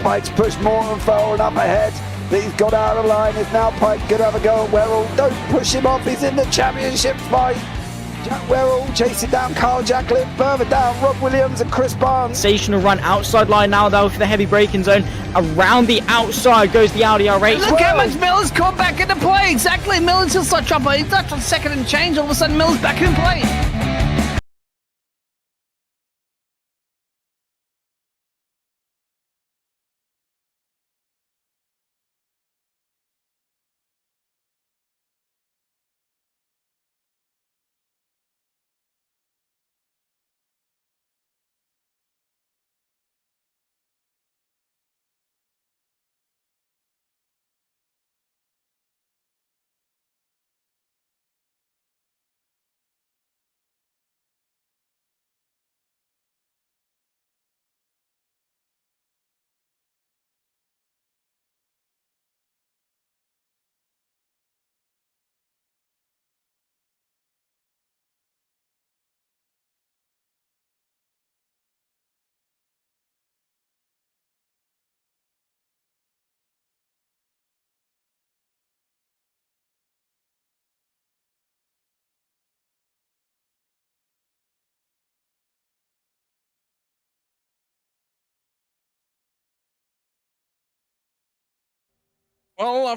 Pike's pushed more and forward up ahead. He's got out of line. Is now Pike going to have a go at Werrell? Don't push him off. He's in the championship fight. Jack Werrell chasing down Carl Jacklin. Further down, Rob Williams and Chris Barnes. Sensational run outside line now though for the heavy braking zone. Around the outside goes the Audi R8. Look how much Miller's caught back into play. Exactly, Miller's just like trouble. He's left on second and change. All of a sudden, Miller's back in play. Well,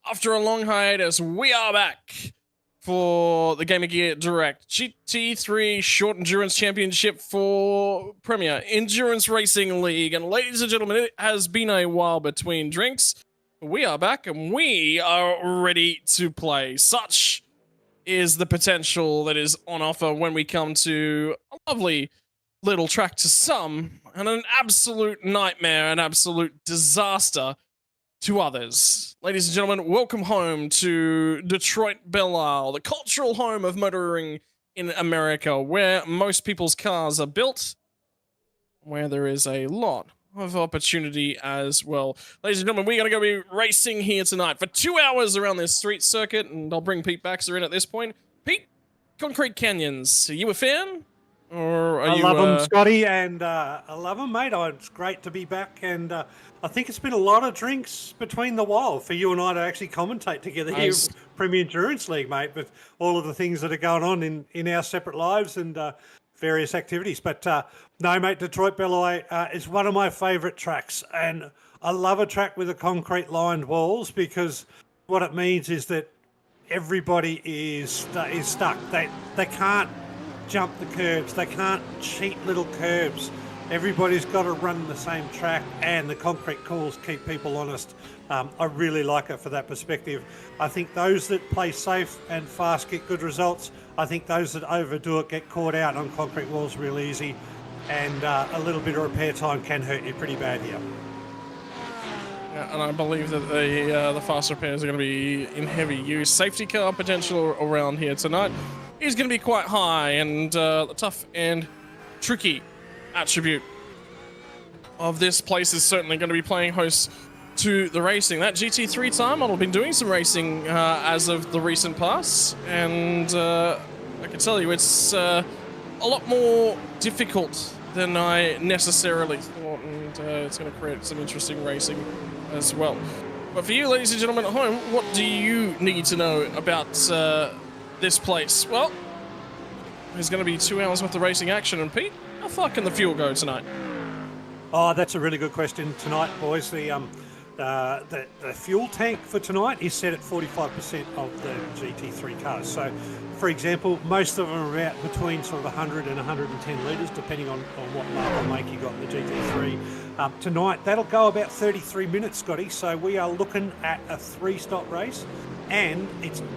after a long hiatus, we are back for the Game of Gear Direct GT3 Short Endurance Championship for Premier Endurance Racing League. And ladies and gentlemen, it has been a while between drinks. We are back and we are ready to play. Such is the potential that is on offer when we come to a lovely little track to some and an absolute nightmare, an absolute disaster to others. Ladies and gentlemen, welcome home to Detroit Belle Isle, the cultural home of motoring in America, where most people's cars are built, where there is a lot of opportunity as well. Ladies and gentlemen, we're going to go be racing here tonight for 2 hours around this street circuit, and I'll bring Pete Baxter in at this point. Pete, Concrete Canyons, are you a fan? Or are I you, love them, Scotty, and I love them, mate. It's great to be back, and I think it's been a lot of drinks between the while for you and I to actually commentate together here at Premier Endurance League, mate, with all of the things that are going on in our separate lives and various activities. But no, mate, Detroit Belle Isle is one of my favourite tracks, and I love a track with the concrete-lined walls because what it means is that everybody is stuck. They can't jump the curbs. They can't cheat little curbs. Everybody's got to run the same track, and the concrete course keep people honest. I really like it for that perspective. I think those that play safe and fast get good results. I think those that overdo it get caught out on concrete walls real easy, and a little bit of repair time can hurt you pretty bad here. Yeah, and I believe that the fast repairs are going to be in heavy use. Safety car potential around here tonight is going to be quite high, and the tough and tricky attribute of this place is certainly going to be playing host to the racing. That GT3 time model been doing some racing as of the recent past, and I can tell you it's a lot more difficult than I necessarily thought, and it's going to create some interesting racing as well. But for you, ladies and gentlemen at home, what do you need to know about this place? Well, there's going to be 2 hours worth of racing action, and Pete, how far can the fuel go tonight? Oh, that's a really good question tonight, boys. The fuel tank for tonight is set at 45% of the GT3 cars. So, for example, most of them are about between sort of 100 and 110 litres, depending on what mark or make you got in the GT3. Tonight, that'll go about 33 minutes, Scotty. So we are looking at a 3-stop race, and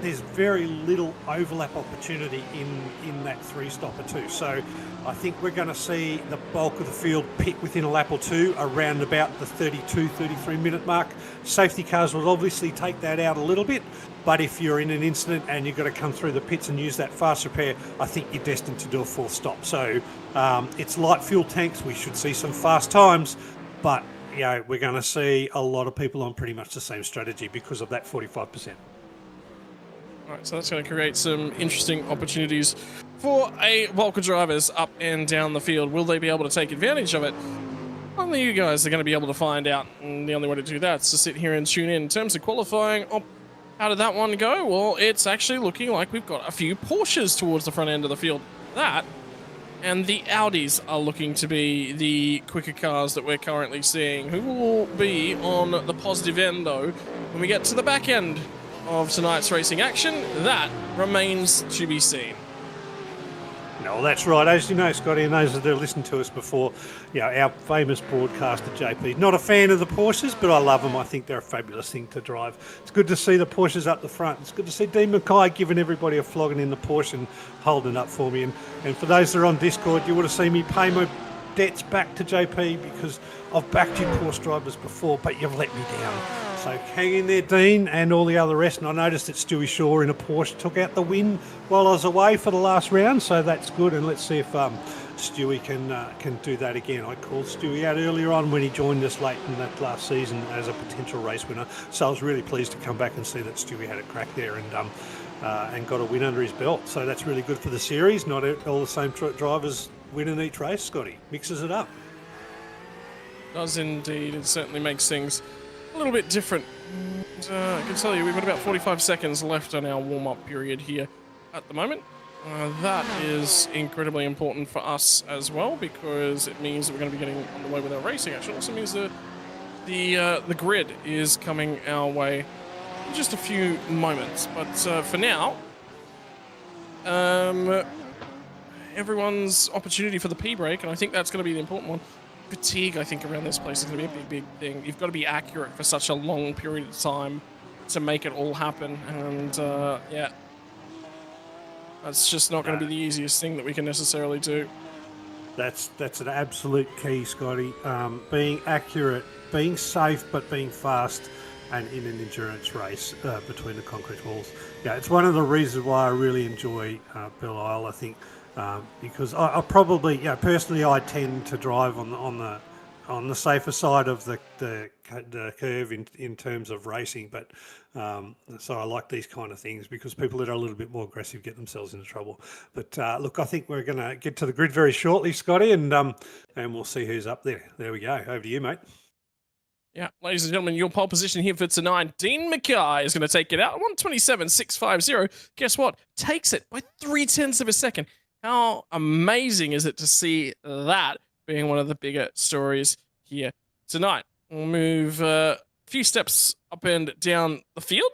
there's very little overlap opportunity in that 3-stopper too. So I think we're going to see the bulk of the field pit within a lap or two around about the 33 minute mark. Safety cars will obviously take that out a little bit, but if you're in an incident and you've got to come through the pits and use that fast repair, I think you're destined to do a 4th stop. So it's light fuel tanks. We should see some fast times, but you know, we're going to see a lot of people on pretty much the same strategy because of that 45%. All right, so that's going to create some interesting opportunities for Volker drivers up and down the field. Will they be able to take advantage of it? Well, only you guys are going to be able to find out, and the only way to do that is to sit here and tune in. In terms of qualifying, how did that one go? Well, it's actually looking like we've got a few Porsches towards the front end of the field. That and the Audis are looking to be the quicker cars that we're currently seeing. Who will be on the positive end, though, when we get to the back end of tonight's racing action? That remains to be seen. No, that's right. As you know, Scotty, and those that have listened to us before, you know, our famous broadcaster, JP, not a fan of the Porsches, but I love them. I think they're a fabulous thing to drive. It's good to see the Porsches up the front. It's good to see Dean Mackay giving everybody a flogging in the Porsche and holding up for me. And for those that are on Discord, you would have seen me pay my debts back to JP because I've backed you Porsche drivers before, but you've let me down. So hang in there, Dean, and all the other rest. And I noticed that Stewie Shaw in a Porsche took out the win while I was away for the last round, so that's good. And let's see if Stewie can do that again. I called Stewie out earlier on when he joined us late in that last season as a potential race winner. So I was really pleased to come back and see that Stewie had a crack there and got a win under his belt. So that's really good for the series. Not all the same drivers win in each race, Scotty. Mixes it up. Does indeed. It certainly makes things a little bit different. And, I can tell you we've got about 45 seconds left on our warm-up period here at the moment. That is incredibly important for us as well, because it means that we're going to be getting underway with our racing action. It also means that the grid is coming our way in just a few moments. But for now, everyone's opportunity for the P-break, and I think that's going to be the important one. Fatigue, I think, around this place is going to be a big thing. You've got to be accurate for such a long period of time to make it all happen. And, yeah, that's just not going to be the easiest thing that we can necessarily do. That's an absolute key, Scotty. Being accurate, being safe, but being fast, and in an endurance race between the concrete walls. Yeah, it's one of the reasons why I really enjoy Belle Isle, I think. Because I probably, you know, personally, I tend to drive on the safer side of the curve in terms of racing. But so I like these kind of things because people that are a little bit more aggressive get themselves into trouble. But look, I think we're going to get to the grid very shortly, Scotty, and we'll see who's up there. There we go. Over to you, mate. Yeah, ladies and gentlemen, your pole position here for tonight, Dean Mackay is going to take it out. 127.650. Guess what? Takes it by 0.3 of a second. How amazing is it to see that being one of the bigger stories here tonight? We'll move a few steps up and down the field.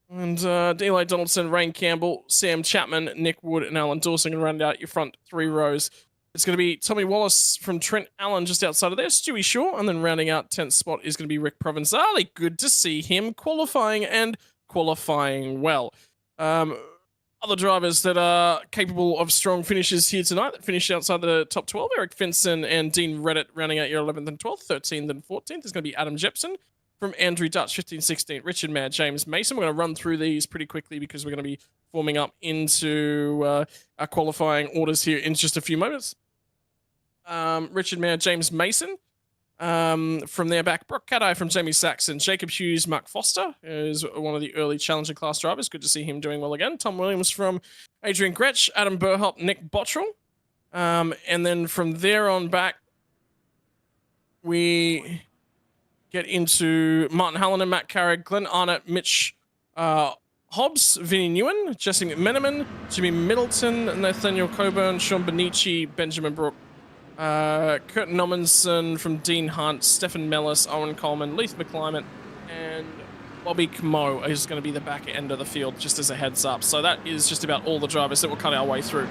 And D'Eli Donaldson, Rain Campbell, Sam Chapman, Nick Wood, and Alan Dawson going to round out your front three rows. It's going to be Tommy Wallace from Trent Allen just outside of there, Stewie Shaw, and then rounding out 10th spot is going to be Rick Provenzali. Good to see him qualifying and qualifying well. Other drivers that are capable of strong finishes here tonight that finished outside the top 12, Eric Finson and Dean Reddit rounding out your 11th and 12th, 13th and 14th is going to be Adam Jepson from Andrew Dutch, 15th, 16th, Richard Mayer, James Mason. We're going to run through these pretty quickly because we're going to be forming up into our qualifying orders here in just a few moments. Richard Mayer, James Mason. From there back, Brock Caddy from Jamie Saxon, Jacob Hughes, Mark Foster is one of the early Challenger class drivers. Good to see him doing well again. Tom Williams from Adrian Gretsch, Adam Burhop, Nick Bottrell. And then from there on back, we get into Martin Hallinan, Matt Carrick, Glenn Arnott, Mitch Hobbs, Vinnie Newen, Jesse McMenamin, Jimmy Middleton, Nathaniel Coburn, Sean Benici, Benjamin Brook, Kurt Nommenson from Dean Hunt, Stefan Mellis, Owen Coleman, Leith McClimate, and Bobby Camo is going to be the back end of the field, just as a heads up. So that is just about all the drivers that will cut our way through.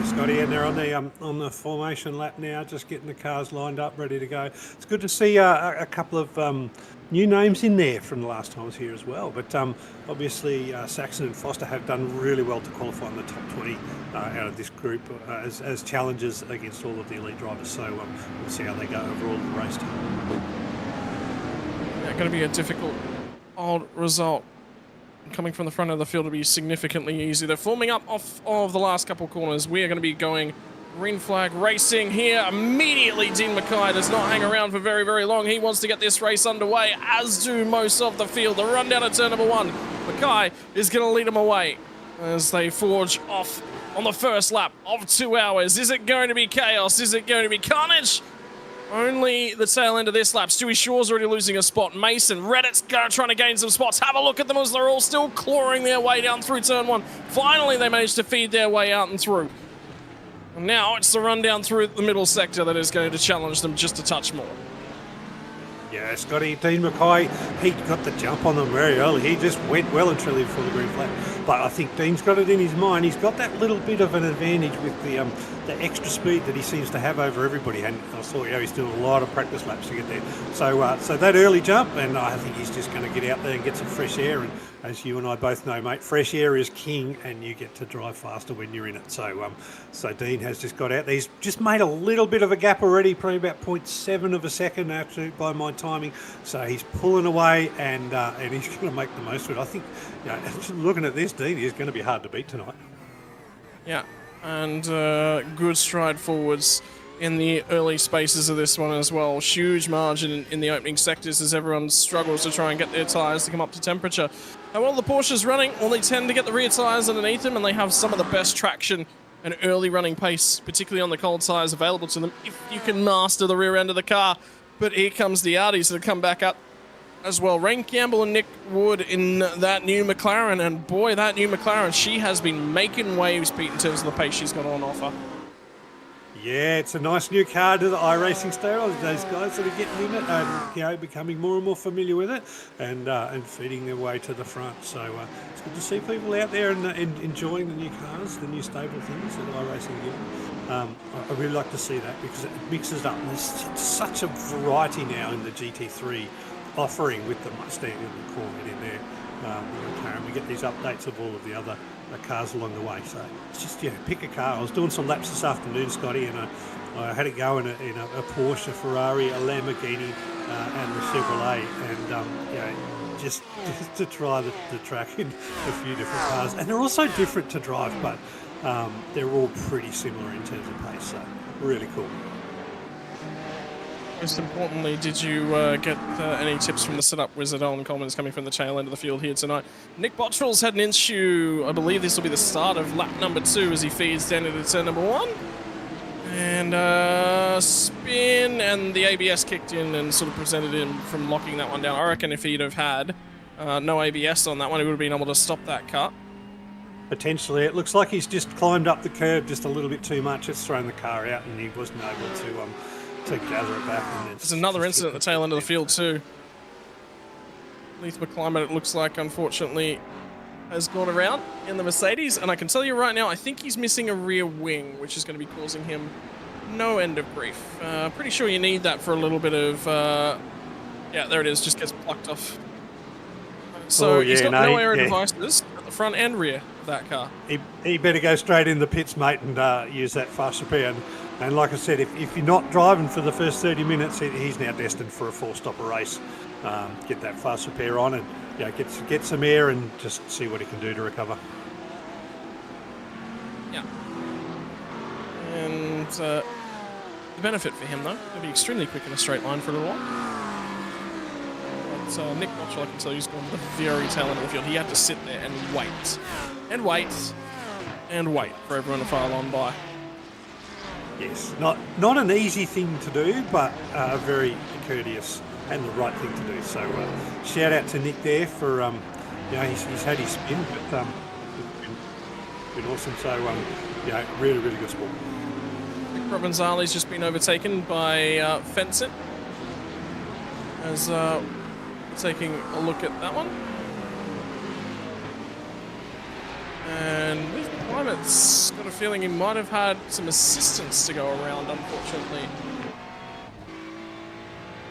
Scotty, and they're on the formation lap now, just getting the cars lined up, ready to go. It's good to see a couple of new names in there from the last time I was here as well. But obviously, Saxon and Foster have done really well to qualify in the top 20 out of this group as challengers against all of the elite drivers. So we'll see how they go overall in the race. Yeah, going to be a difficult odd result. Coming from the front of the field will be significantly easy. They're forming up off of the last couple corners. We are going to be going green flag racing here. Immediately, Dean Mackay does not hang around for very, very long. He wants to get this race underway, as do most of the field. The run down to turn number one. Mackay is going to lead them away as they forge off on the first lap of 2 hours. Is it going to be chaos? Is it going to be carnage? only the tail end of this lap. Stewie Shaw's already losing a spot. Mason, Reddit's trying to gain some spots. Have a look at them as they're all still clawing their way down through turn 1. Finally, they managed to feed their way out and through. And now it's the run down through the middle sector that is going to challenge them just a touch more. Yeah, Scotty, Dean Mackay, he got the jump on them very early. He just went well and truly before the green flag. But I think Dean's got it in his mind. He's got that little bit of an advantage with the extra speed that he seems to have over everybody. And I saw he's doing a lot of practice laps to get there. So that early jump, and I think he's just going to get out there and get some fresh air. And as you and I both know, mate, fresh air is king, and you get to drive faster when you're in it. So Dean has just got out there. He's just made a little bit of a gap already, probably about 0.7 of a second actually by my timing. So he's pulling away, and he's going to make the most of it. I think, looking at this, Dean is going to be hard to beat tonight. Yeah, and good stride forwards in the early spaces of this one as well. Huge margin in the opening sectors as everyone struggles to try and get their tyres to come up to temperature. How well the Porsche's running, well, they tend to get the rear tyres underneath them, and they have some of the best traction and early running pace, particularly on the cold tyres available to them, if you can master the rear end of the car. But here comes the Audis that come back up as well. Rain Campbell and Nick Wood in that new McLaren, and boy, that new McLaren, she has been making waves, Pete, in terms of the pace she's got on offer. Yeah, it's a nice new car to the iRacing style. Those guys that are getting in it and becoming more and more familiar with it, and feeding their way to the front. So it's good to see people out there and enjoying the new cars, the new stable things that iRacing give. I really like to see that because it mixes up. And there's such a variety now in the GT3 offering with the Mustang and the Corvette in there. We get these updates of all of the other cars along the way. So it's just, pick a car. I was doing some laps this afternoon, Scotty, and I had it go in a Porsche, a Ferrari, a Lamborghini, and the Chevrolet, and just to try the track in a few different cars. And they're also different to drive, but they're all pretty similar in terms of pace. So really cool. Most importantly, did you get any tips from the setup wizard? Owen Coleman is coming from the tail end of the field here tonight. Nick Bottrell's heading into, I believe this will be the start of lap number 2 as he feeds down into turn number 1. And spin, and the ABS kicked in and sort of prevented him from locking that one down. I reckon if he'd have had no ABS on that one, he would have been able to stop that cut. Potentially. It looks like he's just climbed up the curb just a little bit too much. It's thrown the car out, and he wasn't able to gather it back. And there's another incident at the tail end of the field too. Leith McClimate, it looks like, unfortunately, has gone around in the Mercedes, and I can tell you right now, I think he's missing a rear wing, which is going to be causing him no end of grief. Pretty sure you need that for a little bit of... yeah, there it is, just gets plucked off. So he's got no aero devices at the front and rear of that car. He better go straight in the pits, mate, and use that fast repair. And like I said, if you're not driving for the first 30 minutes, he's now destined for a 4-stopper race. Get that fast repair on and get some air and just see what he can do to recover. Yeah. And the benefit for him, though, he'll be extremely quick in a straight line for a little while. But Nick Bottrell, I can tell you, he's gone to the very tail end of the field. He had to sit there and wait. And wait. And wait for everyone to file on by. Yes, not an easy thing to do, but very courteous and the right thing to do. So shout out to Nick there for, he's had his spin, but it's been awesome. So, really, really good sport. Nick Provenzali's just been overtaken by Fenton as taking a look at that one. And Leith McClimate's got a feeling he might have had some assistance to go around, unfortunately.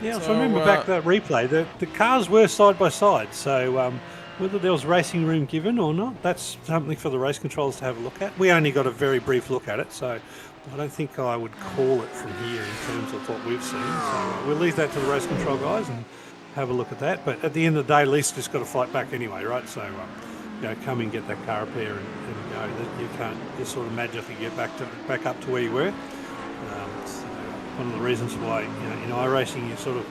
Yeah, so I remember back that replay, the cars were side by side, so whether there was racing room given or not, that's something for the race controllers to have a look at. We only got a very brief look at it, so I don't think I would call it from here in terms of what we've seen. So we'll leave that to the race control guys and have a look at that. But at the end of the day, Leith's just got to fight back anyway, right? So come and get that car repair and go. You can't just sort of magically get back up to where you were. So one of the reasons why in iRacing you sort of,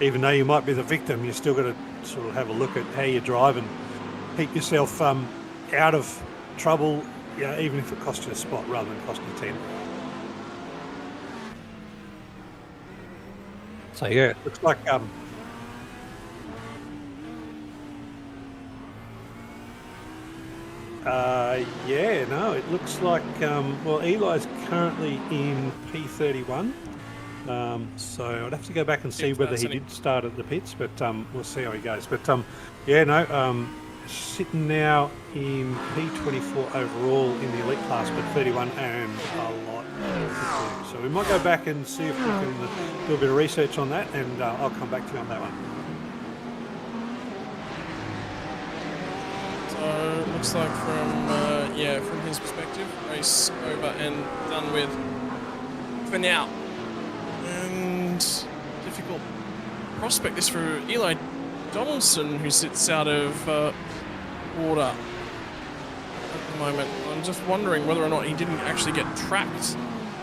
even though you might be the victim, you still got to sort of have a look at how you drive and keep yourself out of trouble, even if it costs you a spot rather than cost you 10. So yeah, it looks like it looks like well, Eli's currently in P31. So I'd have to go back and see whether he did start at the pits, but we'll see how he goes. But sitting now in P24 overall in the elite class, but 31 and a lot to do. So we might go back and see if we can do a bit of research on that, and I'll come back to you on that one. So it looks like from his perspective, race over and done with for now. And difficult prospect this for Eli Donaldson, who sits out of order at the moment. I'm just wondering whether or not he didn't actually get tracked.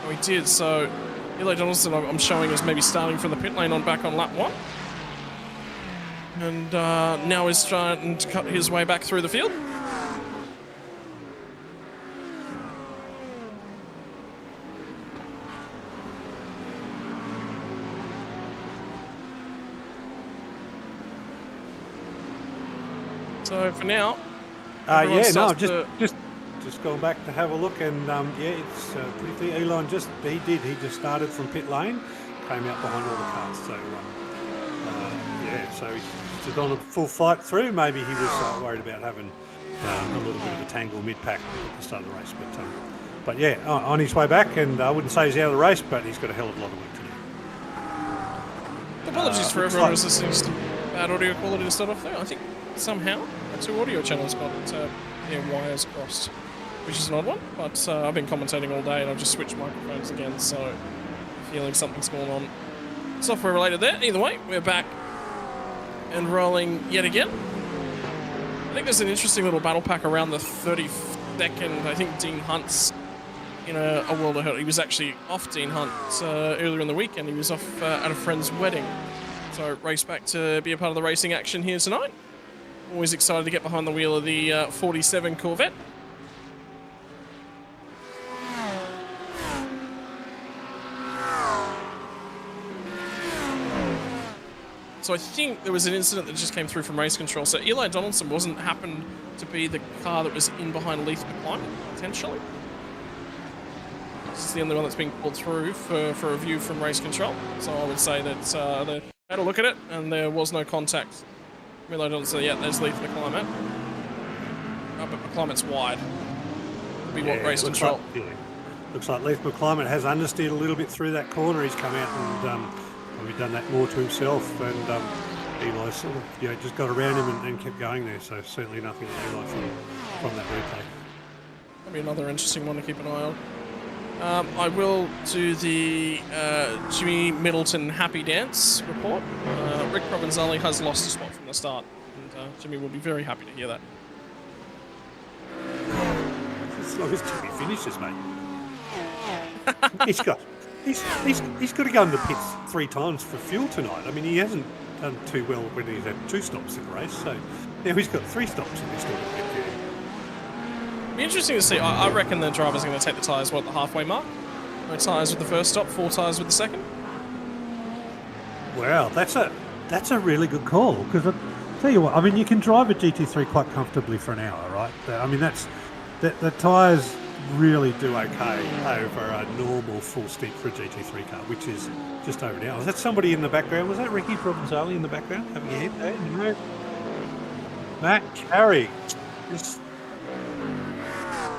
Oh, he did. So Eli Donaldson, I'm showing as maybe starting from the pit lane back on lap 1. And now is trying to cut his way back through the field. So for now, just going back to have a look, and it's pretty clear. Elon he just started from pit lane, came out behind all the cars. So so he's on a full fight through. Maybe he was worried about having a little bit of a tangle mid-pack at the start of the race, but yeah, on his way back, and I wouldn't say he's out of the race, but he's got a hell of a lot of work to do. Apologies for everyone who's listening to bad audio quality to start off there. I think somehow our 2 audio channels got their wires crossed, which is an odd one, but I've been commentating all day and I've just switched microphones again, so feeling something's going on software related there. Either way, we're back and rolling yet again. I think there's an interesting little battle pack around the 32nd. I think Dean Hunt's in a world ahead. He was actually off Dean Hunt earlier in the weekend. He was off at a friend's wedding. So race back to be a part of the racing action here tonight. Always excited to get behind the wheel of the 47 Corvette. So I think there was an incident that just came through from race control. So Eli Donaldson happened to be the car that was in behind Leith McClimate, potentially. This is the only one that's being pulled through for a view from race control. So I would say that they had a look at it and there was no contact. Eli Donaldson, yeah, there's Leith McClimate. But McClimate's wide. Could be what race control. Looks like Leith McClimate has understeered a little bit through that corner. He's come out and probably done that more to himself, and Eli sort of just got around him and kept going there. So certainly nothing to Eli from that replay. That'll be another interesting one to keep an eye on. I will do the Jimmy Middleton happy dance report. Rick Provenzali has lost a spot from the start, and Jimmy will be very happy to hear that. As long as Jimmy finishes, mate. He's got to go in the pits 3 times for fuel tonight. I mean, he hasn't done too well when he's had 2 stops in the race, so now he's got 3 stops and he's still got to get there. Be interesting to see. I reckon the driver's going to take the tyres at the halfway mark. No tyres with the first stop, 4 tyres with the second. Wow, that's a really good call, because I tell you what, I mean, you can drive a GT3 quite comfortably for an hour, right? I mean, the tyres really do okay over a normal full stint for a GT3 car, which is just over an hour. Was that somebody in the background? Was that Ricky Provenzali in the background having a hit there? No. Matt Carey just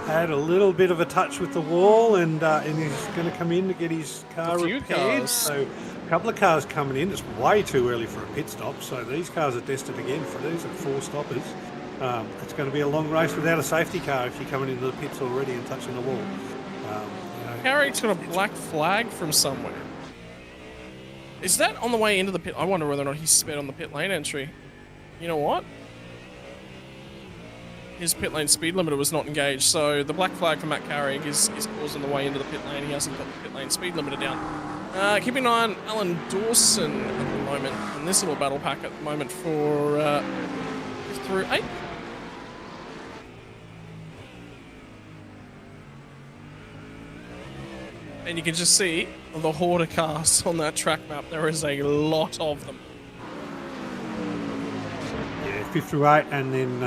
had a little bit of a touch with the wall, and he's going to come in to get his car repaired. So a couple of cars coming in. It's way too early for a pit stop, so these cars are destined again for these are 4 stoppers. It's going to be a long race without a safety car if you're coming into the pits already and touching the wall. Carrick's got a black flag from somewhere. Is that on the way into the pit? I wonder whether or not he's sped on the pit lane entry. You know what? His pit lane speed limiter was not engaged, so the black flag for Matt Carrick is causing the way into the pit lane. He hasn't got the pit lane speed limiter down. Keeping an eye on Alan Dawson at the moment in this little battle pack at the moment for through 8. And you can just see the horde of cars on that track map. There is a lot of them. Yeah, 5th through 8, and then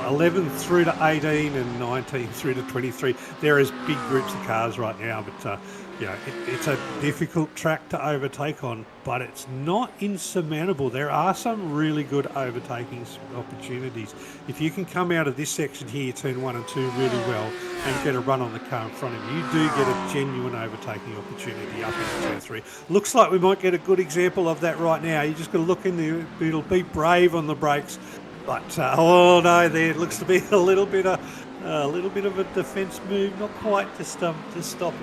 11 through to 18 and 19 through to 23. There is big groups of cars right now, but it's a difficult track to overtake on, but it's not insurmountable. There are some really good overtaking opportunities. If you can come out of this section here, turn 1 and 2 really well, and get a run on the car in front of you, you do get a genuine overtaking opportunity up into turn 3. Looks like we might get a good example of that right now. You just got to look in the middle, be brave on the brakes. But oh no, there looks to be a little bit of a defence move, not quite to stop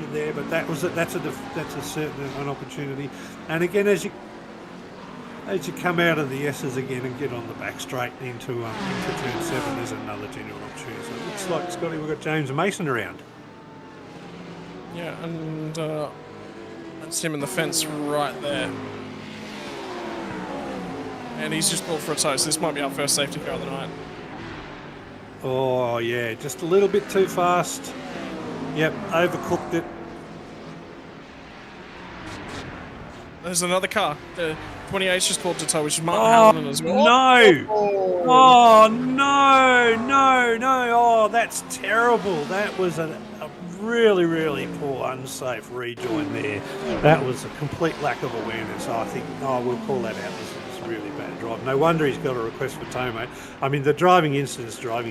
you there, but that's a certain an opportunity. And again, as you come out of the S's again and get on the back straight into turn 7, there's another genuine opportunity. So it looks like, Scotty, we've got James and Mason around. Yeah, and that's him in the fence right there. And he's just pulled for a toe, so this might be our first safety car of the night. Oh, yeah, just a little bit too fast. Yep, overcooked it. There's another car. The 28's just pulled to toe, which is Martin Hallinan as well. No! Oh, no. Oh, that's terrible. That was a really, really poor, unsafe rejoin there. That was a complete lack of awareness. I think, we'll call that out. This is really bad drive. No wonder he's got a request for tow, mate. I mean, the driving incident's so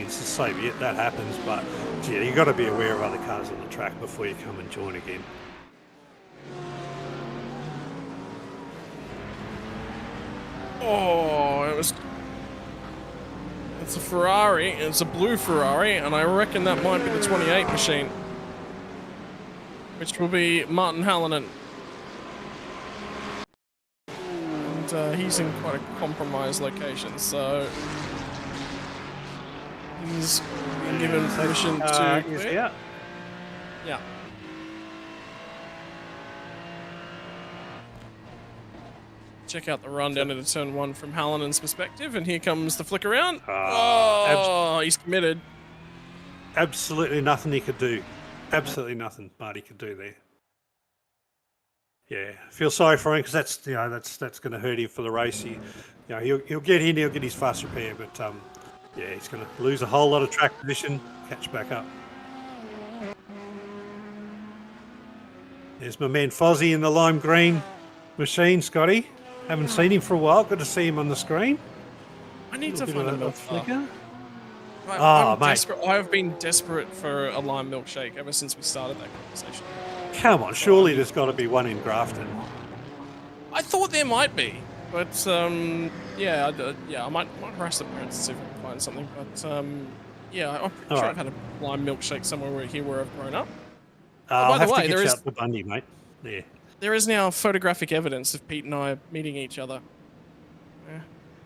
be it, that happens, but yeah, you've got to be aware of other cars on the track before you come and join again. Oh, it's a Ferrari. It's a blue Ferrari, and I reckon that might be the 28 machine, which will be Martin Hallinan. And he's in quite a compromised location, so he's been given permission to clear. Yeah. Check out the run down into turn 1 from Hallinan's perspective, and here comes the flick around. He's committed. Absolutely nothing he could do. Absolutely nothing Marty could do there. Yeah, feel sorry for him because that's going to hurt him for the race. He'll get in, he'll get his fast repair, but he's going to lose a whole lot of track position, catch back up. There's my man Fozzie in the lime green machine, Scotty. Haven't seen him for a while. Good to see him on the screen. I need to find a flicker. I'm desperate. I have been desperate for a lime milkshake ever since we started that conversation. Come on, surely there's got to be one in Grafton. I thought there might be, but I might harass the parents and see if I can find something. But I'm pretty sure I've had a lime milkshake somewhere where I've grown up. By the way, there is the Bundy, mate. Yeah. There is now photographic evidence of Pete and I meting each other.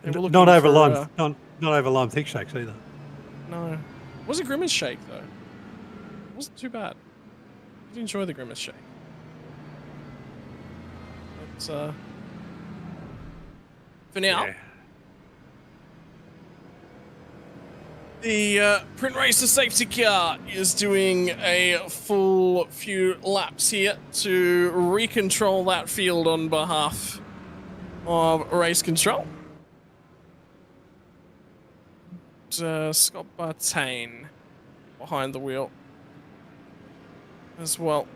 Yeah. Not over lime, not over lime thick shakes either. No, it was a Grimace shake though. It wasn't too bad. I did enjoy the Grimace shake. But for now, the Print Racer safety car is doing a full few laps here to recontrol that field on behalf of race control. Scott Bartain behind the wheel as well.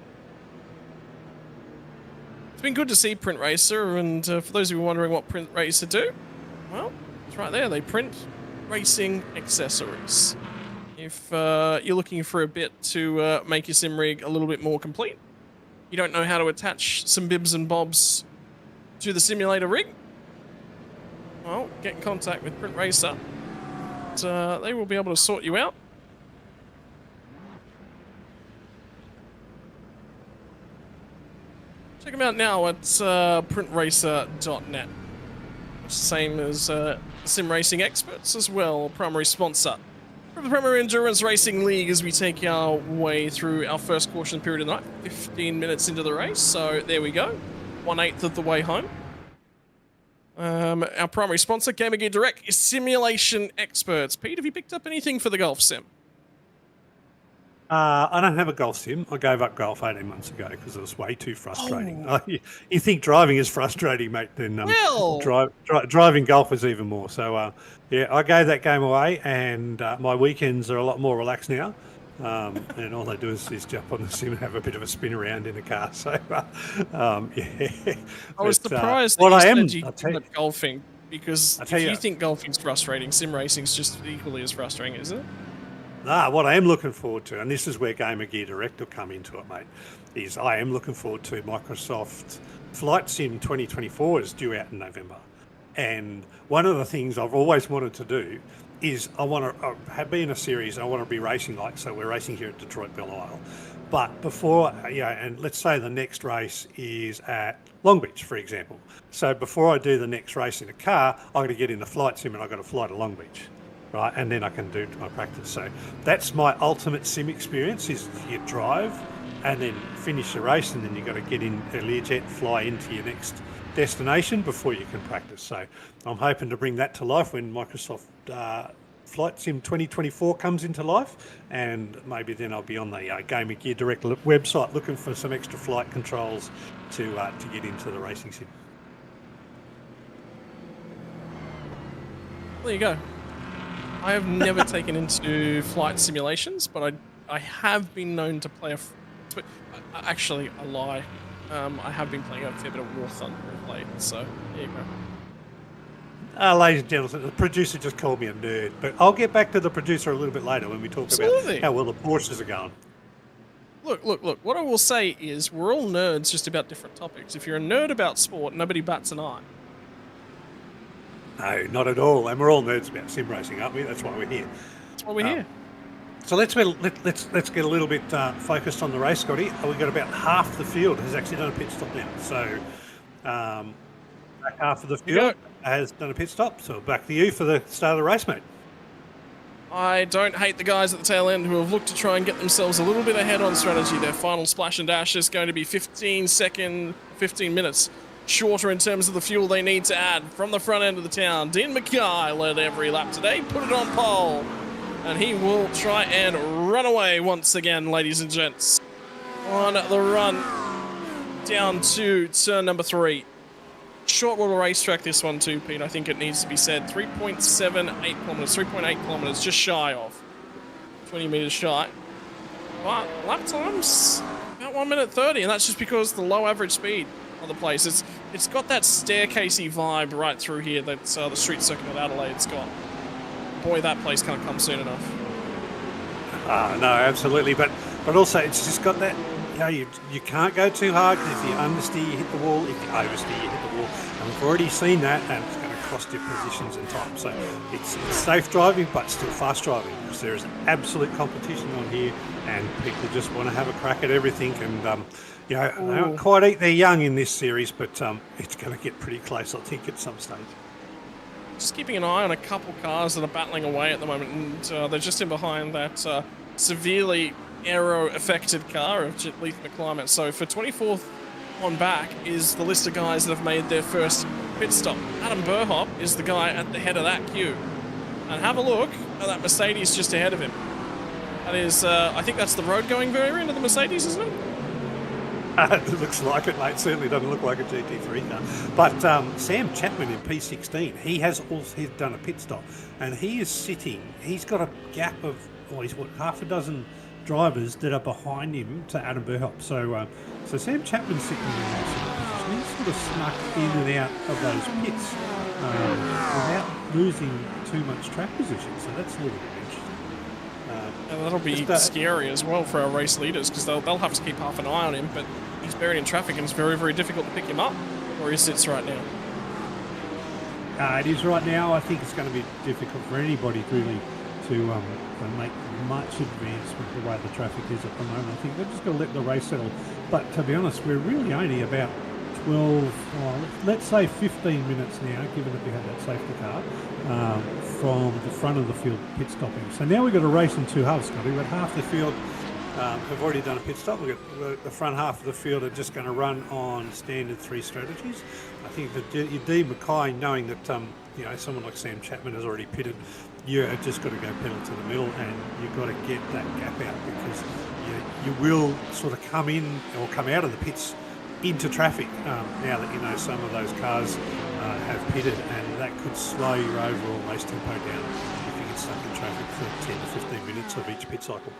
It's been good to see Print Racer, and for those of you wondering what Print Racer do, well, it's right there. They print racing accessories. If you're looking for a bit to make your sim rig a little bit more complete, you don't know how to attach some bibs and bobs to the simulator rig, well, get in contact with Print Racer. They will be able to sort you out. Check them out now at printracer.net. Same as Sim Racing Experts as well, primary sponsor of the Premier Endurance Racing League as we take our way through our first caution period of the night, 15 minutes into the race. So there we go, 1/8 of the way home. Our primary sponsor, Gamer Gear Direct, is Simulation Experts. Pete, have you picked up anything for the golf sim? I don't have a golf sim. I gave up golf 18 months ago because it was way too frustrating. Oh. You think driving is frustrating, mate? Then Well. driving golf is even more. So yeah, I gave that game away, and my weekends are a lot more relaxed now. And all they do is jump on the sim and have a bit of a spin around in the car. So yeah. I was But, surprised what that I am, you said you I'll tell give you, up golfing, because I'll if tell you you. think golfing's frustrating, sim racing's just equally as frustrating, isn't it? What I am looking forward to, and this is where Gamer Gear Direct will come into it, mate, is I am looking forward to Microsoft Flight Sim 2024 is due out in November. And one of the things I've always wanted to do is I want to be in a series, I want to be racing so we're racing here at Detroit Belle Isle. But before, and let's say the next race is at Long Beach, for example. So before I do the next race in a car, I've got to get in the flight sim and I've got to fly to Long Beach. Right, and then I can do my practice. So that's my ultimate sim experience: is you drive and then finish the race, and then you've got to get in a Learjet, fly into your next destination before you can practice. So I'm hoping to bring that to life when Microsoft Flight Sim 2024 comes into life, and maybe then I'll be on the Gamer Gear Direct website looking for some extra flight controls to get into the racing sim. There you go. I have never taken into flight simulations, but I have been known to play actually, a lie. I have been playing a fair bit of War Thunder of late, so there you go. Ladies and gentlemen, the producer just called me a nerd, but I'll get back to the producer a little bit later when we talk Absolutely. about how well the Porsches are going. Look. What I will say is we're all nerds just about different topics. If you're a nerd about sport, nobody bats an eye. No, not at all. And we're all nerds about sim racing, aren't we? That's why we're here. That's why we're here. So let's get a little bit focused on the race, Scotty. We've got about half the field has actually done a pit stop now. So back half of the field has done a pit stop. So back to you for the start of the race, mate. I don't hate the guys at the tail end who have looked to try and get themselves a little bit ahead on strategy. Their final splash and dash is going to be 15 minutes shorter in terms of the fuel they need to add from the front end of the town. Dean Mackay led every lap today, put it on pole, and he will try and run away once again, ladies and gents, on the run down to turn number 3. Short little racetrack, this one too, Pete. I think it needs to be said. 3.78 kilometers, 3.8 kilometers, just shy of 20 meters shy. But lap times about 1 minute 30, and that's just because the low average speed of the place. It's got that staircasey vibe right through here that the street circuit of Adelaide's got. Boy, that place can't come soon enough. No, absolutely. But also, it's just got that. You can't go too hard, because if you understeer, you hit the wall. If you oversteer, you hit the wall. And we've already seen that, and it's going to cost you positions and time. So it's safe driving, but still fast driving, because there is absolute competition on here, and people just want to have a crack at everything. And they don't quite eat their young in this series, but it's going to get pretty close, I think, at some stage. Just keeping an eye on a couple cars that are battling away at the moment, and they're just in behind that severely aero-affected car of Leith McClimate. So for 24th on back is the list of guys that have made their first pit stop. Adam Burhop is the guy at the head of that queue. And have a look at that Mercedes just ahead of him. That is, I think that's the road-going variant of the Mercedes, isn't it? It looks like it, mate. Certainly doesn't look like a GT3 car. But Sam Chapman in P16, he's done a pit stop, and he is sitting. He's got a gap of half a dozen drivers that are behind him to Adam Burhop. So Sam Chapman's sitting in that sort of position. He's sort of snuck in and out of those pits without losing too much track position. So that's a little bit interesting. And that'll be scary as well for our race leaders, because they'll have to keep half an eye on him, but he's buried in traffic and it's very, very difficult to pick him up where he sits right now. It is right now. I think it's going to be difficult for anybody really to make much advancement the way the traffic is at the moment. I think they're just going to let the race settle. But to be honest, we're really only about 12, let's say 15 minutes now, given that we had that safety car, from the front of the field pit stopping. So now we've got a race in two halves, Scotty. We've got half the field have already done a pit stop. We've got the front half of the field are just going to run on standard 3 strategies. I think that Dean Mackay, knowing that someone like Sam Chapman has already pitted, you just got to go pedal to the middle, and you've got to get that gap out, because you will sort of come in or come out of the pits into traffic now that some of those cars have pitted, and that could slow your overall race tempo down if you get stuck in traffic for 10 to 15 minutes of each pit cycle.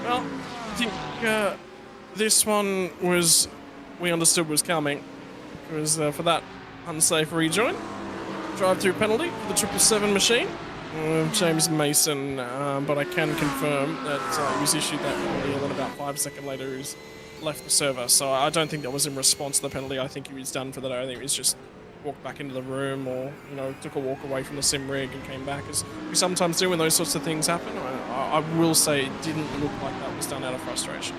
Well, I think this one we understood was coming. It was for that unsafe rejoin. Drive-through penalty for the 777 machine. James Mason, but I can confirm that he was issued that penalty, and then about 5 seconds later he was left the server. So I don't think that was in response to the penalty. I think he was done for the day. I think he was just walked back into the room, or took a walk away from the sim rig and came back, as we sometimes do when those sorts of things happen. I will say it didn't look like that was done out of frustration.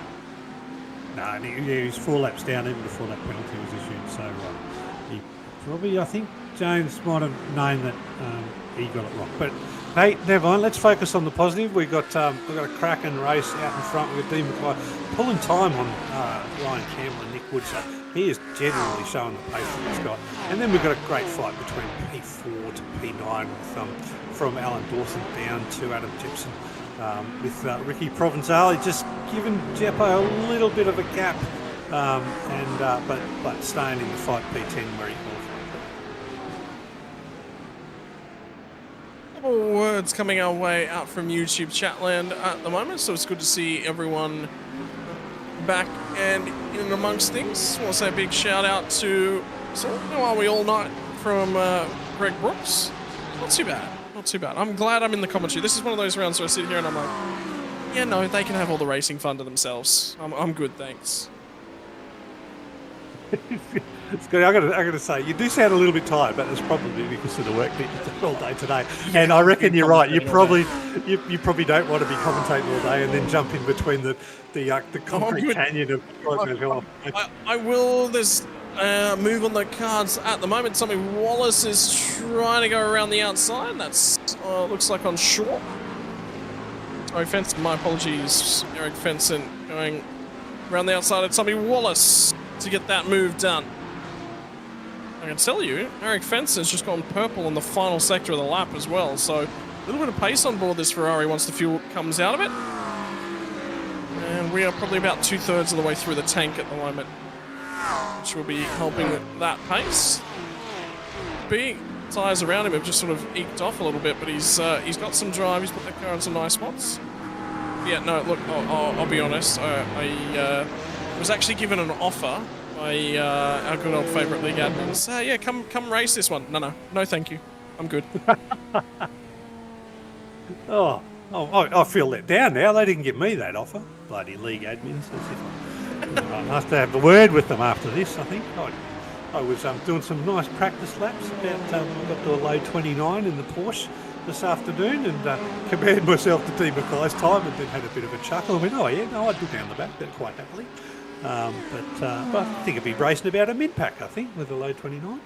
No, and he was 4 laps down even before that penalty was issued. So he probably, I think James might have known that he got it wrong. But hey, never mind. Let's focus on the positive. We've got a cracking race out in front. We've got Dean Mackay pulling time on Ryan Campbell and Nick Wood. So he is genuinely showing the pace that he's got. And then we've got a great fight between P4 to P9 with from Alan Dawson down to Adam Gibson. With Ricky Provenzale just giving Jeppo a little bit of a gap, but staying in the fight P10 where he qualified. Couple words coming our way out from YouTube chatland at the moment, so it's good to see everyone back and in amongst things. I want to say a big shout out to How Are We All Night from Greg Brooks. Not too bad. Not too bad. I'm glad I'm in the commentary. This is one of those rounds where I sit here and I'm like, yeah, no, they can have all the racing fun to themselves. I'm good, thanks. It's good. I got to say, you do sound a little bit tired, but it's probably because of the work that you've done all day today. Yeah, and I reckon you're right. You probably don't want to be commentating all day and then jump in between the concrete canyon of. I will. There's move on the cards at the moment. Tommy Wallace is trying to go around the outside. That's looks like on short. Eric Fenson, my apologies. Eric Fenson going around the outside of Tommy Wallace to get that move done. I can tell you, Eric Fenson's just gone purple in the final sector of the lap as well. So a little bit of pace on board this Ferrari once the fuel comes out of it. And we are probably about 2/3 of the way through the tank at the moment, which will be helping that pace. Big tyres around him have just sort of eked off a little bit, but he's got some drive. He's put that car in some nice spots. Yeah, no, look, I'll be honest. I was actually given an offer by our good old favourite league admins. Yeah, come race this one. No, thank you. I'm good. I feel let down now. They didn't give me that offer. Bloody league admins. I have to have a word with them after this, I think. I was doing some nice practice laps. I got to a low 29 in the Porsche this afternoon and compared myself to Dean Mackay's time and then had a bit of a chuckle. I went, I'd be down the back there quite happily. But I think I'd be racing about a mid-pack, I think, with a low 29.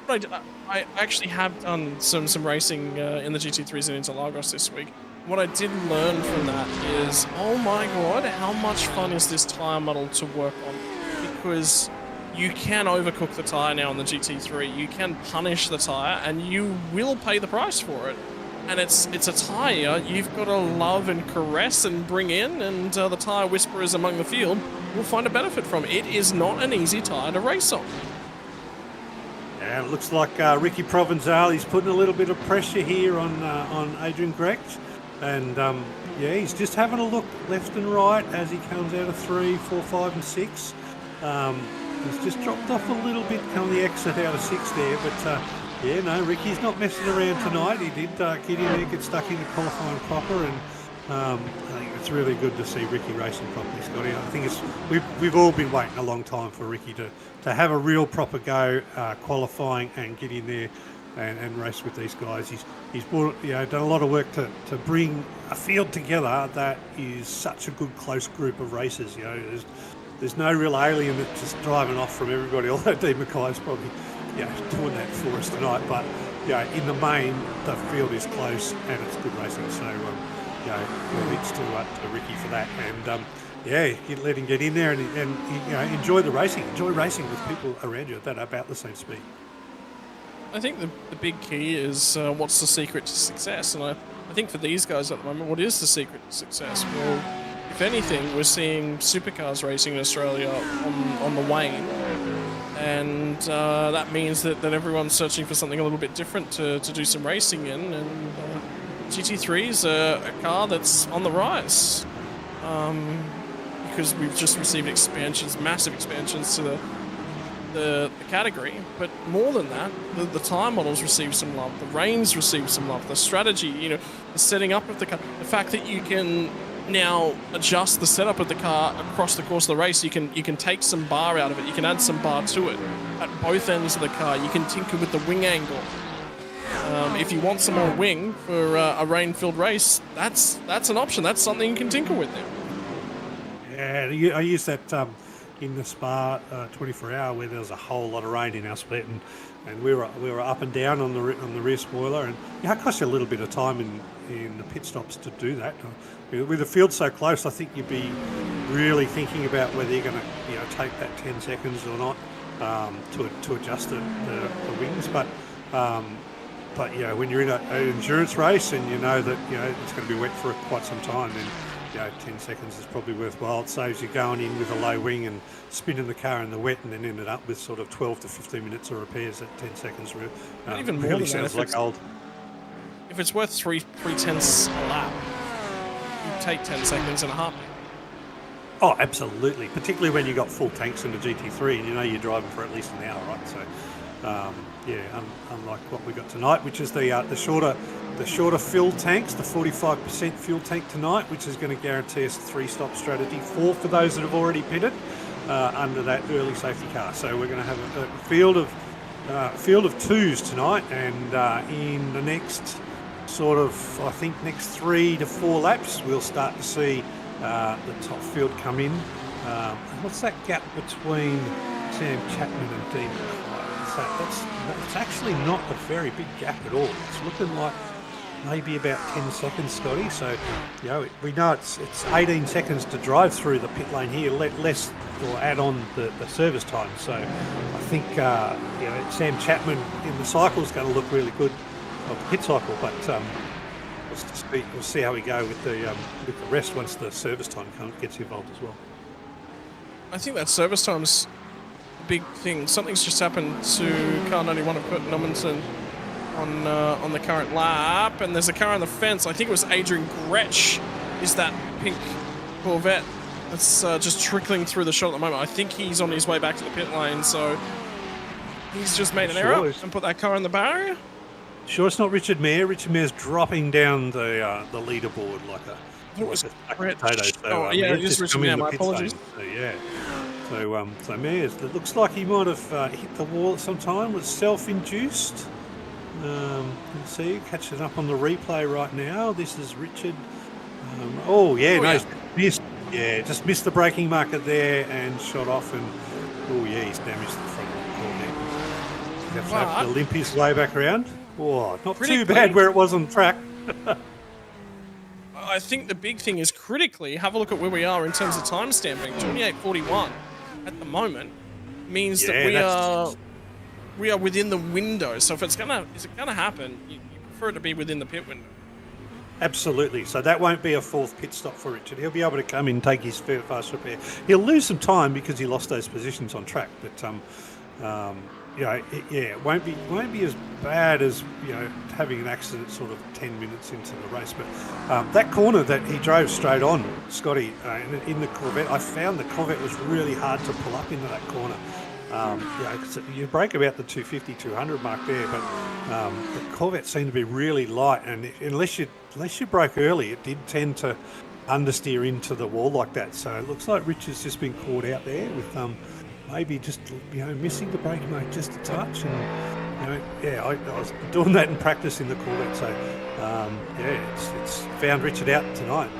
I actually have done some racing in the GT3s in Interlagos this week. What I did learn from that is, oh my god, how much fun is this tyre model to work on? Because you can overcook the tyre now on the GT3. You can punish the tyre, and you will pay the price for it. And it's a tyre you've got to love and caress and bring in, and the tyre whisperers among the field will find a benefit from it. It is not an easy tyre to race on. Yeah, it looks like Ricky Provenzale, he's putting a little bit of pressure here on Adrian Grecht. And he's just having a look left and right as he comes out of 3, 4, 5 and 6. He's just dropped off a little bit coming the exit out of 6 there. But Ricky's not messing around tonight. He did get in there, get stuck into qualifying proper. And I think it's really good to see Ricky racing properly, Scotty. I think we've all been waiting a long time for Ricky to have a real proper go qualifying and get in there and race with these guys. He's brought, done a lot of work to bring a field together that is such a good close group of racers. There's no real alien that's just driving off from everybody, although Dean Mackay's probably doing that for us tonight. But in the main, the field is close and it's good racing. So credits to Ricky for that. And yeah, you let him get in there and you know, enjoy the racing. Enjoy racing with people around you that are about the same speed. I think the big key is what's the secret to success, and I think for these guys at the moment, what is the secret to success? Well, if anything, we're seeing supercars racing in Australia on the wane, and that means that everyone's searching for something a little bit different to do some racing in, and GT3 is a car that's on the rise, because we've just received expansions, massive expansions to the category, but more than that, the tire models receive some love, the reins receive some love, the strategy, you know, the setting up of the car, the fact that you can now adjust the setup of the car across the course of the race. You can take some bar out of it, you can add some bar to it at both ends of the car, you can tinker with the wing angle. If you want some more wing for a rain-filled race, that's an option, that's something you can tinker with now. Yeah, I use that in the Spa 24 hour where there was a whole lot of rain in our split, and we were up and down on the rear spoiler, and it cost you a little bit of time in the pit stops to do that. With the field so close, I think you'd be really thinking about whether you're going to take that 10 seconds or not to adjust the wings, but when you're in an endurance race and you know that it's going to be wet for quite some time, then 10 seconds is probably worthwhile. It saves you going in with a low wing and spinning the car in the wet and then ended up with sort of 12 to 15 minutes of repairs at 10 seconds. Even more really than sounds that, like old. If it's worth 3/10 a lap, you take 10 seconds and a half. Oh, absolutely. Particularly when you got full tanks in the GT3 and you're driving for at least an hour, right? So, unlike what we got tonight, which is the shorter fill tanks, the 45% fuel tank tonight, which is going to guarantee us a 3-stop strategy for those that have already pitted under that early safety car. So we're going to have a field of twos tonight, and in the next I think next 3 to 4 laps, we'll start to see the top field come in. What's that gap between Sam Chapman and Dean? It's actually not a very big gap at all. It's looking like maybe about 10 seconds, Scotty. So, we know it's 18 seconds to drive through the pit lane here, less or add on the service time. So, I think Sam Chapman in the cycle is going to look really good of the pit cycle, but we'll see how we go with the rest once the service time gets involved as well. I think that service time's big thing. Something's just happened to car 91 of Kurt Nommensen on the current lap, and there's a car on the fence. I think it was Adrian Gretsch is that pink Corvette that's just trickling through the shot at the moment. I think he's on his way back to the pit lane, so he's just made an error and put that car in the barrier. Sure, it's not Richard Mayer. Richard Mayer's dropping down the leaderboard like a potato. So, it is Richard Mayer. My apologies. So Mayer's, it looks like he might have hit the wall at some time. Was self-induced. Let's see, catching up on the replay right now. This is Richard. Missed. Yeah, just missed the braking marker there and shot off, and he's damaged the front of the corner. He's have to limp his way back around. Oh, not too bad where it was on track. I think the big thing is critically, have a look at where we are in terms of time stamping. 28:41 at the moment means that we are within the window. So if it's gonna happen, you prefer it to be within the pit window. Absolutely. So that won't be a fourth pit stop for Richard. He'll be able to come in and take his fast repair. He'll lose some time because he lost those positions on track, but it won't be as bad as having an accident sort of 10 minutes into the race. But that corner that he drove straight on, Scotty, in the Corvette, I found the Corvette was really hard to pull up into that corner. You break about the 250, 200 mark there, but the Corvette seemed to be really light, and unless you broke early, it did tend to understeer into the wall like that. So it looks like Richard's just been caught out there with maybe just missing the braking mark just a touch, and I was doing that in practice in the Corvette. So it's found Richard out tonight.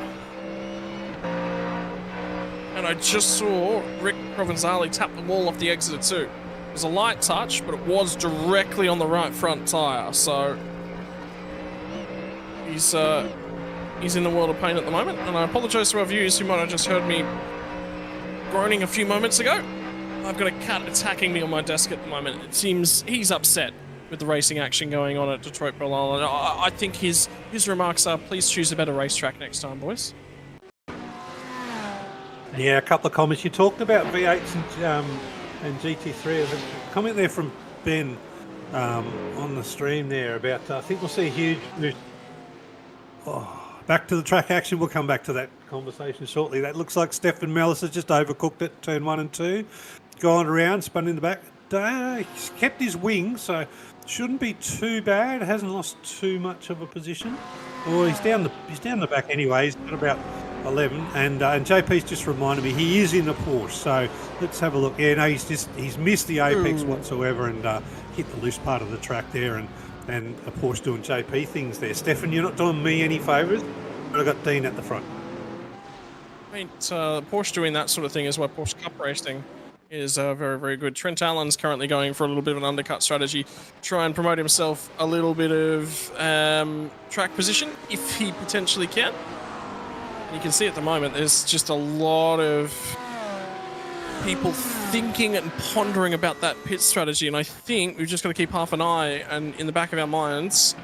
And I just saw Rick Provenzali tap the wall off the exit too. It was a light touch, but it was directly on the right front tyre. So he's He's in a world of pain at the moment, and I apologise to our viewers who might have just heard me groaning a few moments ago. I've got a cat attacking me on my desk at the moment. It seems he's upset with the racing action going on at Detroit Pearl Island. I think his remarks are, please choose a better racetrack next time, boys. Yeah, a couple of comments. You talked about V8s and GT3. There's a comment there from Ben on the stream there about, I think we'll see a huge... back to the track action. We'll come back to that conversation shortly. That looks like Stefan Mellis has just overcooked it, turn 1 and 2. Gone around, spun in the back. He's kept his wing, so shouldn't be too bad. Hasn't lost too much of a position. Well, he's down the back anyway. He's got about 11, and JP's just reminded me he is in the Porsche. So let's have a look. Yeah, no, he's missed the apex whatsoever and hit the loose part of the track there, and a Porsche doing JP things there. Stefan, you're not doing me any favours, but I've got Dean at the front. I mean, Porsche doing that sort of thing is why Porsche Cup racing is very, very good. Trent Allen's currently going for a little bit of an undercut strategy, try and promote himself a little bit of track position if he potentially can. And you can see at the moment there's just a lot of people thinking and pondering about that pit strategy, and I think we've just got to keep half an eye and in the back of our minds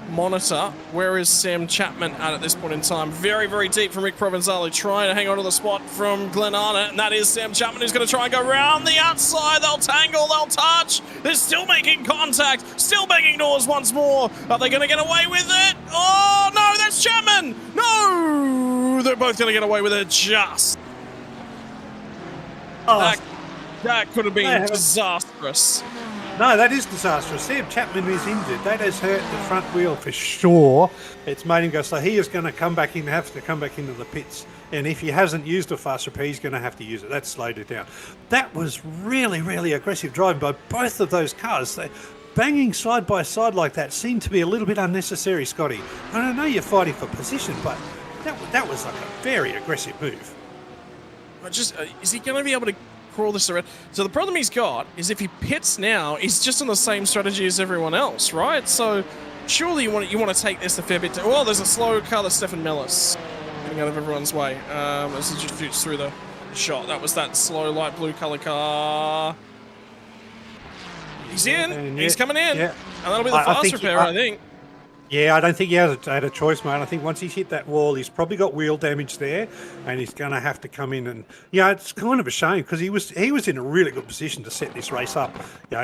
monitor where is Sam Chapman at this point in time. Very, very deep from Rick Provenzali, trying to hang on to the spot from Glenn Arnott, and that is Sam Chapman who's going to try and go round the outside. They'll tangle, they'll touch. They're still making contact, still banging doors once more. Are they going to get away with it? Oh, no, that's Chapman. No, they're both going to get away with it just. Oh, that could have been disastrous. No, that is disastrous. Sam Chapman is injured. That has hurt the front wheel for sure. It's made him go slow. He is going to come back in, have to come back into the pits. And if he hasn't used a fast repair, he's going to have to use it. That slowed it down. That was really, really aggressive driving by both of those cars. Banging side by side like that seemed to be a little bit unnecessary, Scotty. And I know you're fighting for position, but that was like a very aggressive move. Is he going to be able to crawl this around? So the problem he's got is if he pits now, he's just on the same strategy as everyone else, right? So surely you want to take this a fair bit. Well, there's a slow car, that's Stefan Mellis, getting out of everyone's way as he just shoots through the shot. That was that slow light blue color car. He's in. He's coming in. Yeah. And that'll be the fast repair, I think. Yeah, I don't think he had a choice, mate. I think once he's hit that wall, he's probably got wheel damage there, and he's going to have to come in. And it's kind of a shame because he was in a really good position to set this race up,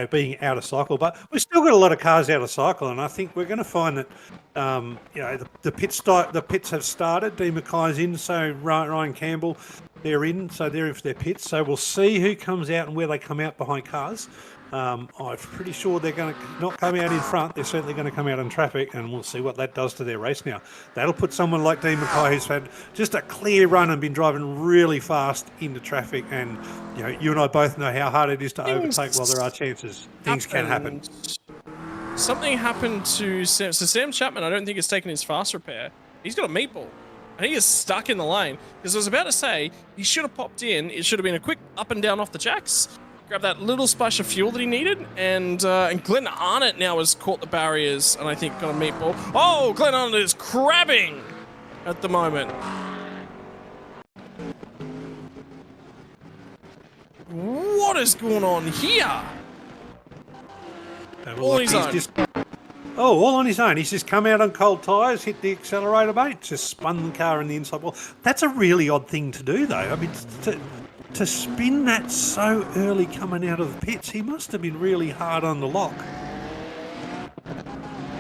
being out of cycle. But we've still got a lot of cars out of cycle, and I think we're going to find that the pits have started. Dean Mackay's in, so Ryan Campbell, they're in, so they're in for their pits. So we'll see who comes out and where they come out behind cars. I'm pretty sure they're going to not come out in front. They're certainly going to come out in traffic, and we'll see what that does to their race now. That'll put someone like Dean Mackay, who's had just a clear run and been driving really fast into traffic, and you and I both know how hard it is to overtake while there are chances. Things can happen. Something happened to Sam. So Sam Chapman, I don't think has taken his fast repair. He's got a meatball, and he is stuck in the lane. Because I was about to say, he should have popped in. It should have been a quick up and down off the jacks. Grab that little splash of fuel that he needed, and Glenn Arnott now has caught the barriers and I think got a meatball. Oh, Glenn Arnott is crabbing at the moment. What is going on here? All on his own. All on his own. He's just come out on cold tyres, hit the accelerator, mate, just spun the car in the inside wall. That's a really odd thing to do, though. I mean, to spin that so early coming out of the pits, he must have been really hard on the lock.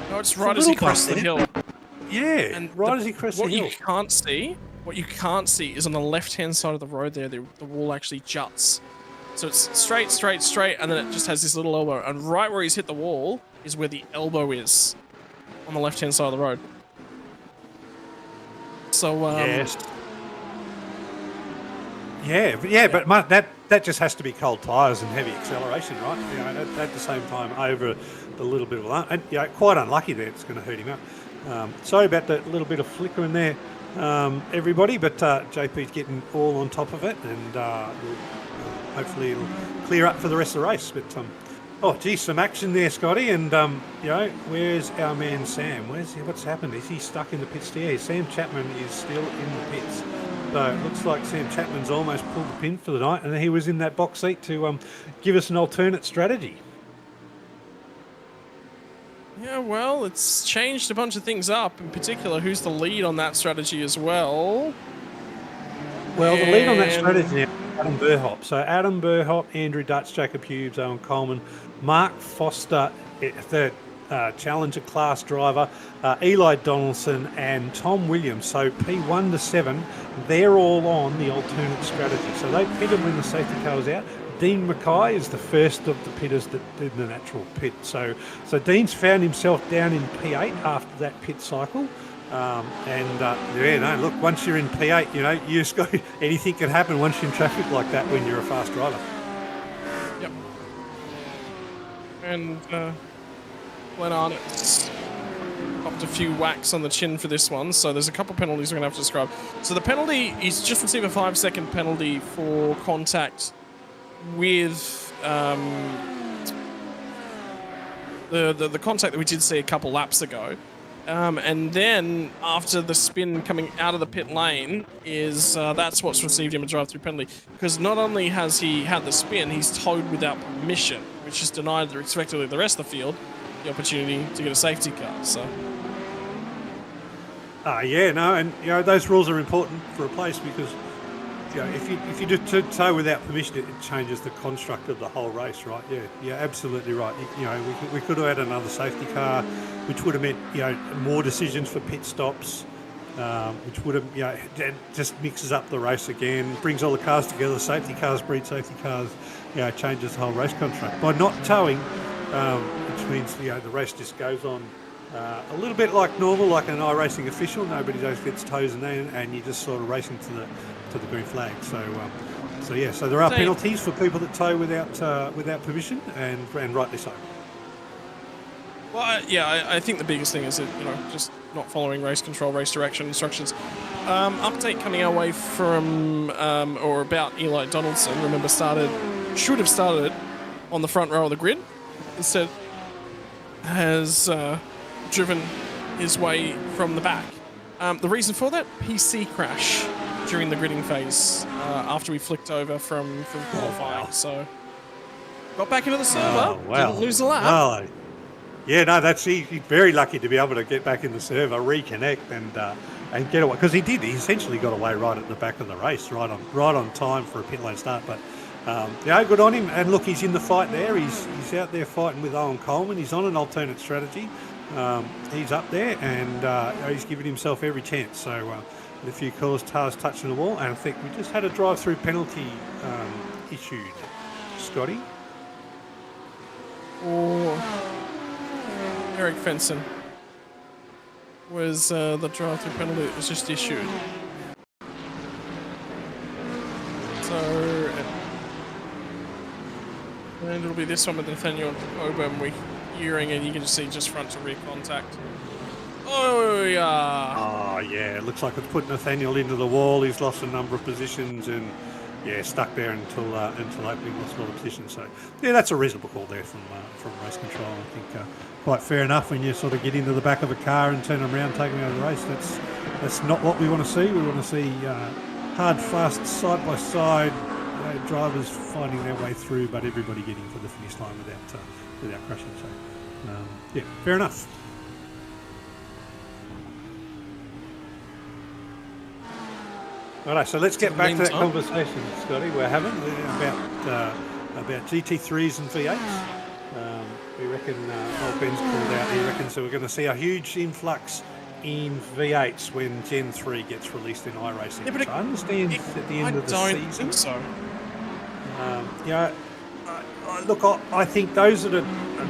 No, it's right as he crests the hill. Yeah, and right as he crests the hill. What you can't see is on the left-hand side of the road there, the wall actually juts. So it's straight, and then it just has this little elbow. And right where he's hit the wall is where the elbow is on the left-hand side of the road. So, yes. Yeah, but that just has to be cold tyres and heavy acceleration, right? At the same time over the little bit of that. And, quite unlucky there. It's going to hurt him up. Sorry about that little bit of flicker in there, everybody, but JP's getting all on top of it, and hopefully it'll clear up for the rest of the race. But Oh, geez, some action there, Scotty. And, where's our man Sam? What's happened? Is he stuck in the pits? Yeah, Sam Chapman is still in the pits. So it looks like Sam Chapman's almost pulled the pin for the night, and he was in that box seat to give us an alternate strategy. Yeah, well, it's changed a bunch of things up. In particular, who's the lead on that strategy as well? Well, the lead on that strategy now, Adam Burhop. So Adam Burhop, Andrew Dutch, Jacob Hughes, Owen Coleman, Mark Foster, the Challenger class driver, Eli Donaldson and Tom Williams. So P1 to 7, they're all on the alternate strategy. So they pitted when the safety car was out. Dean Mackay is the first of the pitters that did the natural pit. So Dean's found himself down in P8 after that pit cycle. Look, once you're in P8, you just got anything can happen once you're in traffic like that when you're a fast driver. Yep. And Glenn Arnott's popped a few whacks on the chin for this one, so there's a couple penalties we're going to have to describe. So the penalty, he's just received a 5-second penalty for contact with the contact that we did see a couple laps ago. And then after the spin coming out of the pit lane is that's what's received him a drive-through penalty, because not only has he had the spin, he's towed without permission, which has denied effectively the rest of the field the opportunity to get a safety car. So those rules are important for a place because if you do tow without permission, it changes the construct of the whole race, right? Yeah, absolutely right. We could have had another safety car, which would have meant more decisions for pit stops, which would have it just mixes up the race again, brings all the cars together. Safety cars breed safety cars, changes the whole race contract by not towing, which means the race just goes on. A little bit like normal, like an iRacing official. Nobody just gets toes and you're just sort of racing to the green flag. So there are penalties for people that tow without permission, and rightly so. Well, I think the biggest thing is that just not following race control, race direction instructions. Update coming our way from or about Eli Donaldson. Remember, should have started on the front row of the grid. Instead, has driven his way from the back. The reason for that, PC crash during the gridding phase after we flicked over from qualifying. So got back into the server, didn't lose a lap. Oh, he's very lucky to be able to get back in the server, reconnect and get away, because he essentially got away right at the back of the race, right on time for a pit lane start. But good on him. And look, he's in the fight there. He's out there fighting with Owen Coleman. He's on an alternate strategy. He's up there and he's giving himself every chance. So with a few cars touching the wall, and I think we just had a drive-through penalty issued. Scotty? Or Eric Fenson was the drive-through penalty that was just issued. So, and it'll be this one with Nathaniel Oben hearing, and you can just see just front to rear contact. Oh yeah! Oh yeah, it looks like it's put Nathaniel into the wall. He's lost a number of positions and stuck there until opening, lost a lot of positions. So that's a reasonable call there from race control. I think quite fair enough when you sort of get into the back of a car and turn them around, take them out of the race. That's not what we want to see. We want to see hard, fast, side by side drivers finding their way through, but everybody getting to the finish line without crashing. So fair enough. All right, so let's get back to that conversation, Scotty, we're having about GT3s and V8s. We reckon, old Ben's called out, he reckons that we're going to see a huge influx in V8s when Gen 3 gets released in iRacing. Yeah, but I understand at the end of the season. I don't think so. Look, I think those that are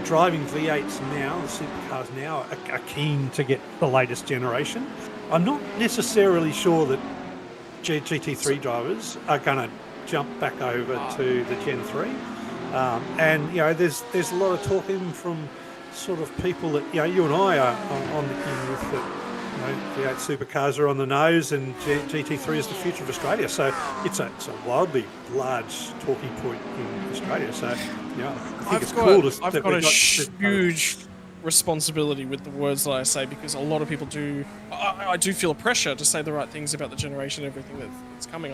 driving V8s now, the supercars now, are keen to get the latest generation. I'm not necessarily sure that GT3 drivers are going to jump back over to the Gen 3. There's a lot of talk even from sort of people that, you and I are on the in with that. V8 supercars are on the nose, and GT3 is the future of Australia. So it's a wildly large talking point in Australia. So I think I've it's got, cool to, I've that got we a supercars. huge responsibility with the words that I say because a lot of people do. I do feel a pressure to say the right things about the generation, everything that's coming.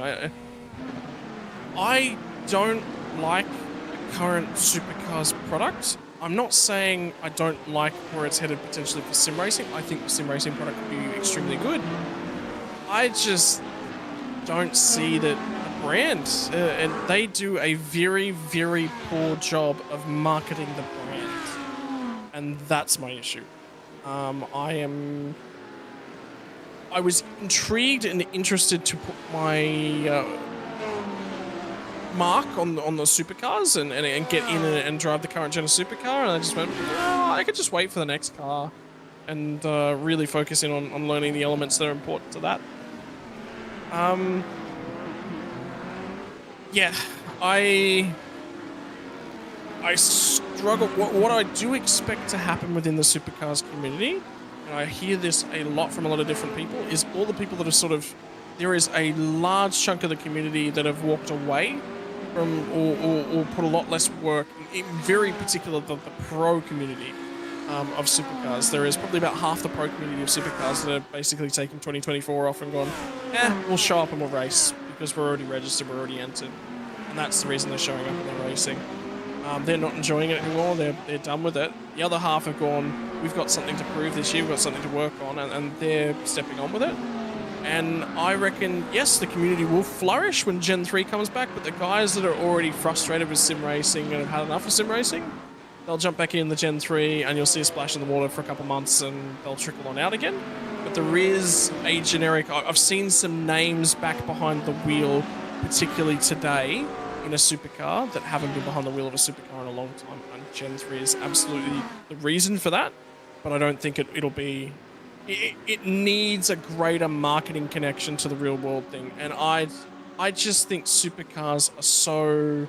I don't like the current supercars product. I'm not saying I don't like where it's headed potentially for sim racing. I think the sim racing product could be extremely good. I just don't see that the brand, and they do a very, very poor job of marketing the brand, and that's my issue. I was intrigued and interested to put my mark on the supercars and get in and drive the current gen of supercar, and I just went, oh, I could just wait for the next car and really focus in on learning the elements that are important to that. Yeah, I struggle. What I do expect to happen within the supercars community, and I hear this a lot from a lot of different people, is all the people that are sort of, there is a large chunk of the community that have walked away from or put a lot less work, in very particular the pro community of supercars. There is probably about half the pro community of supercars that are basically taking 2024 off and gone, we'll show up and we'll race because we're already registered, we're already entered. And that's the reason they're showing up and they're racing. They're not enjoying it anymore, they're done with it. The other half have gone, we've got something to prove this year, we've got something to work on, and they're stepping on with it. And I reckon, yes, the community will flourish when Gen 3 comes back, but the guys that are already frustrated with sim racing and have had enough of sim racing, they'll jump back in the Gen 3 and you'll see a splash in the water for a couple months and they'll trickle on out again. But there is a generic, I've seen some names back behind the wheel, particularly today, in a supercar that haven't been behind the wheel of a supercar in a long time. And Gen 3 is absolutely the reason for that, but I don't think it'll be... It needs a greater marketing connection to the real world thing. And I just think supercars are so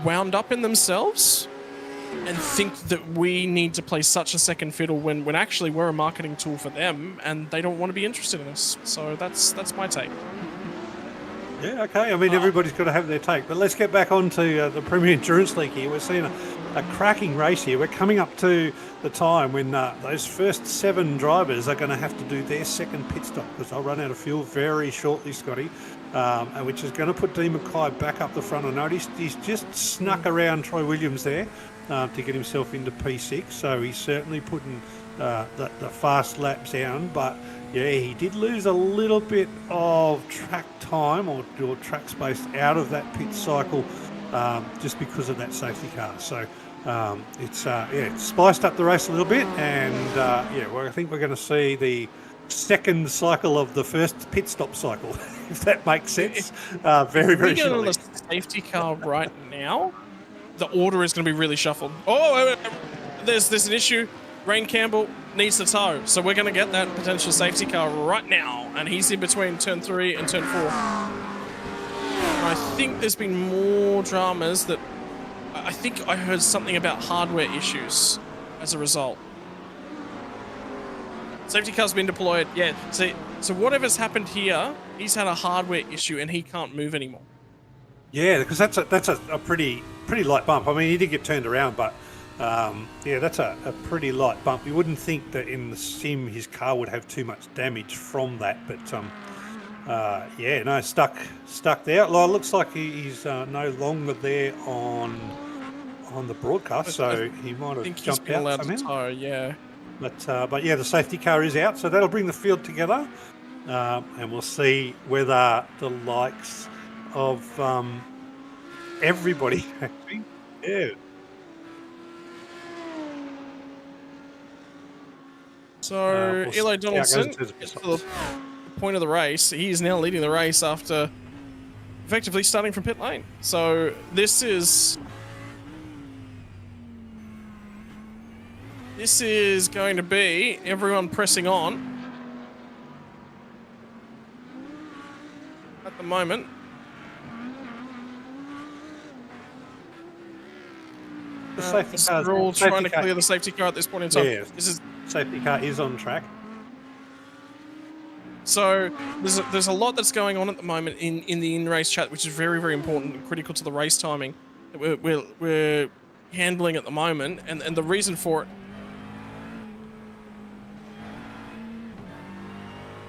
wound up in themselves and think that we need to play such a second fiddle when actually we're a marketing tool for them and they don't want to be interested in us. So that's my take. Yeah, okay. I mean, everybody's got to have their take. But let's get back on to the Premier Endurance League here. We're seeing a cracking race here. We're coming up to the time when those first 7 drivers are going to have to do their second pit stop because they'll run out of fuel very shortly, Scotty, and which is going to put Dean Mackay back up the front. I noticed he's just snuck around Troy Williams there to get himself into P6, so he's certainly putting the fast lap down. But yeah, he did lose a little bit of track time or track space out of that pit cycle just because of that safety car. So it's spiced up the race a little bit, and well, I think we're going to see the second cycle of the first pit stop cycle, if that makes sense. Very, very shortly. On the safety car right now, the order is going to be really shuffled. Oh, there's an issue. Rain Campbell needs to tow, so we're going to get that potential safety car right now, and he's in between turn 3 and turn 4. And I think there's been more dramas that I think I heard something about hardware issues as a result. Safety car's been deployed. Yeah, so whatever's happened here, he's had a hardware issue and he can't move anymore. Yeah, because that's a pretty light bump. I mean, he did get turned around, but that's a pretty light bump. You wouldn't think that in the sim his car would have too much damage from that, but stuck there. Well, it looks like he's no longer there on the broadcast, so he might have jumped out somehow. Yeah. But yeah, the safety car is out, so that'll bring the field together, and we'll see whether the likes of everybody actually, So Eli Donaldson gets to the point of the race. He is now leading the race after effectively starting from pit lane. So this is going to be everyone pressing on at the moment. The safety car. We're all trying to clear the safety car at this point in time. Yeah, safety car is on track. So there's a lot that's going on at the moment in the in-race chat, which is very, very important and critical to the race timing. that we're handling at the moment, and the reason for it.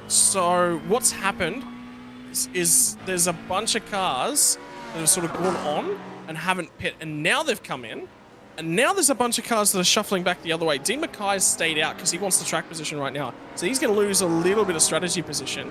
So what's happened is there's a bunch of cars that have sort of gone on and haven't pit, and now they've come in, and now there's a bunch of cars that are shuffling back the other way. Dean Mackay's stayed out because he wants the track position right now, so he's going to lose a little bit of strategy position.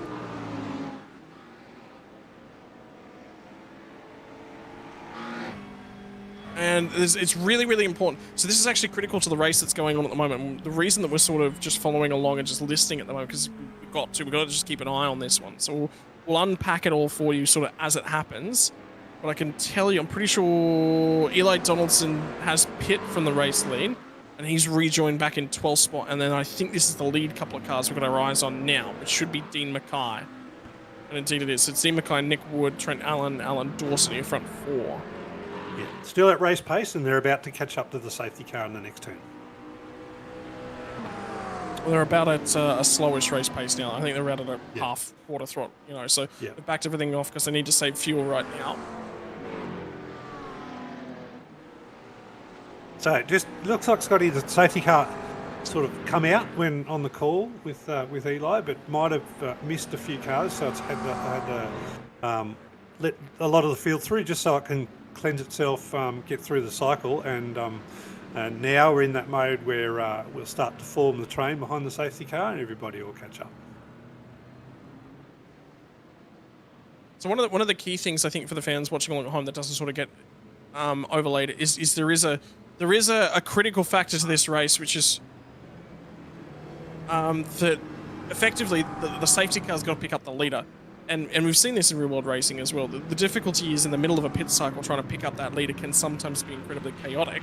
And it's really, really important. So this is actually critical to the race that's going on at the moment. The reason that we're sort of just following along and just listening at the moment, because we've got to just keep an eye on this one. So we'll unpack it all for you sort of as it happens. But I can tell you, I'm pretty sure Eli Donaldson has pit from the race lead, and he's rejoined back in 12th spot. And then I think this is the lead couple of cars we've got our eyes on now, which should be Dean Mackay. And indeed it is. It's Dean Mackay, Nick Wood, Trent Allen, Alan Dawson in your front four. Yeah, still at race pace, and they're about to catch up to the safety car in the next turn. Well, they're about at a slowish race pace now. I think they're out at a half quarter throttle, so they've backed everything off because they need to save fuel right now. So it just looks like, Scotty, the safety car sort of come out when on the call with Eli, but might have missed a few cars, so it's had to let a lot of the field through just so it can cleanse itself, get through the cycle, and now we're in that mode where we'll start to form the train behind the safety car, and everybody will catch up. So one of the key things I think for the fans watching along at home that doesn't sort of get overlaid is there is a critical factor to this race, which is that effectively the safety car's got to pick up the leader. And we've seen this in real world racing as well. The difficulty is in the middle of a pit cycle trying to pick up that leader can sometimes be incredibly chaotic.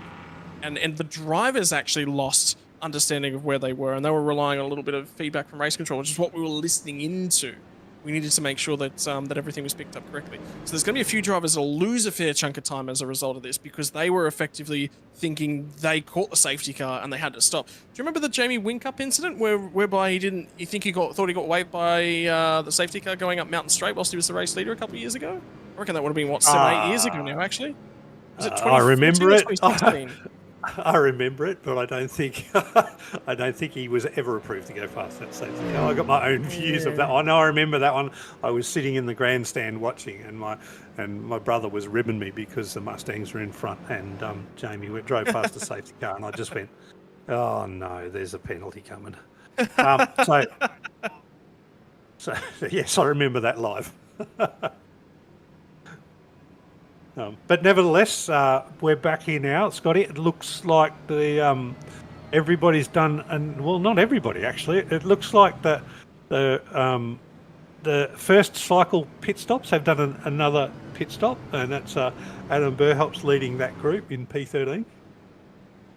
And the drivers actually lost understanding of where they were, and they were relying on a little bit of feedback from race control, which is what we were listening into. We needed to make sure that that everything was picked up correctly. So there's going to be a few drivers that will lose a fair chunk of time as a result of this because they were effectively thinking they caught the safety car and they had to stop. Do you remember the Jamie Whincup incident whereby he thought he got waved by the safety car going up Mountain Straight whilst he was the race leader a couple of years ago? I reckon that would have been 7-8 years ago now. Actually, was it 2014 I remember it. 2016? I remember it, but I don't think he was ever approved to go past that safety car. I got my own views of that. I know I remember that one. I was sitting in the grandstand watching, and my brother was ribbing me because the Mustangs were in front, and Jamie drove past the safety car, and I just went, "Oh no, there's a penalty coming." So yes, I remember that live. But nevertheless, we're back here now, Scotty. It looks like everybody's done, and well, not everybody actually. It looks like the first cycle pit stops have done another pit stop, and that's Adam Burhop's leading that group in P13.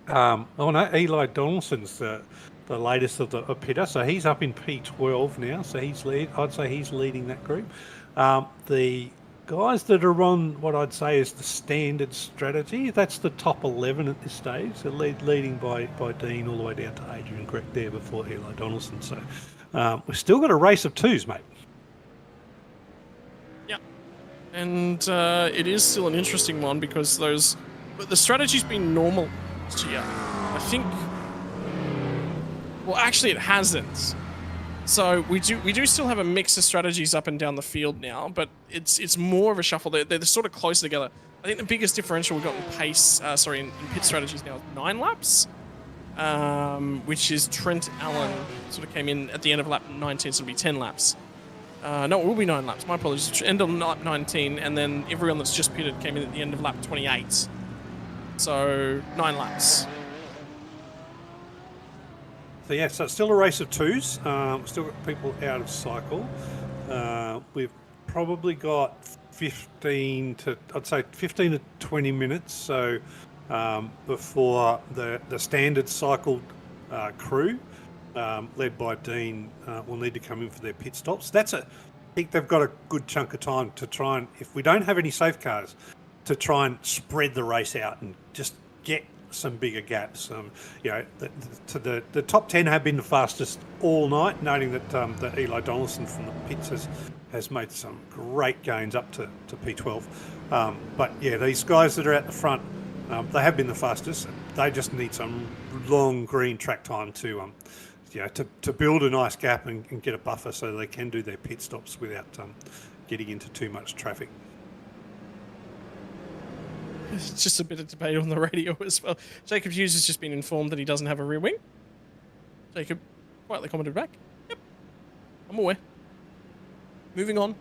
Eli Donaldson's the latest of the pitter, so he's up in P12 now. So I'd say he's leading that group. The guys that are on what I'd say is the standard strategy, that's the top 11 at this stage. So leading by Dean all the way down to Adrian Grech there before Eli Donaldson. So we've still got a race of twos, mate. Yeah, and it is still an interesting one because the strategy's been normal this year. I think. Well, actually, it hasn't. So we do still have a mix of strategies up and down the field now, but it's more of a shuffle. They're sort of closer together. I think the biggest differential we've got in in pit strategies now is 9 laps, which is Trent Allen sort of came in at the end of lap 19, so it'll be 10 laps. No, it will be 9 laps. My apologies. End of lap 19, and then everyone that's just pitted came in at the end of lap 28. So 9 laps. So yeah, so it's still a race of twos. Still got people out of cycle. We've probably got 15 to 20 minutes. So before the standard cycled crew, led by Dean, will need to come in for their pit stops. I think they've got a good chunk of time to try and, if we don't have any safe cars, to try and spread the race out and just get some bigger gaps. The top 10 have been the fastest all night, noting that Eli Donaldson from the pits has made some great gains up to P12. But yeah, these guys that are at the front, they have been the fastest. They just need some long green track time to build a nice gap and get a buffer so they can do their pit stops without getting into too much traffic. It's just a bit of debate on the radio as well. Jacob Hughes has just been informed that he doesn't have a rear wing. Jacob quietly commented back, "Yep, I'm aware. Moving on."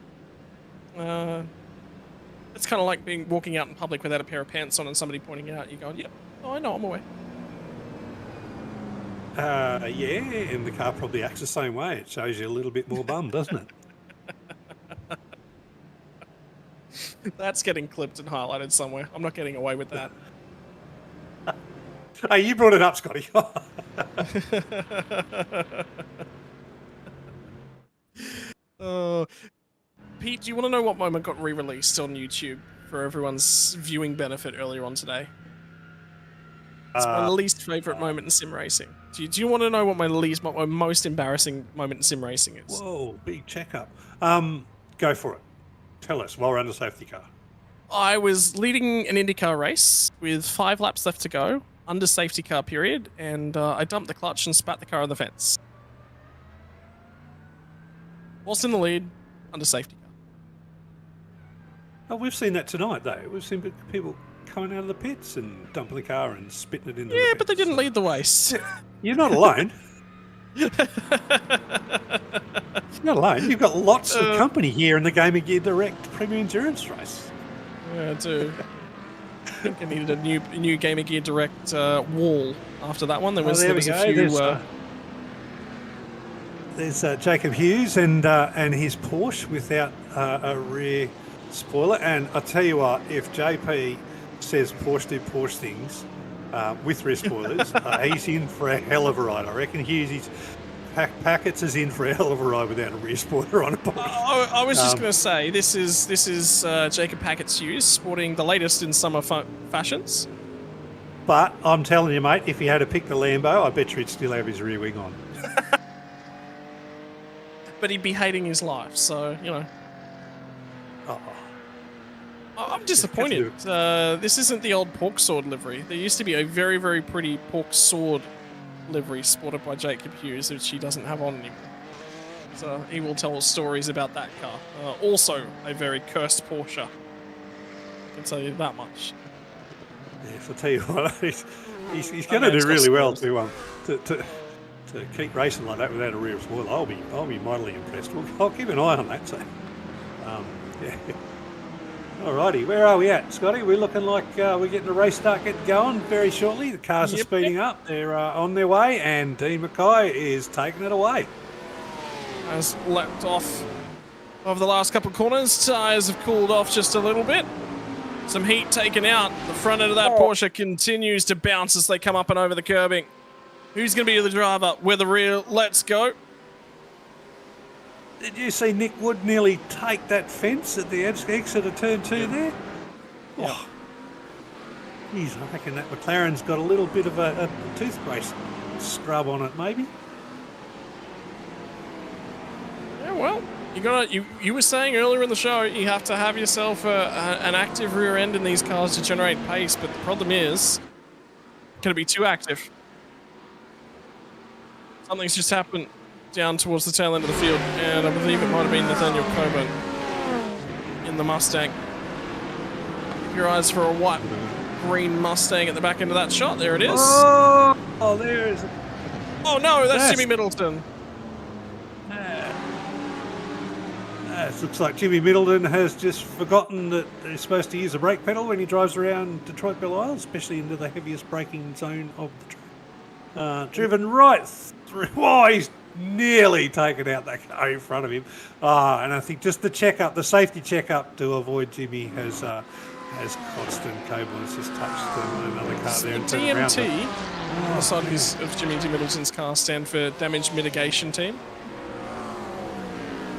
It's kind of like walking out in public without a pair of pants on and somebody pointing it out. You're going, "Yep, oh, I know, I'm aware." Yeah, and the car probably acts the same way. It shows you a little bit more bum, doesn't it? That's getting clipped and highlighted somewhere. I'm not getting away with that. Hey, you brought it up, Scotty. Pete, do you want to know what moment got re-released on YouTube for everyone's viewing benefit earlier on today? It's my least favourite moment in sim racing. Do you want to know what my most embarrassing moment in sim racing is? Whoa, big checkup. Go for it. Tell us while we're under safety car. I was leading an IndyCar race with 5 laps left to go, under safety car period, and I dumped the clutch and spat the car on the fence. Whilst in the lead, under safety car. Oh, we've seen that tonight, though. We've seen people coming out of the pits and dumping the car and spitting it into the Yeah, but they didn't lead the race. You're not alone. You're not alone. You've got lots of company here in the Game of Gear Direct Premier Endurance race. Yeah, I do. I think I needed a new Game of Gear Direct wall after that one. There was a few. There's Jacob Hughes and his Porsche without a rear spoiler. And I tell you what, if JP says Porsche do Porsche things with rear spoilers, he's in for a hell of a ride. I reckon Hughes Packets is in for a hell of a ride without a rear spoiler on a Porsche. I was just going to say, this is Jacob Packett's Hughes, sporting the latest in summer fashions. But I'm telling you, mate, if he had to pick the Lambo, I bet you he'd still have his rear wing on. But he'd be hating his life, so, you know. I'm disappointed. This isn't the old pork sword livery. There used to be a very, very pretty pork sword livery sported by Jacob Hughes, which he doesn't have on anymore. So he will tell us stories about that car. Also, a very cursed Porsche. I can tell you that much. Yes, I'll tell you what, he's going to do really well to keep racing like that without a rear spoiler. I'll be mightily impressed. I'll keep an eye on that. So, yeah. Alrighty, where are we at, Scotty? We're looking like we're getting the race start getting going very shortly. The cars are speeding up. They're on their way, and Dean Mackay is taking it away. Has leapt off of the last couple of corners. Tyres have cooled off just a little bit. Some heat taken out. The front end of that Porsche continues to bounce as they come up and over the curbing. Who's going to be the driver with the rear? Let's go. Did you see Nick Wood nearly take that fence at the exit of turn 2 there? Oh, geez, I reckon that McLaren's got a little bit of a toothpaste scrub on it, maybe. Yeah, well, you were saying earlier in the show you have to have yourself an active rear end in these cars to generate pace, but the problem is, can it be too active? Something's just happened down towards the tail end of the field, and I believe it might have been Nathaniel Coburn in the Mustang. Keep your eyes for a white-green Mustang at the back end of that shot. There it is. Oh, there is. Oh no, that's Jimmy Middleton. It looks like Jimmy Middleton has just forgotten that he's supposed to use a brake pedal when he drives around Detroit Belle Isle, especially into the heaviest braking zone of the track. Driven right through. Whoa, he's nearly taken out that car in front of him. And I think just the safety checkup to avoid Jimmy has Constant Coburn has just touched another car there. DMT on the side of Jimmy D. Middleton's car stand for Damage Mitigation Team.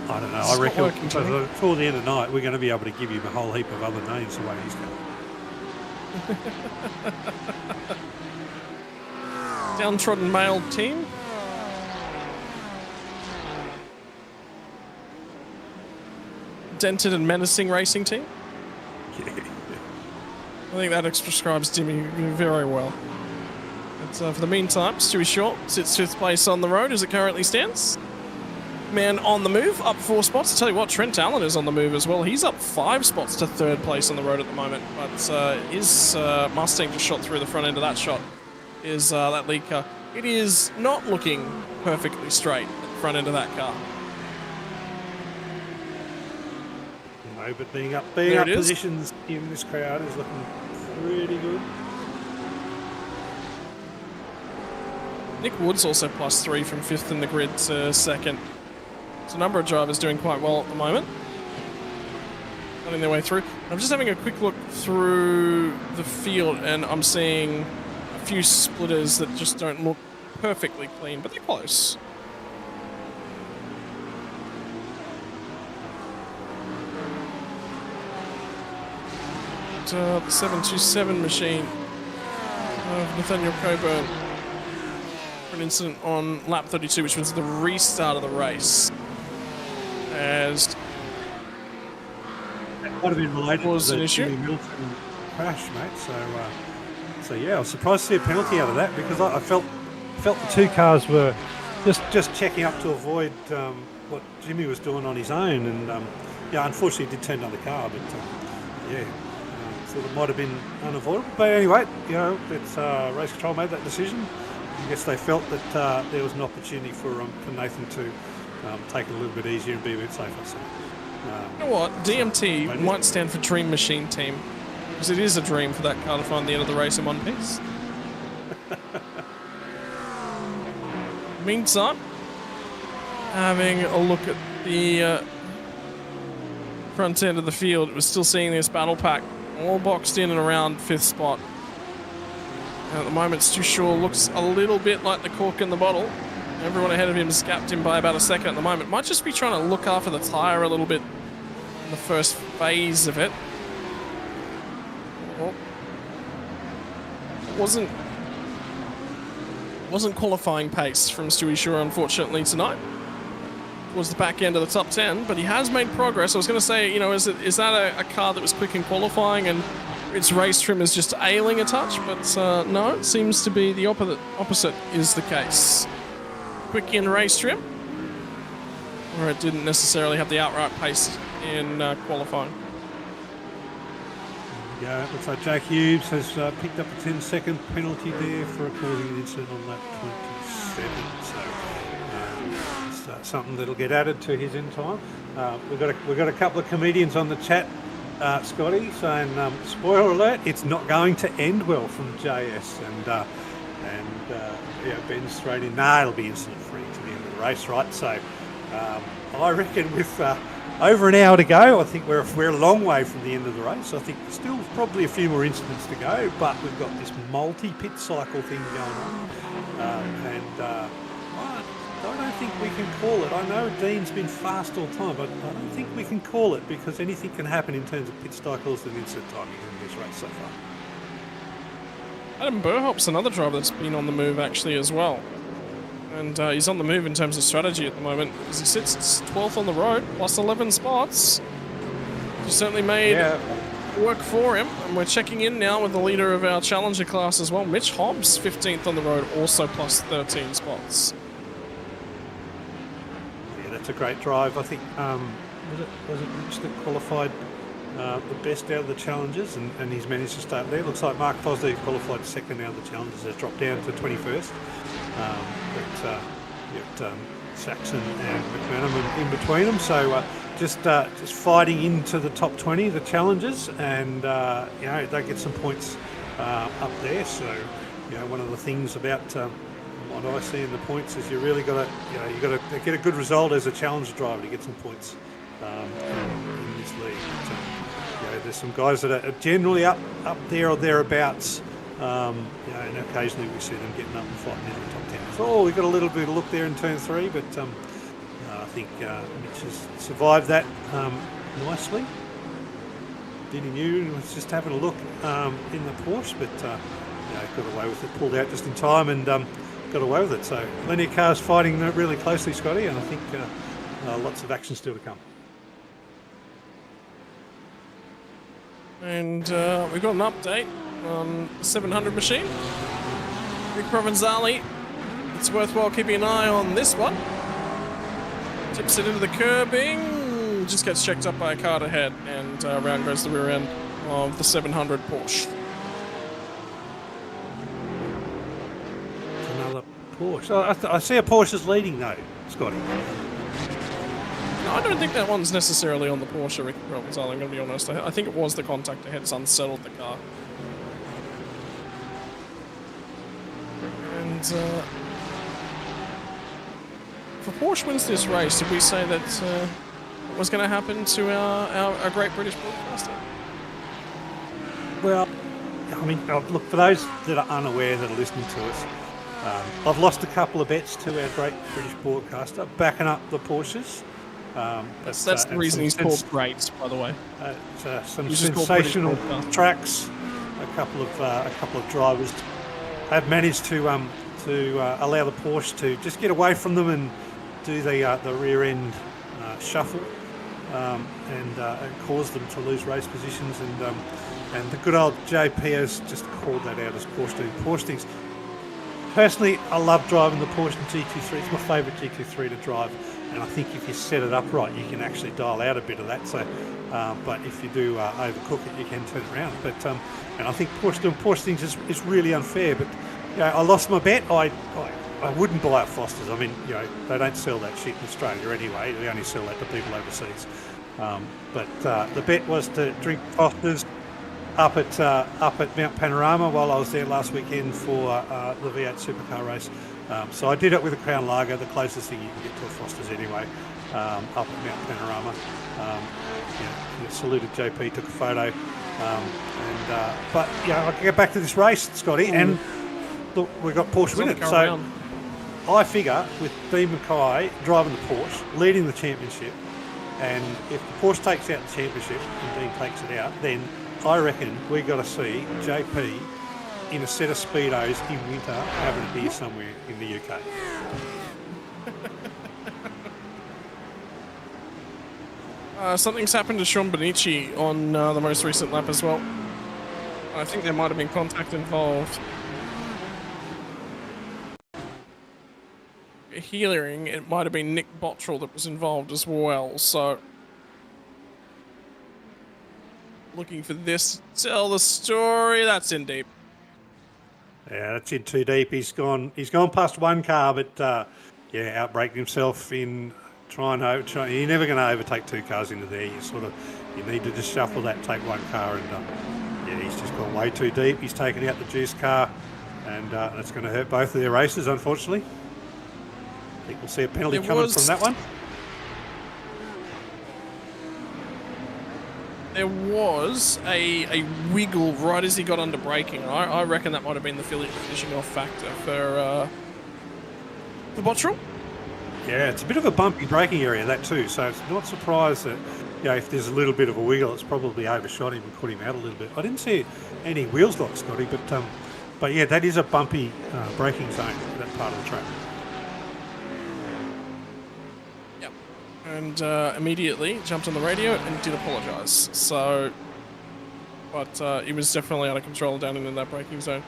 I don't know. I reckon before the end of the night, we're going to be able to give him a whole heap of other names the way he's going. downtrodden male team. Dented and menacing racing team. I think that describes Jimmy very well. But for the meantime, Stewie Short sits 5th place on the road as it currently stands. Man on the move, up 4 spots. I tell you what, Trent Allen is on the move as well. He's up 5 spots to 3rd place on the road at the moment. But his Mustang just shot through the front end of that shot. Is that lead car. It is not looking perfectly straight at the front end of that car. No, but being up positions in this crowd is looking pretty good. Nick Woods also +3 from 5th in the grid to 2nd. So a number of drivers doing quite well at the moment. Finding their way through. I'm just having a quick look through the field and I'm seeing a few splitters that just don't look perfectly clean, but they're close. The 727 machine of Nathaniel Coburn for an incident on lap 32, which was the restart of the race. As that might have been related was to an the issue. Jimmy Milton crash, mate. So yeah, I was surprised to see a penalty out of that because I felt the 2 cars were just checking up to avoid what Jimmy was doing on his own, and yeah, unfortunately, he did turn down the car, but yeah. Thought it might have been unavoidable, but anyway, you know, it's race control made that decision. I guess they felt that there was an opportunity for Nathan to take it a little bit easier and be a bit safer. So, you know what? DMT might stand for Dream Machine Team, because it is a dream for that car to find the end of the race in one piece. Meantime, having a look at the front end of the field, it was still seeing this battle pack all boxed in and around 5th spot. And at the moment, Stu Shaw looks a little bit like the cork in the bottle. Everyone ahead of him has gapped him by about a second at the moment. Might just be trying to look after the tyre a little bit in the first phase of it. Well, wasn't qualifying pace from Stewie Shaw, unfortunately, tonight. Was the back end of the top 10, but he has made progress. I was going to say, you know, is that a car that was quick in qualifying and its race trim is just ailing a touch? But no, it seems to be the opposite is the case. Quick in race trim, where it didn't necessarily have the outright pace in qualifying. Yeah, it looks like Jack Hughes has picked up a 10-second penalty there for causing an incident on lap 27. So something that'll get added to his end time. We've got a couple of comedians on the chat, Scotty, saying spoiler alert, it's not going to end well from JS, and yeah, Ben straight in. Nah, it'll be incident free to the end of the race, right? So I reckon with over an hour to go, I think we're a long way from the end of the race. I think there's still probably a few more incidents to go, but we've got this multi-pit cycle thing going on, I don't think we can call it. I know Dean's been fast all the time, but I don't think we can call it because anything can happen in terms of pit cycles and incident timing in this race so far. Adam Burhop's another driver that's been on the move actually as well. And he's on the move in terms of strategy at the moment as he sits 12th on the road, plus 11 spots. He certainly made work for him. And we're checking in now with the leader of our Challenger class as well, Mitch Hobbs, 15th on the road, also plus 13 spots. That's a great drive. I think was it Rich that qualified the best out of the Challengers, and he's managed to start there. Looks like Mark Fosler qualified second out of the Challengers, has dropped down to 21st. But Saxon and McManaman in between them. So just fighting into the top 20, the Challengers, and you know, they get some points up there. So you know, one of the things about what I see in the points is you really got to get a good result as a Challenger driver to get some points in this league. So, you know, there's some guys that are generally up there or thereabouts. You know, and occasionally we see them getting up and fighting into the top 10. So we got a little bit of look there in turn 3, but I think Mitch has survived that nicely. Denny New was just having a look in the Porsche, but you know, got away with it, pulled out just in time, and got away with it. So plenty of cars fighting really closely, Scotty, and I think lots of action still to come. And we've got an update on the 700 machine. Rick Provenzali, it's worthwhile keeping an eye on this one. Tips it into the curbing, just gets checked up by a car ahead, and round goes the rear end of the 700 Porsche. Another Porsche. Oh, I see a Porsche's leading though, Scotty. No, I don't think that one's necessarily on the Porsche, Rick Provenzali, I'm going to be honest. I think it was the contact ahead that's unsettled the car. And if Porsche wins this race, did we say that what was going to happen to our great British broadcaster? Well, I mean, look, for those that are unaware that are listening to us, I've lost a couple of bets to our great British broadcaster, backing up the Porsches. That's the reason he's called great, by the way. Some sensational tracks. A couple of drivers have managed to allow the Porsche to just get away from them and do the rear end shuffle and cause them to lose race positions. And the good old JP has just called that out as Porsche doing Porsche things. Personally, I love driving the Porsche GT3. It's my favourite GT3 to drive, and I think if you set it up right, you can actually dial out a bit of that. So, but if you do overcook it, you can turn it around. But and I think Porsche doing Porsche things is really unfair. But you know, I lost my bet. I wouldn't buy at Foster's. I mean, you know, they don't sell that shit in Australia anyway. They only sell that to people overseas. But the bet was to drink Foster's up at Mount Panorama while I was there last weekend for the V8 Supercar race. So I did it with a Crown Lager, the closest thing you can get to a Foster's anyway, up at Mount Panorama. Saluted JP, took a photo. But yeah, I can get back to this race, Scotty, and look, we've got Porsche winning. So I figure with Dean Mackay driving the Porsche, leading the championship, and if the Porsche takes out the championship and Dean takes it out, then I reckon we got to see JP in a set of Speedos in winter having a beer somewhere in the UK. Something's happened to Sean Bonici on the most recent lap as well. I think there might have been contact involved. Hearing it might have been Nick Bottrell that was involved as well, so looking for this to tell the story. That's in deep. Yeah, that's in too deep. He's gone past one car, but outbraked himself in trying. You're never going to overtake two cars into there. You need to just shuffle that, take one car, and he's just gone way too deep. He's taken out the juice car, and that's going to hurt both of their races, unfortunately. I think we'll see a penalty coming from that one. There was a wiggle right as he got under braking. I reckon that might have been the finishing off factor for Bottrell. Yeah, it's a bit of a bumpy braking area, that too. So it's not surprised that if there's a little bit of a wiggle, it's probably overshot him and put him out a little bit. I didn't see any wheels lock, Scotty, but yeah, that is a bumpy braking zone, that part of the track. And immediately jumped on the radio and did apologise. So, but he was definitely out of control down into that braking zone.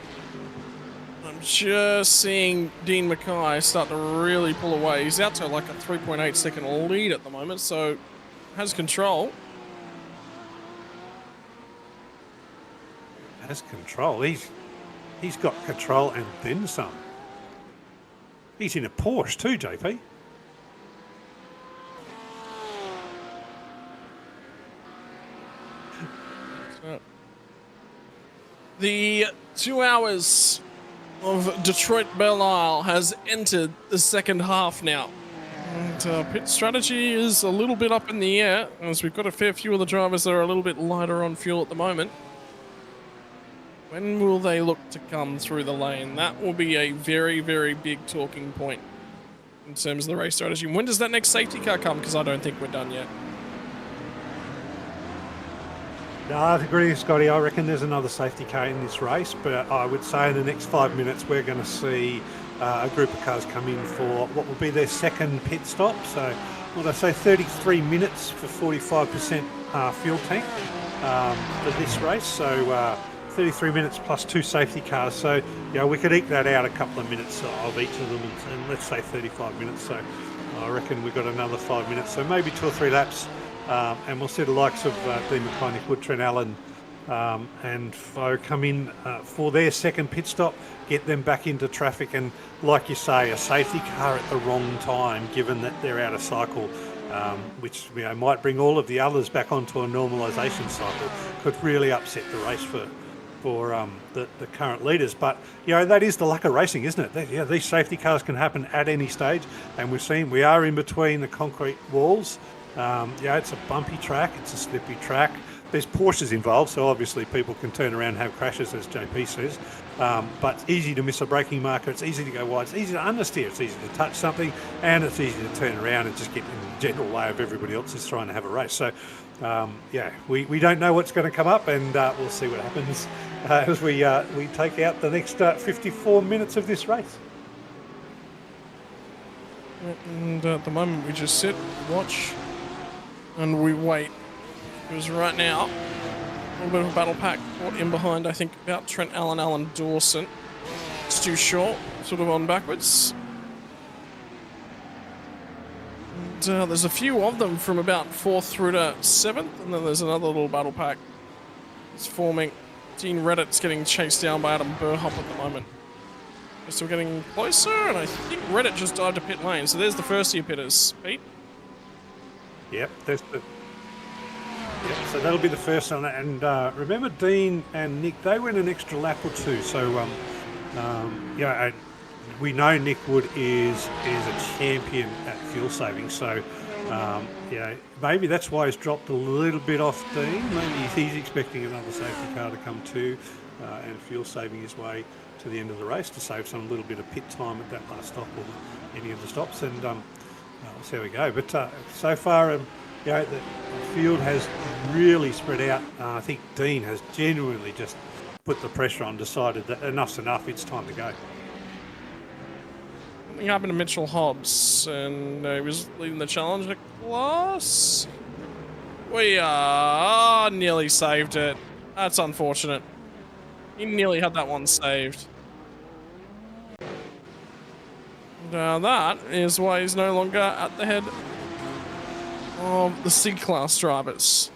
I'm just seeing Dean Mackay start to really pull away. He's out to like a 3.8 second lead at the moment, so has control. Has control. He's got control and then some. He's in a Porsche too, JP. The 2 hours of Detroit Belle Isle has entered the second half now. And pit strategy is a little bit up in the air, as we've got a fair few of the drivers that are a little bit lighter on fuel at the moment. When will they look to come through the lane? That will be a very, very big talking point in terms of the race strategy. When does that next safety car come? Because I don't think we're done yet. No, I agree, Scotty. I reckon there's another safety car in this race, but I would say in the next 5 minutes we're going to see a group of cars come in for what will be their second pit stop. So, what I say, 33 minutes for 45% fuel tank for this race. So, 33 minutes plus 2 safety cars. So, we could eke that out a couple of minutes of each of them, and let's say 35 minutes. So, I reckon we've got another 5 minutes. So, maybe 2 or 3 laps, and we'll see the likes of Dean McConaughey, Wood, Trent Allen, and Foe come in for their second pit stop, get them back into traffic, and like you say, a safety car at the wrong time, given that they're out of cycle, which might bring all of the others back onto a normalisation cycle, could really upset the race for the current leaders. But that is the luck of racing, isn't it? These safety cars can happen at any stage, and we've seen we are in between the concrete walls. It's a bumpy track, it's a slippery track. There's Porsches involved, so obviously people can turn around and have crashes, as JP says. But it's easy to miss a braking marker, it's easy to go wide, it's easy to understeer, it's easy to touch something, and it's easy to turn around and just get in the general way of everybody else who's trying to have a race. So, we don't know what's going to come up, and we'll see what happens as we take out the next 54 minutes of this race. And at the moment, we just sit, watch, and we wait. Because right now, a little bit of a battle pack caught in behind, I think, about Trent Allen, Alan Dawson. It's too short, sort of on backwards. And there's a few of them from about 4th through to 7th, and then there's another little battle pack. It's forming. Dean Reddit's getting chased down by Adam Burhop at the moment. We're still getting closer, and I think Reddit just dived to pit lane. So there's the first year pitters, Pete. Yep, so that'll be the first one. And remember, Dean and Nick, they went an extra lap or two. So, we know Nick Wood is a champion at fuel saving. So, maybe that's why he's dropped a little bit off Dean. Maybe he's expecting another safety car to come too, and fuel saving his way to the end of the race to save some little bit of pit time at that last stop or any of the stops. And we'll see how we go. But so far, the field has really spread out. I think Dean has genuinely just put the pressure on, decided that enough's enough, it's time to go. Something happened to Mitchell Hobbs, and he was leading the Challenger class. We nearly saved it. That's unfortunate. He nearly had that one saved. Now that is why he's no longer at the head of the C-Class drivers.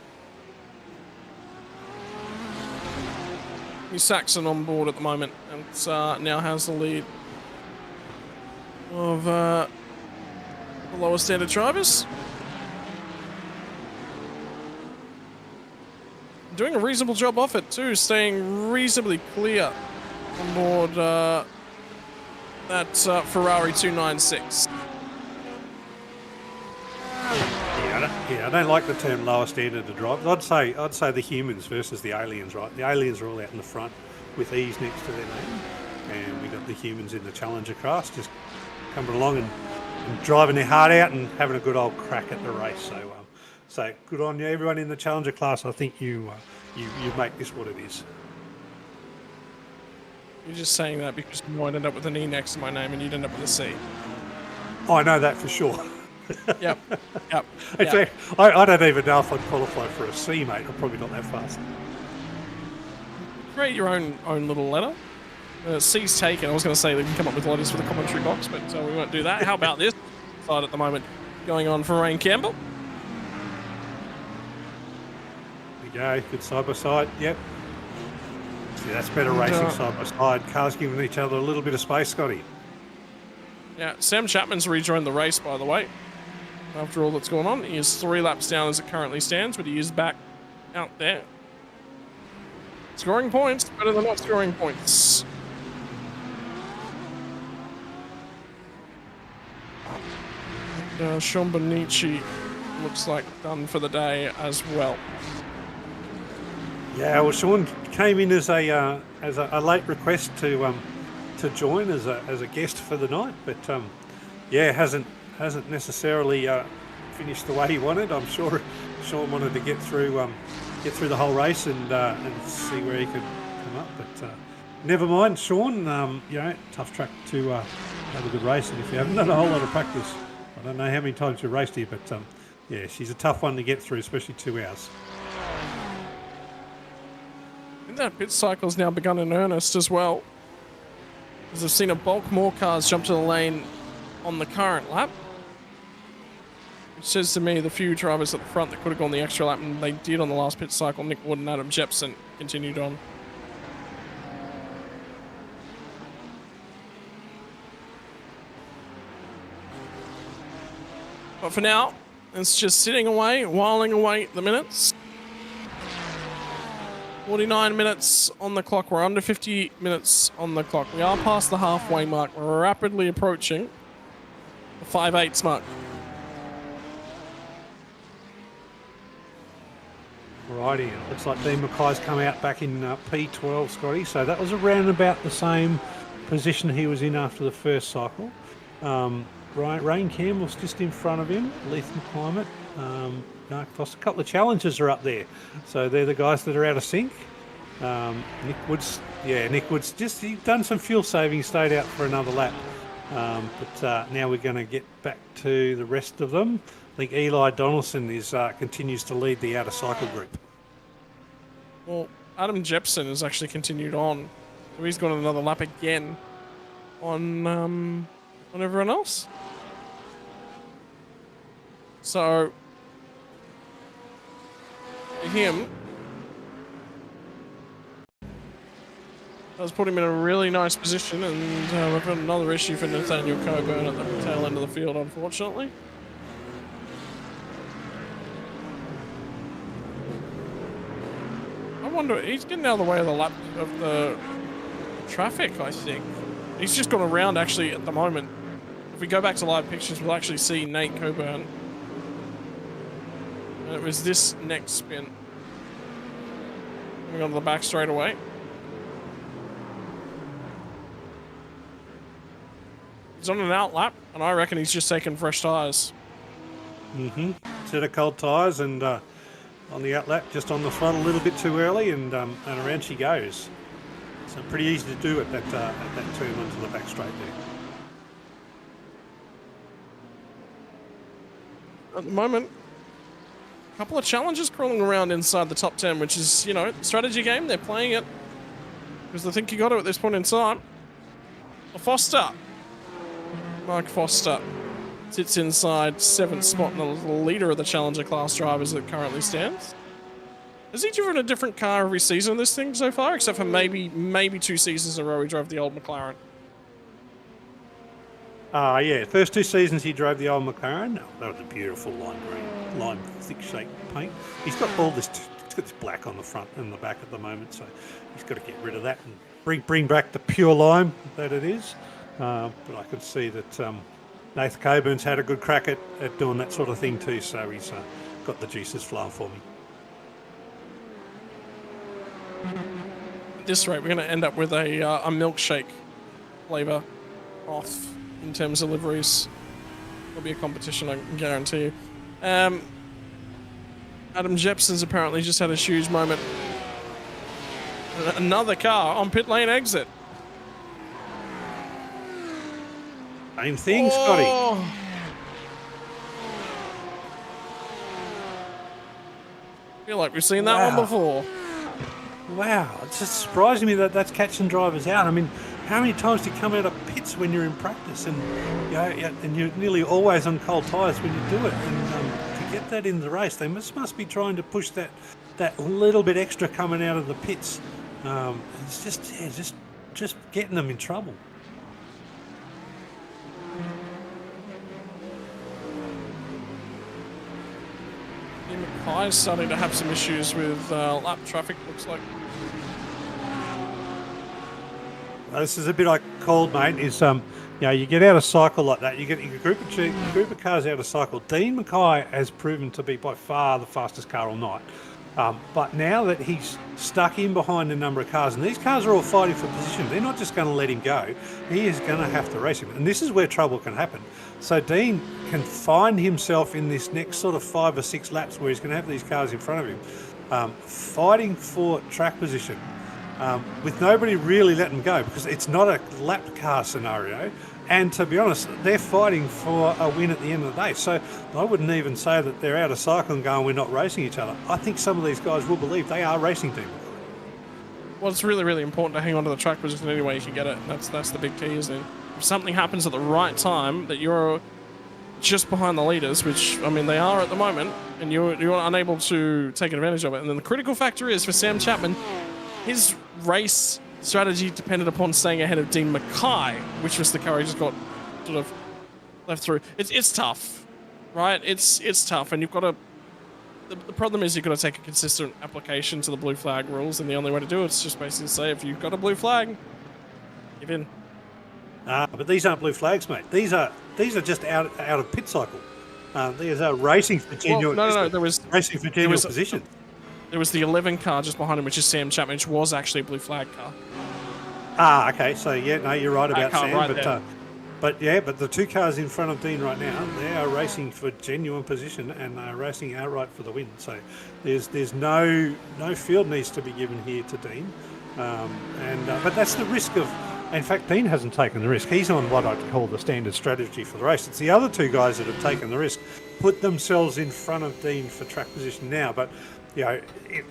He's Saxon on board at the moment, and now has the lead of the lower standard drivers. Doing a reasonable job off it too, staying reasonably clear on board that Ferrari 296. I don't like the term lower standard to drive. I'd say the humans versus the aliens, right? The aliens are all out in the front with ease next to their name, and we got the humans in the Challenger class just coming along and driving their heart out and having a good old crack at the race. So good on you, everyone in the Challenger class. I think you make this what it is. You're just saying that because you might end up with an E next to my name and you'd end up with a C. I know that for sure. Yep. In fact, I don't even know if I'd qualify for a C, mate. I'm probably not that fast. Create your own little letter. C's taken. I was going to say they can come up with letters for the commentary box, but we won't do that. How about this side at the moment going on for Rain Campbell? There you go. Good side by side. Yep. See, that's better racing side by side. Cars giving each other a little bit of space, Scotty. Yeah, Sam Chapman's rejoined the race, by the way. After all that's going on, he is 3 laps down as it currently stands, but he is back out there. Scoring points, better than not scoring points. Sean Bonici looks like done for the day as well. Yeah, well, Sean came in as a late request to join as a guest for the night, but hasn't necessarily finished the way he wanted. I'm sure Sean wanted to get through the whole race and see where he could come up, but never mind, Sean. Tough track to have a good race, and if you haven't done a whole lot of practice, I don't know how many times you raced here, but yeah, she's a tough one to get through, especially 2 hours. I think that pit cycle's now begun in earnest as well. Because I've seen a bulk more cars jump to the lane on the current lap. Which says to me the few drivers at the front that could have gone the extra lap, and they did on the last pit cycle, Nick Wood and Adam Jepson, continued on. But for now, it's just sitting away, whiling away the minutes. 49 minutes on the clock. We're under 50 minutes on the clock. We are past the halfway mark. We're rapidly approaching the 5/8 mark. Righty, it looks like Dean Mackay's come out back in P12, Scotty. So that was around about the same position he was in after the first cycle. Rain Campbell's just in front of him. Lethan Climate, Mark Foster. A couple of challenges are up there. So they're the guys that are out of sync. Nick Woods just he's done some fuel saving, stayed out for another lap. But now we're going to get back to the rest of them. I think Eli Donaldson continues to lead the outer cycle group. Well, Adam Jepson has actually continued on. So he's got another lap again on everyone else. So, for him, does put him in a really nice position, and we've got another issue for Nathaniel Coburn at the tail end of the field, unfortunately. I wonder, he's getting out of the way of the lap of the traffic, I think. He's just gone around, actually, at the moment. If we go back to live pictures, we'll actually see Nate Coburn. And it was this next spin. Coming onto the back straight away. He's on an out lap, and I reckon he's just taking fresh tyres. Set of cold tyres, and on the out lap, just on the throttle a little bit too early, and around she goes. So pretty easy to do at that turn onto the back straight there. At the moment, a couple of challenges crawling around inside the top 10, which is, strategy game. They're playing it because they think you got it at this point in time. Mark Foster sits inside 7th spot and the leader of the Challenger class drivers that currently stands. Has he driven a different car every season of this thing so far? Except for maybe 2 seasons in a row he drove the old McLaren. Yeah, first 2 seasons he drove the old McLaren. Oh, that was a beautiful lime thick shake paint. He's got all this, he's got this black on the front and the back at the moment, so he's got to get rid of that and bring back the pure lime that it is. But I could see that Nathan Coburn's had a good crack at doing that sort of thing too, so he's got the juices flowing for me. At this rate, we're going to end up with a milkshake flavour off in terms of liveries. There'll be a competition, I can guarantee you. Adam Jepson's apparently just had a shoes moment. Another car on pit lane exit. Same thing, Scotty. I feel like we've seen that one before. Wow, it's just surprising me that that's catching drivers out. I mean, how many times do you come out of pits when you're in practice, and and you're nearly always on cold tyres when you do it, and to get that in the race, they must be trying to push that little bit extra coming out of the pits. It's just getting them in trouble. Mackay's starting to have some issues with lap traffic, looks like. This is a bit I called, mate, is you get out of cycle like that, you get a group of cars out of cycle. Dean Mackay has proven to be by far the fastest car all night. But now that he's stuck in behind a number of cars, and these cars are all fighting for position, they're not just going to let him go. He is going to have to race him. And this is where trouble can happen. So Dean can find himself in this next sort of 5 or 6 laps where he's going to have these cars in front of him, fighting for track position. with nobody really letting go, because it's not a lap car scenario. And to be honest, they're fighting for a win at the end of the day. So I wouldn't even say that they're out of cycle and going, we're not racing each other. I think some of these guys will believe they are racing team. Well, it's really, really important to hang on to the track position any way you can get it. That's the big key, isn't it? If something happens at the right time that you're just behind the leaders, which, I mean, they are at the moment, and you're unable to take advantage of it. And then the critical factor is, for Sam Chapman, his race strategy depended upon staying ahead of Dean Mackay, which was the car he just got sort of left through. It's tough, right? It's tough, and you've got to... The problem is you've got to take a consistent application to the blue flag rules, and the only way to do it is just basically say, if you've got a blue flag, give in. But these aren't blue flags, mate. These are just out of pit cycle. These are racing for genuine. Well, no. There was racing for genuine position. There was the 11 car just behind him, which is Sam Chapman, which was actually a blue flag car. Okay. So yeah, no, you're right about Sam, right but the two cars in front of Dean right now, they are racing for genuine position and they're racing outright for the win. So there's no field needs to be given here to Dean, but that's the risk of. In fact, Dean hasn't taken the risk. He's on what I'd call the standard strategy for the race. It's the other two guys that have taken the risk, put themselves in front of Dean for track position now. But, you know, if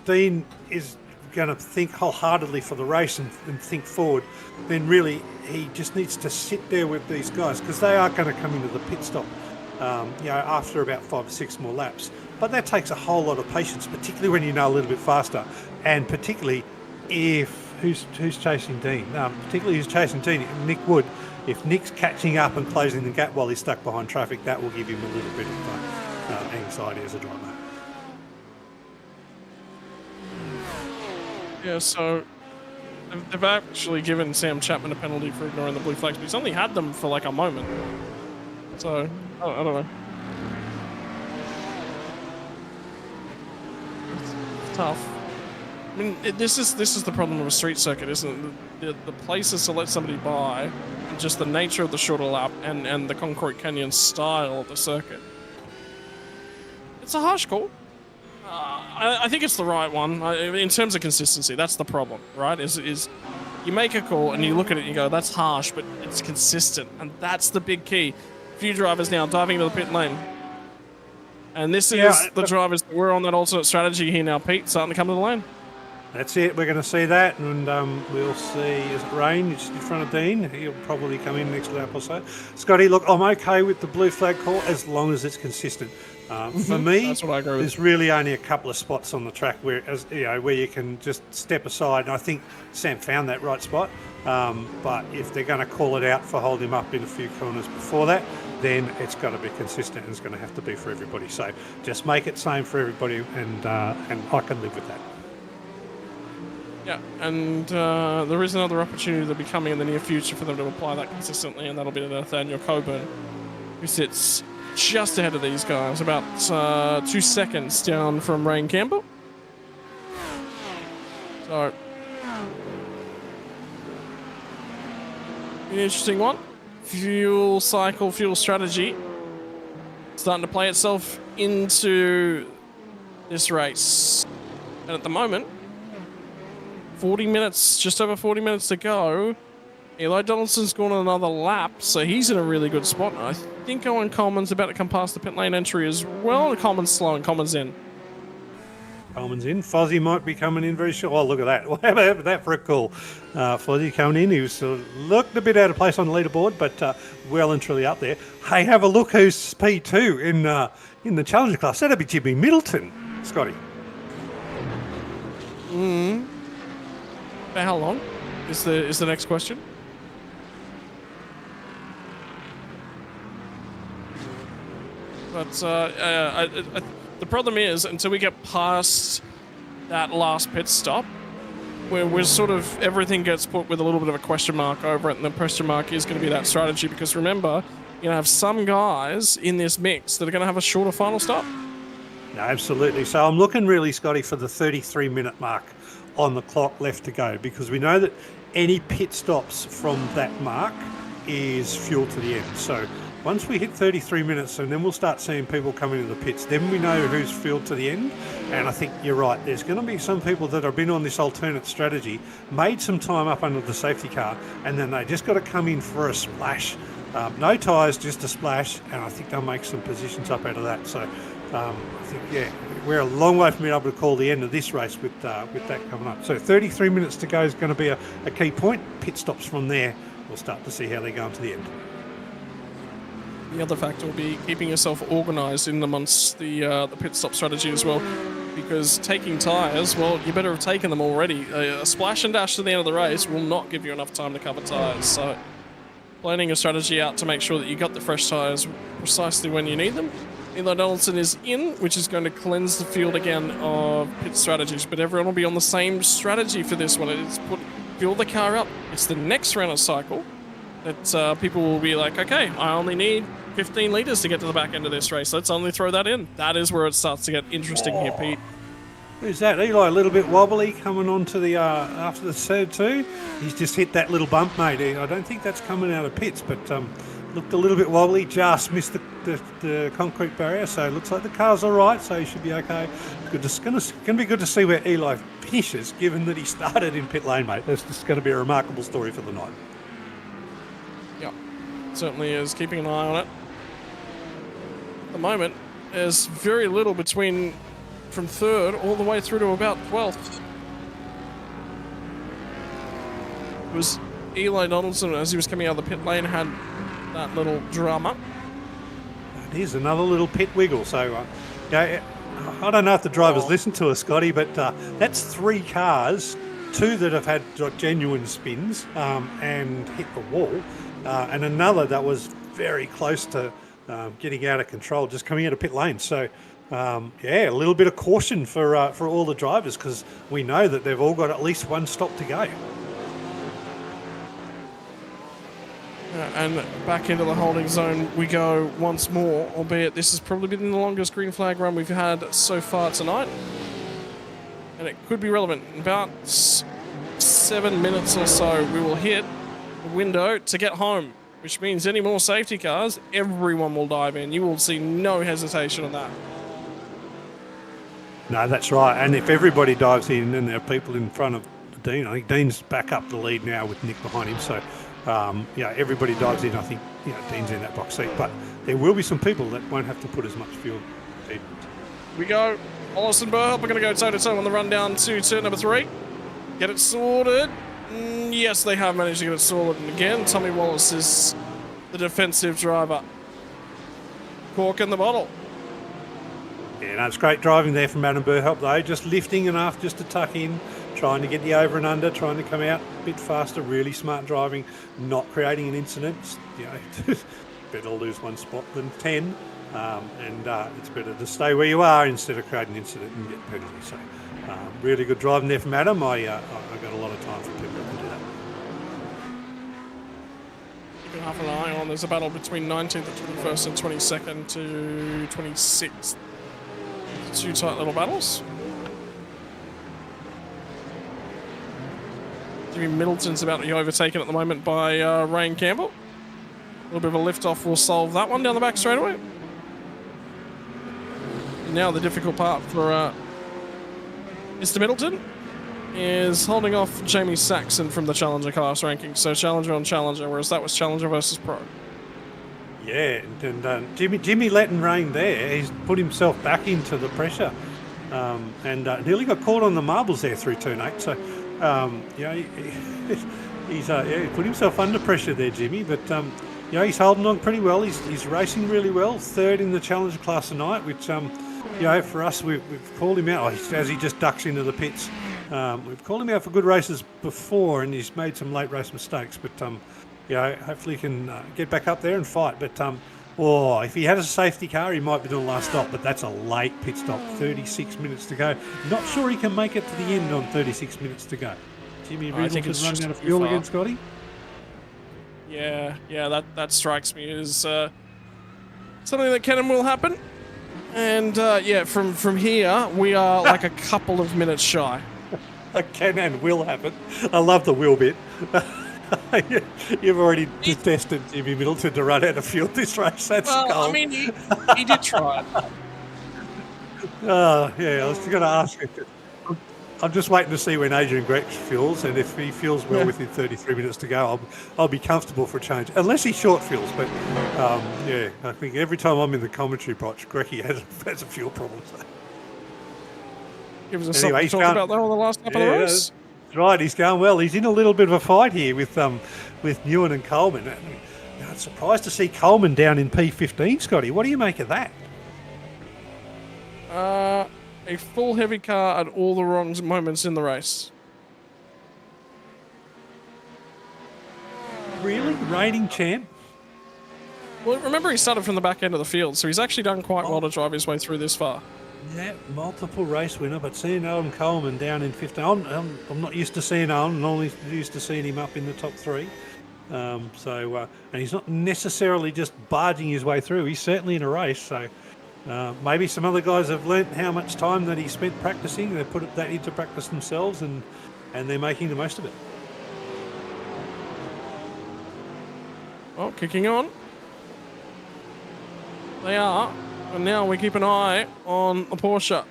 Dean is going to think wholeheartedly for the race and think forward, then really he just needs to sit there with these guys, because they are going to come into the pit stop, after about 5 or 6 more laps. But that takes a whole lot of patience, particularly when you know a little bit faster, and particularly if who's chasing Dean, particularly who's chasing Dean, Nick Wood. If Nick's catching up and closing the gap while he's stuck behind traffic, that will give him a little bit of anxiety as a driver. Yeah, so they've actually given Sam Chapman a penalty for ignoring the blue flags, but he's only had them for like a moment. So, I don't know. It's tough. I mean, this is the problem of a street circuit, isn't it? The places to let somebody by, and just the nature of the shorter lap and the Concrete Canyon style of the circuit. It's a harsh call. I think it's the right one. In terms of consistency, that's the problem, right? Is you make a call and you look at it and you go, that's harsh, but it's consistent, and that's the big key. A few drivers now diving into the pit lane. And this is the drivers that we're on that alternate strategy here now, Pete, starting to come to the lane. That's it. We're going to see that, and we'll see. Is it Rain just in front of Dean? He'll probably come in next lap or so. Scotty, look, I'm okay with the blue flag call as long as it's consistent. For me, that's what I agree with. There's really only a couple of spots on the track where you can just step aside, and I think Sam found that right spot. But if they're going to call it out for holding him up in a few corners before that, then it's got to be consistent, and it's going to have to be for everybody. So just make it same for everybody, and I can live with that. Yeah, and there is another opportunity that'll be coming in the near future for them to apply that consistently, and that'll be Nathaniel Coburn, who sits just ahead of these guys, about 2 seconds down from Rain Campbell. So, an interesting one. Fuel cycle, fuel strategy, starting to play itself into this race. And at the moment, 40 minutes, just over 40 minutes to go. Eli Donaldson's gone another lap, so he's in a really good spot. I think Owen Coleman's about to come past the pit lane entry as well. Coleman's slow and Coleman's in. Coleman's in. Fozzie might be coming in very short. Oh, look at that. What about that for a call? Fozzie coming in. He was looked a bit out of place on the leaderboard, but well and truly up there. Hey, have a look who's P2 in the Challenger class. That'd be Jimmy Middleton, Scotty. For how long is the next question? But the problem is, until we get past that last pit stop, where we're sort of, everything gets put with a little bit of a question mark over it, and the question mark is going to be that strategy, because remember, you're going to have some guys in this mix that are going to have a shorter final stop. No, absolutely. So I'm looking really, Scotty, for the 33-minute mark on the clock left to go, because we know that any pit stops from that mark is fuel to the end. So once we hit 33 minutes, and then we'll start seeing people coming into the pits, then we know who's filled to the end. And I think you're right. There's going to be some people that have been on this alternate strategy, made some time up under the safety car, and then they just got to come in for a splash. No tyres, just a splash, and I think they'll make some positions up out of that. So I think, yeah, we're a long way from being able to call the end of this race with that coming up. So 33 minutes to go is going to be a key point. Pit stops from there. We'll start to see how they go into the end. The other factor will be keeping yourself organised in amongst the pit stop strategy as well, because taking tyres, well, you better have taken them already. A splash and dash to the end of the race will not give you enough time to cover tyres. So planning a strategy out to make sure that you got the fresh tyres precisely when you need them. Eli Donaldson is in, which is going to cleanse the field again of pit strategies, but everyone will be on the same strategy for this one. It's fill the car up. It's the next round of cycle that people will be like, okay, I only need 15 litres to get to the back end of this race. Let's only throw that in. That is where it starts to get interesting here, Pete. Who's that? Eli, a little bit wobbly coming on to the after the third two. He's just hit that little bump, mate. I don't think that's coming out of pits, but looked a little bit wobbly. Just missed the concrete barrier, so it looks like the car's all right, so he should be okay. It's going to be good to see where Eli finishes, given that he started in pit lane, mate. That's just going to be a remarkable story for the night. Yeah, certainly is. Keeping an eye on it. At the moment, there's very little between from third all the way through to about 12th. It was Eli Donaldson, as he was coming out of the pit lane, had that little drama. It is another little pit wiggle. So, I don't know if the drivers listen to us, Scotty, but that's 3 cars, 2 that have had genuine spins and hit the wall, and another that was very close to getting out of control, just coming out of pit lane. So, a little bit of caution for all the drivers, because we know that they've all got at least one stop to go. And back into the holding zone we go once more, albeit this has probably been the longest green flag run we've had so far tonight. And it could be relevant. In about 7 minutes or so, we will hit the window to get home, which means any more safety cars, everyone will dive in. You will see no hesitation on that. No, that's right. And if everybody dives in, and there are people in front of Dean, I think Dean's back up the lead now with Nick behind him. So, everybody dives in. I think, Dean's in that box seat. But there will be some people that won't have to put as much fuel in. We go. Wallace and Burhelp are going to go toe-to-toe on the run down to turn number 3. Get it sorted. Yes, they have managed to get it sorted. And again, Tommy Wallace is the defensive driver. Cork in the bottle. Yeah, no, it's great driving there from Adam Burhelp, though. Just lifting enough just to tuck in, trying to get the over and under, trying to come out a bit faster. Really smart driving, not creating an incident. Better lose 1 spot than 10. And it's better to stay where you are instead of creating an incident and get penalty. So really good driving there from Adam. I got a lot of time for people that can do that. Keeping half an eye on, there's a battle between 19th and 21st and 22nd to 26th. 2 tight little battles. Jimmy Middleton's about to be overtaken at the moment by Ryan Campbell. A little bit of a lift off will solve that one down the back straight away. Now the difficult part for Mr. Middleton is holding off Jamie Saxon from the Challenger class ranking. So Challenger on Challenger, whereas that was Challenger versus Pro. Yeah, and Jimmy letting rain there. He's put himself back into the pressure and nearly got caught on the marbles there through turn 8. So, he's put himself under pressure there, Jimmy. But, he's holding on pretty well. He's racing really well. 3rd in the Challenger class tonight, which, for us, we've called him out as he just ducks into the pits. We've called him out for good races before, and he's made some late race mistakes. But, hopefully he can get back up there and fight. But if he had a safety car, he might be doing the last stop. But that's a late pit stop, 36 minutes to go. Not sure he can make it to the end on 36 minutes to go. Jimmy Middleton's running out of fuel again, Scotty? Yeah, that strikes me as something that can and will happen. And from here, we are like a couple of minutes shy. Can and will happen. I love the will bit. You've already detested Jimmy Middleton to run out of fuel this race. That's Well, gold. I mean, he did try it. Oh, yeah, I was going to ask you. I'm just waiting to see when Adrian Grex fuels, and if he fuels well within 33 minutes to go, I'll be comfortable for a change. Unless he short fuels, but yeah, I think every time I'm in the commentary box, Grecky has a fuel problem. So. Gives us Anyway, something to talk about there on the last couple of rows. That's right, he's going well. He's in a little bit of a fight here with Newen and Coleman. I'm surprised to see Coleman down in P15, Scotty. What do you make of that? A full heavy car at all the wrong moments in the race. Really? Reigning champ? Well, remember he started from the back end of the field, so he's actually done quite well to drive his way through this far. Yeah, multiple race winner, but seeing Owen Coleman down in 15, I'm not used to seeing Owen, I'm only used to seeing him up in the top three. And he's not necessarily just barging his way through, he's certainly in a race, so maybe some other guys have learnt how much time that he spent practicing, they put that into practice themselves, and they're making the most of it. Oh, kicking on. They are. And now we keep an eye on the Porsche.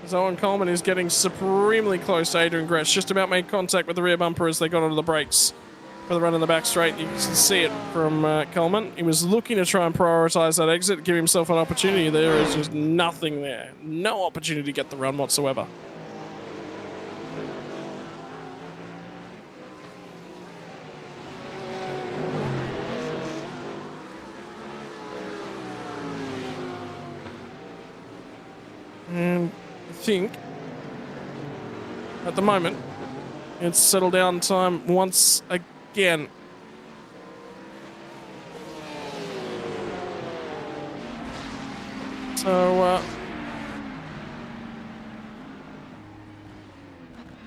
As Owen Coleman is getting supremely close to Adrian Gresh. Just about made contact with the rear bumper as they got onto the brakes for the run in the back straight. You can see it from Coleman. He was looking to try and prioritise that exit, give himself an opportunity. There is just nothing there. No opportunity to get the run whatsoever. And I think at the moment it's settle down time once again. So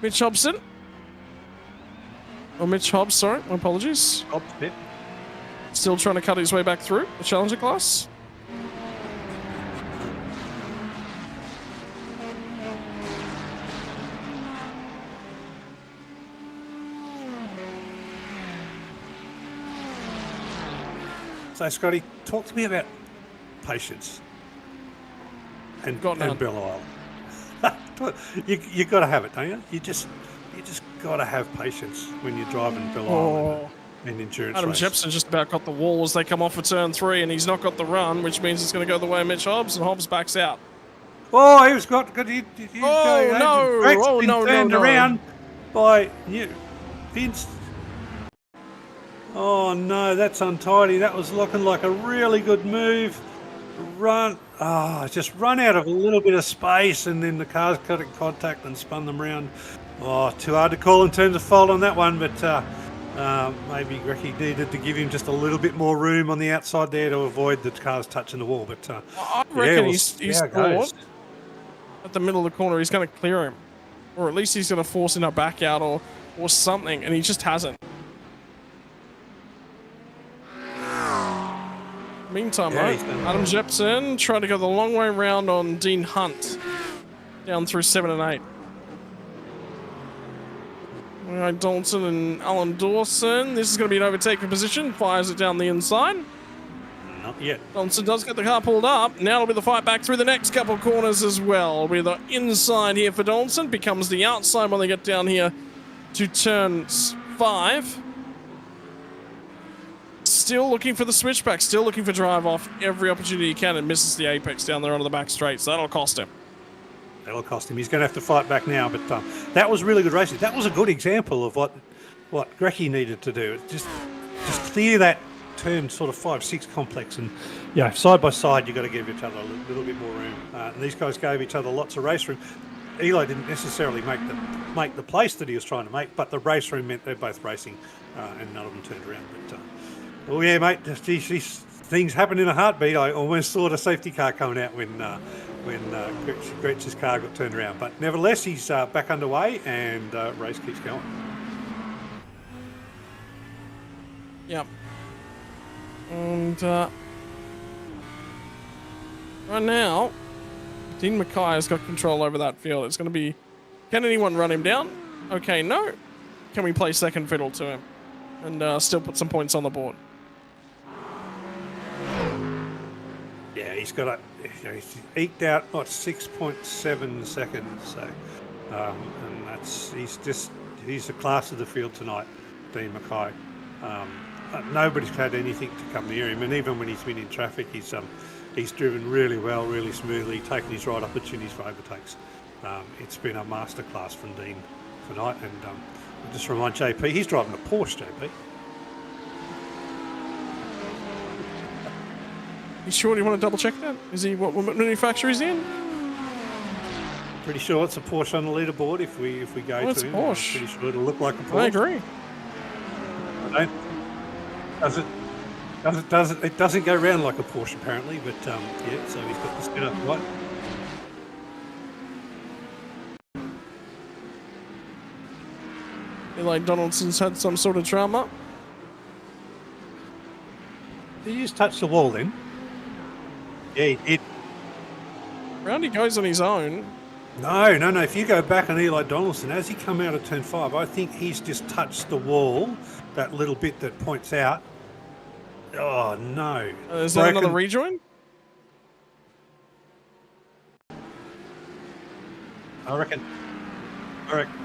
Mitch Hobson. Oh, Mitch Hobbs, sorry, my apologies. Still trying to cut his way back through the Challenger class. So, Scotty, talk to me about patience and Belle Isle. you got to have it, don't you? You just got to have patience when you're driving Belle Isle and endurance Adam race. Jepson just about got the wall as they come off for turn 3, and he's not got the run, which means it's going to go the way of Mitch Hobbs, and Hobbs backs out. Oh, he was got. Turned No. around by Vince. Oh no, that's untidy. That was looking like a really good move. Just run out of a little bit of space, and then the cars got in contact and spun them around. Oh, too hard to call in terms of fault on that one, but maybe Grecky needed to give him just a little bit more room on the outside there to avoid the cars touching the wall. But I reckon he's thought at the middle of the corner he's going to clear him, or at least he's going to force him to back out or something, and he just hasn't. Meantime, Adam Jepson trying to go the long way round on Dean Hunt down through 7 and 8. All right, Dalton and Alan Dawson. This is going to be an overtaking position. Fires it down the inside. Not yet. Johnson does get the car pulled up. Now it'll be the fight back through the next couple of corners as well. It'll be the inside here for Donaldson. Becomes the outside when they get down here to turn 5. Still looking for the switchback. Still looking for drive off every opportunity he can, and misses the apex down there onto the back straight. So that'll cost him. That'll cost him. He's going to have to fight back now. But that was really good racing. That was a good example of what Grecky needed to do. Just clear that turn sort of 5-6 complex, and side by side you've got to give each other a little bit more room. And these guys gave each other lots of race room. Eli didn't necessarily make the place that he was trying to make, but the race room meant they're both racing, and none of them turned around. But oh yeah, mate, these things happen in a heartbeat. I almost saw the safety car coming out when Gretsch's car got turned around. But nevertheless, he's back underway, and race keeps going. Yep. And right now, Dean Mackay has got control over that field. It's going to be, can anyone run him down? Okay, no. can we play second fiddle to him and still put some points on the board? Yeah, he's got he's eked out what 6.7 seconds. So, and he's the class of the field tonight, Dean Mackay. Nobody's had anything to come near him, and even when he's been in traffic, he's driven really well, really smoothly, taking his right opportunities for overtakes. It's been a masterclass from Dean tonight, and I'll just remind JP, he's driving a Porsche, JP. You sure you want to double check that? Is he what manufacturer is he in? Pretty sure it's a Porsche on the leaderboard if we go to it's him. Porsche. I'm pretty sure it'll look like a Porsche. I agree. It doesn't go round like a Porsche apparently, but yeah, so he's got the spinner right. Eli Donaldson's had some sort of drama. Did you just touch the wall then? Yeah, he did. Round he goes on his own. No. If you go back on Eli Donaldson, as he come out of turn 5, I think he's just touched the wall, that little bit that points out. Oh, no. Is that another rejoin? I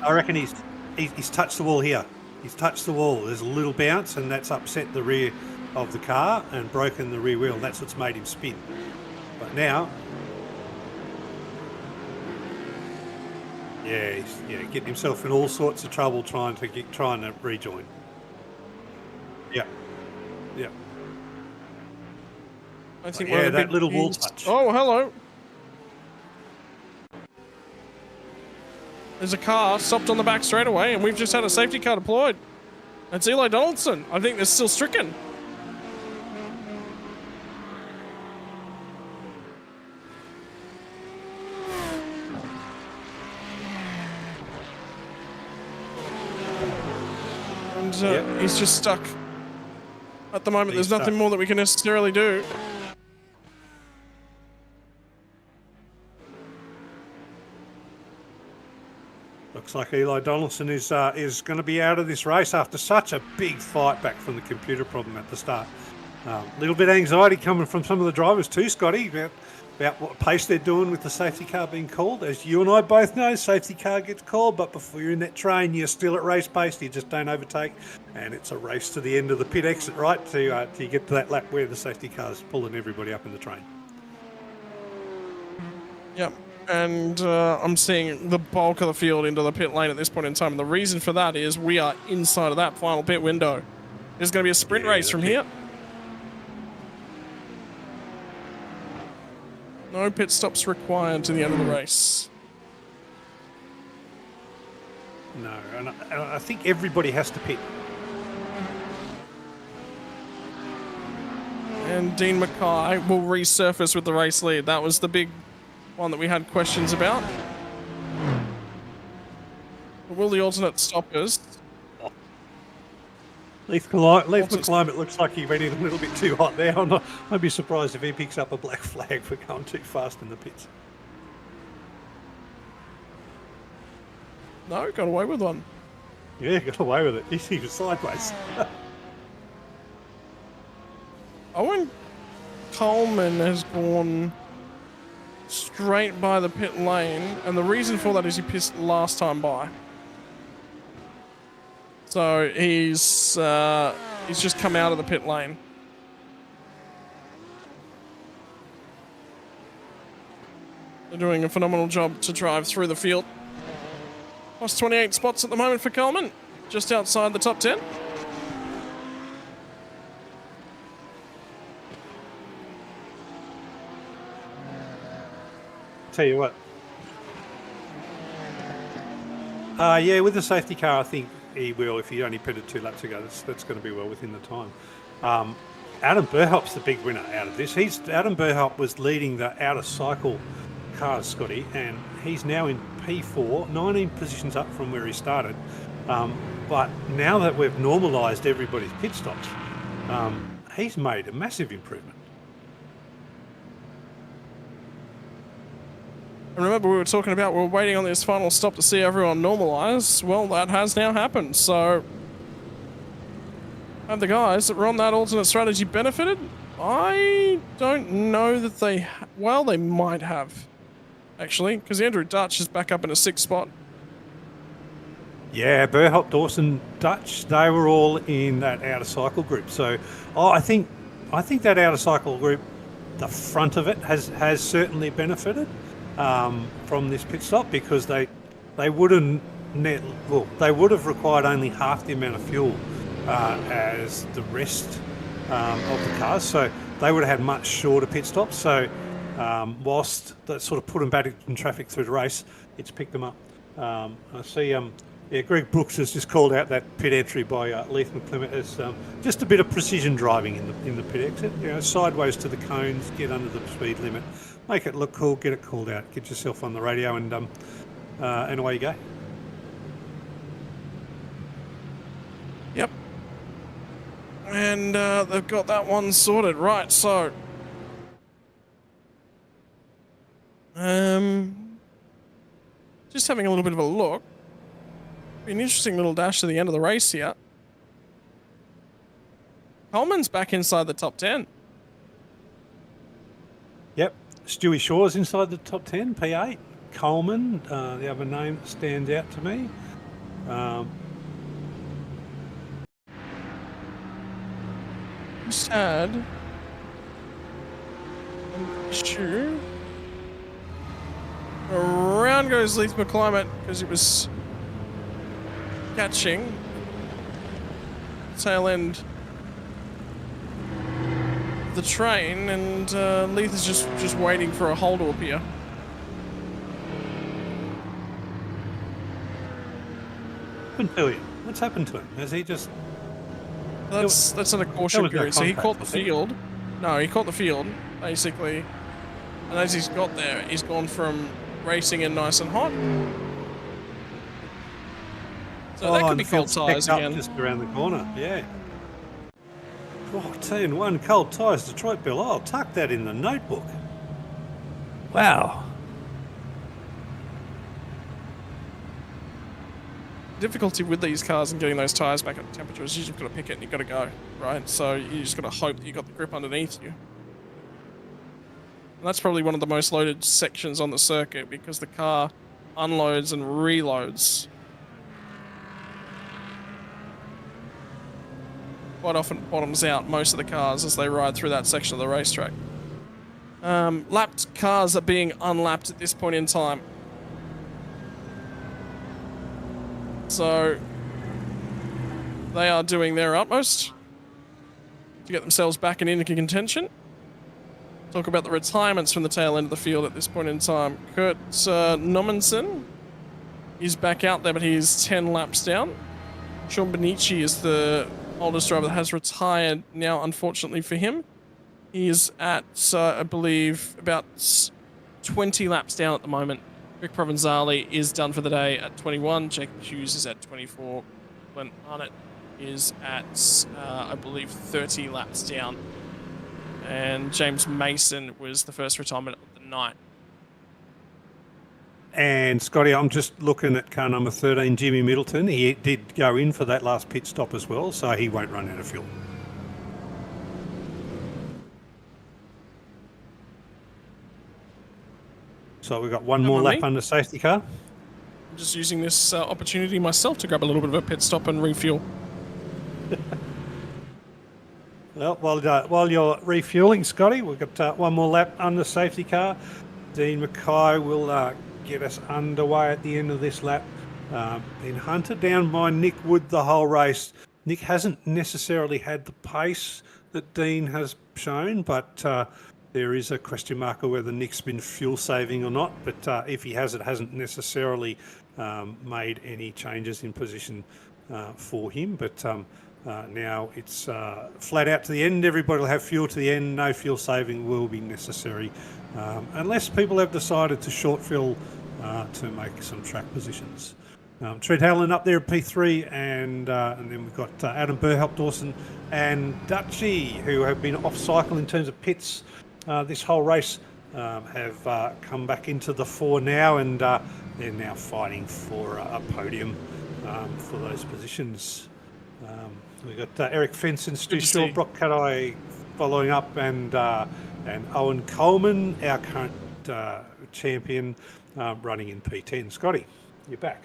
reckon he's touched the wall here. He's touched the wall. There's a little bounce, and that's upset the rear of the car and broken the rear wheel. That's what's made him spin. But now, he's getting himself in all sorts of trouble trying to rejoin. Yeah. I think that little wall touch. Oh, hello. There's a car stopped on the back straightaway, and we've just had a safety car deployed. That's Eli Donaldson. I think there's still stricken. And he's just stuck. At the moment, there's nothing more that we can necessarily do. Looks like Eli Donaldson is going to be out of this race after such a big fight back from the computer problem at the start. A little bit of anxiety coming from some of the drivers too, Scotty, about what pace they're doing with the safety car being called. As you and I both know, safety car gets called, but before you're in that train, you're still at race pace. You just don't overtake, and it's a race to the end of the pit exit, right, to get to that lap where the safety car's pulling everybody up in the train. Yep. And I'm seeing the bulk of the field into the pit lane at this point in time. And the reason for that is we are inside of that final pit window. There's going to be a sprint race from here. No pit stops required to the end of the race. No, and I think everybody has to pit. And Dean Mackay will resurface with the race lead. That was the big one that we had questions about. But will the alternate stoppers? Leaf McClimate looks like he went in a little bit too hot there. I'd be surprised if he picks up a black flag for going too fast in the pits. No, got away with one. Yeah, got away with it. He was sideways. Owen Coleman has gone straight by the pit lane, and the reason for that is he pissed last time by. So he's just come out of the pit lane. They're doing a phenomenal job to drive through the field. Plus 28 spots at the moment for Coleman, just outside the top 10. Tell you what. Yeah, with the safety car, I think he will. If he only pitted 2 laps ago, that's going to be well within the time. Adam Burhop's the big winner out of this. Adam Burhop was leading the outer cycle cars, Scotty, and he's now in P4, 19 positions up from where he started. But now that we've normalised everybody's pit stops, he's made a massive improvement. And remember, we were talking about we're waiting on this final stop to see everyone normalise. Well, that has now happened. So, have the guys that were on that alternate strategy benefited? I don't know that they... well, they might have, actually, because Andrew Dutch is back up in a 6th spot. Yeah, Burhop, Dawson, Dutch, they were all in that outer cycle group. So I think that outer cycle group, the front of it has certainly benefited from this pit stop, because they would have required only half the amount of fuel as the rest of the cars. So they would have had much shorter pit stops. So whilst that sort of put them back in traffic through the race, it's picked them up. I see. Greg Brooks has just called out that pit entry by Leith McClement as just a bit of precision driving in the pit exit. You know, sideways to the cones, get under the speed limit, make it look cool, get it called out, get yourself on the radio, and away you go. Yep. And they've got that one sorted. Right, so... just having a little bit of a look. Be an interesting little dash to the end of the race here. Coleman's back inside the top 10. Yep. Stewie Shaw's inside the top 10, P8. Coleman, the other name that stands out to me. Just had an issue. Around goes Leith McClement because it was catching tail end of the train, and Leith is just waiting for a hole to appear. What's happened to him? Has he just... That's in a caution period. So he caught the field. No, he caught the field, basically. And as he's got there, he's gone from racing in nice and hot. So that could be cold tyres again. Just around the corner, yeah. Oh, 2-1 cold tyres, Detroit Bill. I'll tuck that in the notebook. Wow. Difficulty with these cars and getting those tyres back at temperature is you just got to pick it and you've got to go, right? So you just got to hope that you got the grip underneath you. And that's probably one of the most loaded sections on the circuit because the car unloads and reloads. Quite often bottoms out most of the cars as they ride through that section of the racetrack. Lapped cars are being unlapped at this point in time. So they are doing their utmost to get themselves back and into contention. Talk about the retirements from the tail end of the field at this point in time. Kurt Nommensen is back out there, but he's 10 laps down. Sean Benici is the oldest driver that has retired now, unfortunately for him. He is at, I believe, about 20 laps down at the moment. Rick Provenzali is done for the day at 21. Jacob Hughes is at 24. Glenn Arnott is at, I believe, 30 laps down. And James Mason was the first retirement of the night. And Scotty, I'm just looking at car number 13, Jimmy Middleton. He did go in for that last pit stop as well, so he won't run out of fuel. So we've got one more lap under safety car. I'm just using this opportunity myself to grab a little bit of a pit stop and refuel. Well, while you're refueling, Scotty, we've got one more lap under safety car. Dean Mackay will get us underway at the end of this lap. Been hunted down by Nick Wood the whole race. Nick hasn't necessarily had the pace that Dean has shown, but there is a question mark of whether Nick's been fuel saving or not. But if he has, it hasn't necessarily made any changes in position for him. But now it's flat out to the end. Everybody will have fuel to the end. No fuel saving will be necessary unless people have decided to short fill to make some track positions. Trent Allen up there at P3, and then we've got Adam Burhelp, Dawson and Dutchy, who have been off cycle in terms of pits this whole race. have come back into the 4 now, and they're now fighting for a podium for those positions. We've got Eric Fenson, Stu Shaw, Brock Cadai following up, and Owen Coleman, our current champion, running in P10. Scotty, you're back.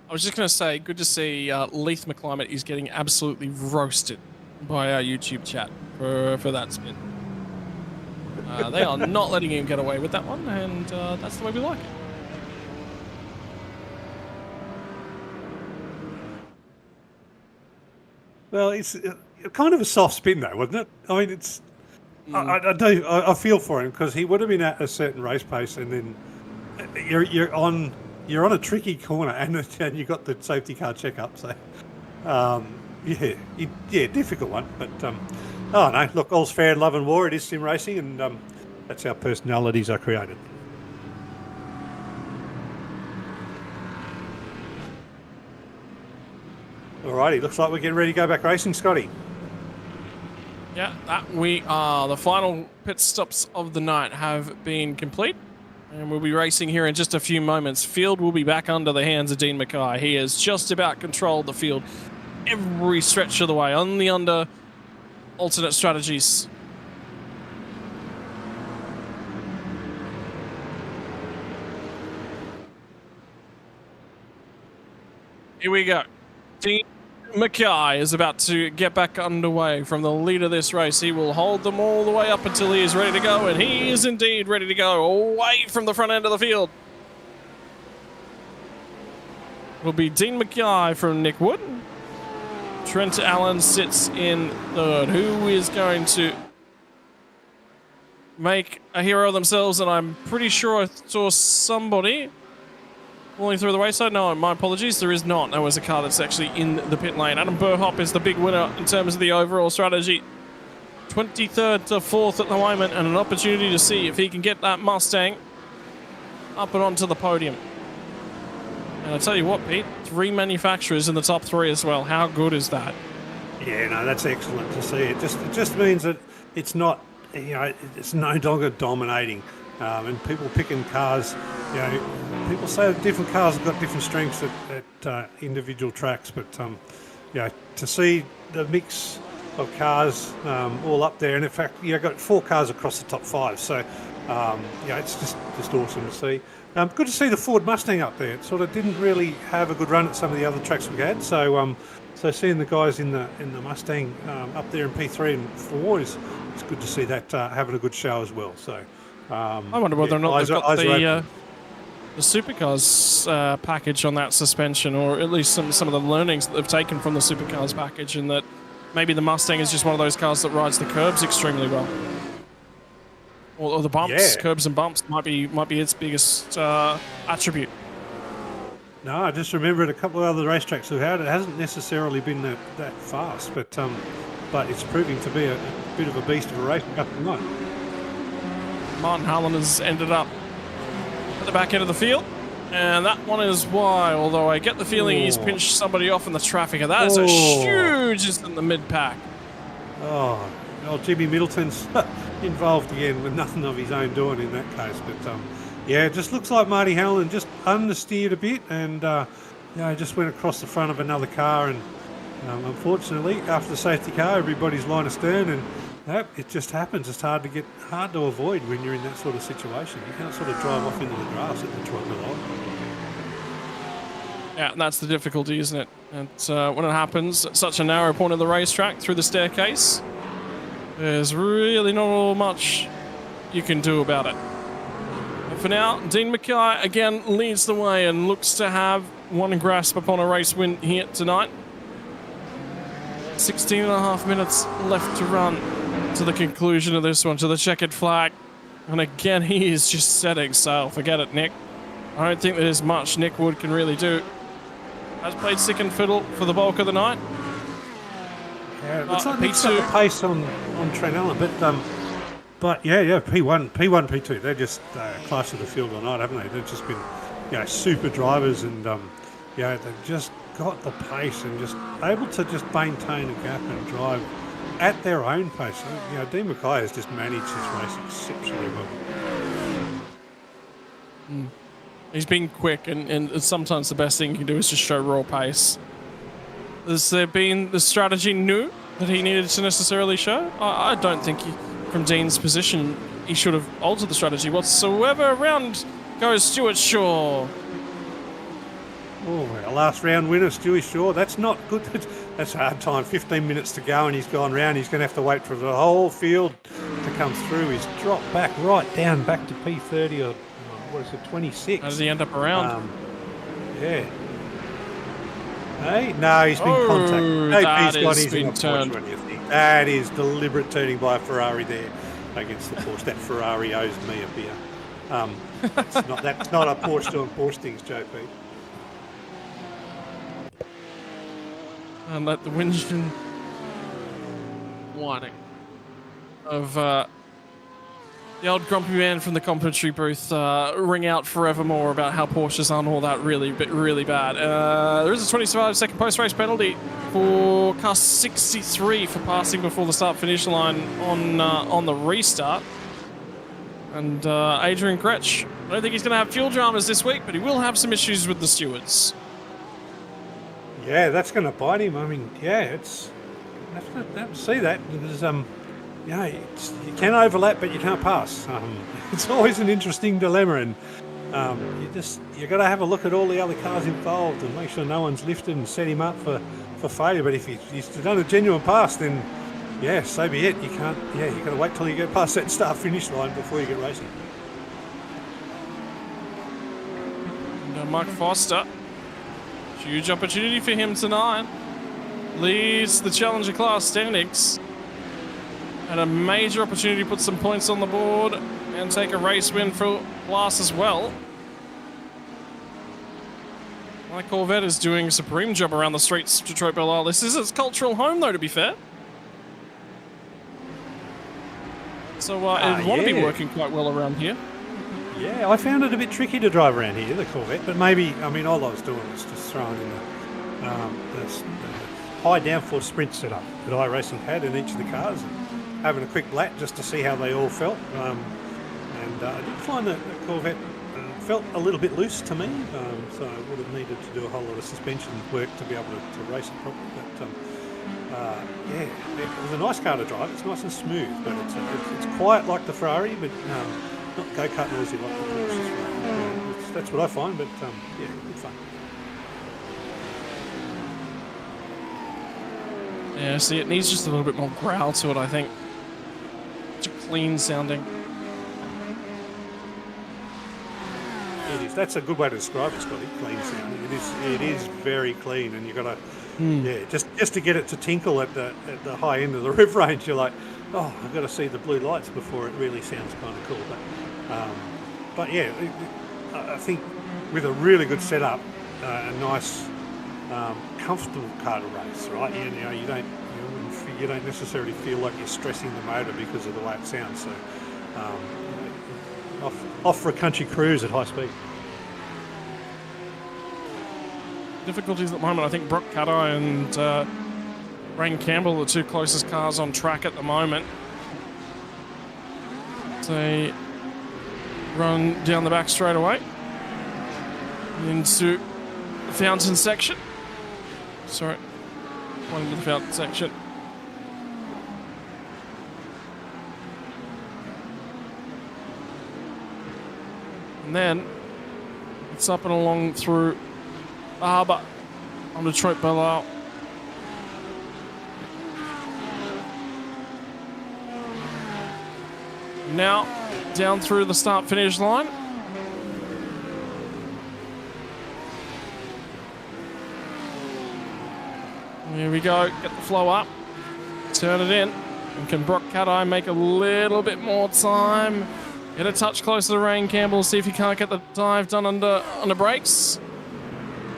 I was just going to say, good to see Leith McClimate is getting absolutely roasted by our YouTube chat for that spin. They are not letting him get away with that one, and that's the way we like it. Well, it's kind of a soft spin, though, wasn't it? I mean, it's. I feel for him, because he would have been at a certain race pace, and then you're on a tricky corner, and you got the safety car checkup. So, difficult one. But oh no, look, all's fair in love and war. It is sim racing, and that's how personalities are created. Alrighty, looks like we're getting ready to go back racing, Scotty. Yeah, that we are. The final pit stops of the night have been complete, and we'll be racing here in just a few moments. Field will be back under the hands of Dean Mackay. He has just about controlled the field every stretch of the way, only under alternate strategies. Here we go. Dean Mackay is about to get back underway from the lead of this race. He will hold them all the way up until he is ready to go, and he is indeed ready to go away from the front end of the field. Will be Dean Mackay from Nick Wood. Trent Allen sits in third. Who is going to make a hero of themselves? And I'm pretty sure I saw somebody falling through the wayside. No, my apologies. There is not. There was a car that's actually in the pit lane. Adam Burhop is the big winner in terms of the overall strategy. 23rd to 4th at the moment, and an opportunity to see if he can get that Mustang up and onto the podium. And I tell you what, Pete, 3 manufacturers in the top 3 as well. How good is that? Yeah, no, that's excellent to see. It just means that it's not, it's no longer dominating. And people picking cars, people say that different cars have got different strengths at individual tracks, but to see the mix of cars all up there, and in fact, got 4 cars across the top 5, so it's just awesome to see. Good to see the Ford Mustang up there. It sort of didn't really have a good run at some of the other tracks we had, so seeing the guys in the Mustang up there in P3 and 4 it's good to see that having a good show as well. So. I wonder whether or not they've got the Supercars package on that suspension, or at least some of the learnings that they've taken from the Supercars package, and that maybe the Mustang is just one of those cars that rides the curbs extremely well. Or the bumps, curbs and bumps might be its biggest attribute. No, I just remembered a couple of other racetracks we've had. It hasn't necessarily been that fast, but it's proving to be a bit of a beast of a race up tonight. Martin Harlan has ended up at the back end of the field, and that one is why, although I get the feeling he's pinched somebody off in the traffic, and that is a huge just in the mid-pack. Oh, Jimmy Middleton's involved again with nothing of his own doing in that case, but it just looks like Marty Harlan just understeered a bit, and just went across the front of another car, and unfortunately, after the safety car, everybody's line astern, and it just happens. It's hard to avoid when you're in that sort of situation. You can't sort of drive off into the grass at Detroit Milan. Yeah, that's the difficulty, isn't it? And when it happens at such a narrow point of the racetrack through the staircase, there's really not much you can do about it. But for now, Dean Mackay again leads the way and looks to have one grasp upon a race win here tonight. 16.5 minutes left to run to the conclusion of this one, to the checkered flag. And again, he is just setting sail. Forget it, Nick. I don't think there's much Nick Wood can really do. Has played second fiddle for the bulk of the night. Yeah, it looks like Nick's got the pace on Trent Allen, but P1, P2, they're just class of the field all night, haven't they? They've just been, super drivers, and they've just got the pace and just able to just maintain a gap and drive at their own pace. You know, Dean Mackay has just managed this race exceptionally well. He's been quick, and sometimes the best thing you can do is just show raw pace. Has there been the strategy new that he needed to necessarily show? I don't think from Dean's position, he should have altered the strategy whatsoever. Around goes Stuart Shaw. Oh, our last round winner, Stewie Shaw. That's not good. That's a hard time. 15 minutes to go and he's gone round. He's going to have to wait for the whole field to come through. He's dropped back right down, back to P30 or what is it, 26. How does he end up around? Yeah. Hey, no, he's been contacted. That JP's got has his been turned. Porsche, you think. That is deliberate turning by a Ferrari there against the Porsche. That Ferrari owes me a beer. That's not a Porsche doing Porsche things, JP. And let the whinging whining of the old grumpy man from the commentary booth ring out forevermore about how Porsches aren't all that really bad. There is a 25-second post-race penalty for car 63 for passing before the start-finish line on the restart. And Adrian Gretsch, I don't think he's going to have fuel dramas this week, but he will have some issues with the stewards. Yeah, that's going to bite him. I mean, yeah, it's. See that? There's, you know, you can overlap, but you can't pass. It's always an interesting dilemma, and you got to have a look at all the other cars involved and make sure no one's lifted and set him up for failure. But if he's done a genuine pass, then yeah, so be it. You can't. Yeah, you got to wait till you get past that start-finish line before you get racing. And, Mark Foster. Huge opportunity for him tonight. Leads the Challenger class standings. And a major opportunity to put some points on the board and take a race win for class as well. My Corvette is doing a supreme job around the streets of Detroit Belle Isle. This is its cultural home, though, to be fair. So it want to be working quite well around here. Yeah, I found it a bit tricky to drive around here, the Corvette, but maybe, I mean, all I was doing was just throwing in the high downforce sprint setup that iRacing had in each of the cars and having a quick lap just to see how they all felt. I did find that the Corvette felt a little bit loose to me, so I would have needed to do a whole lot of suspension work to be able to race it properly. But yeah, it was a nice car to drive. It's nice and smooth, but it's quiet like the Ferrari, but not go-kart noisy like the Porsche. That's what I find, but yeah, good fun. Yeah, see, it needs just a little bit more growl to it, I think. It's clean sounding. It is. That's a good way to describe it, Scotty. Clean sounding. It is very clean, and you got to yeah, just to get it to tinkle at the high end of the rev range, you're like, oh, I've got to see the blue lights before it really sounds kind of cool. But yeah, I think with a really good setup, a nice, comfortable car to race, right? You know, you don't necessarily feel like you're stressing the motor because of the way it sounds. So, off for a country cruise at high speed. Difficulties at the moment. I think Brock Caddo and Rain Campbell are the two closest cars on track at the moment. They run down the back straight away into the fountain section. Sorry, one into the fountain section. And then it's up and along through the harbour on Detroit Belle Isle. Now down through the start finish line. Here we go, get the flow up, turn it in, and can Brock Caddo make a little bit more time? Get a touch closer to Rain Campbell, see if he can't get the dive done under brakes.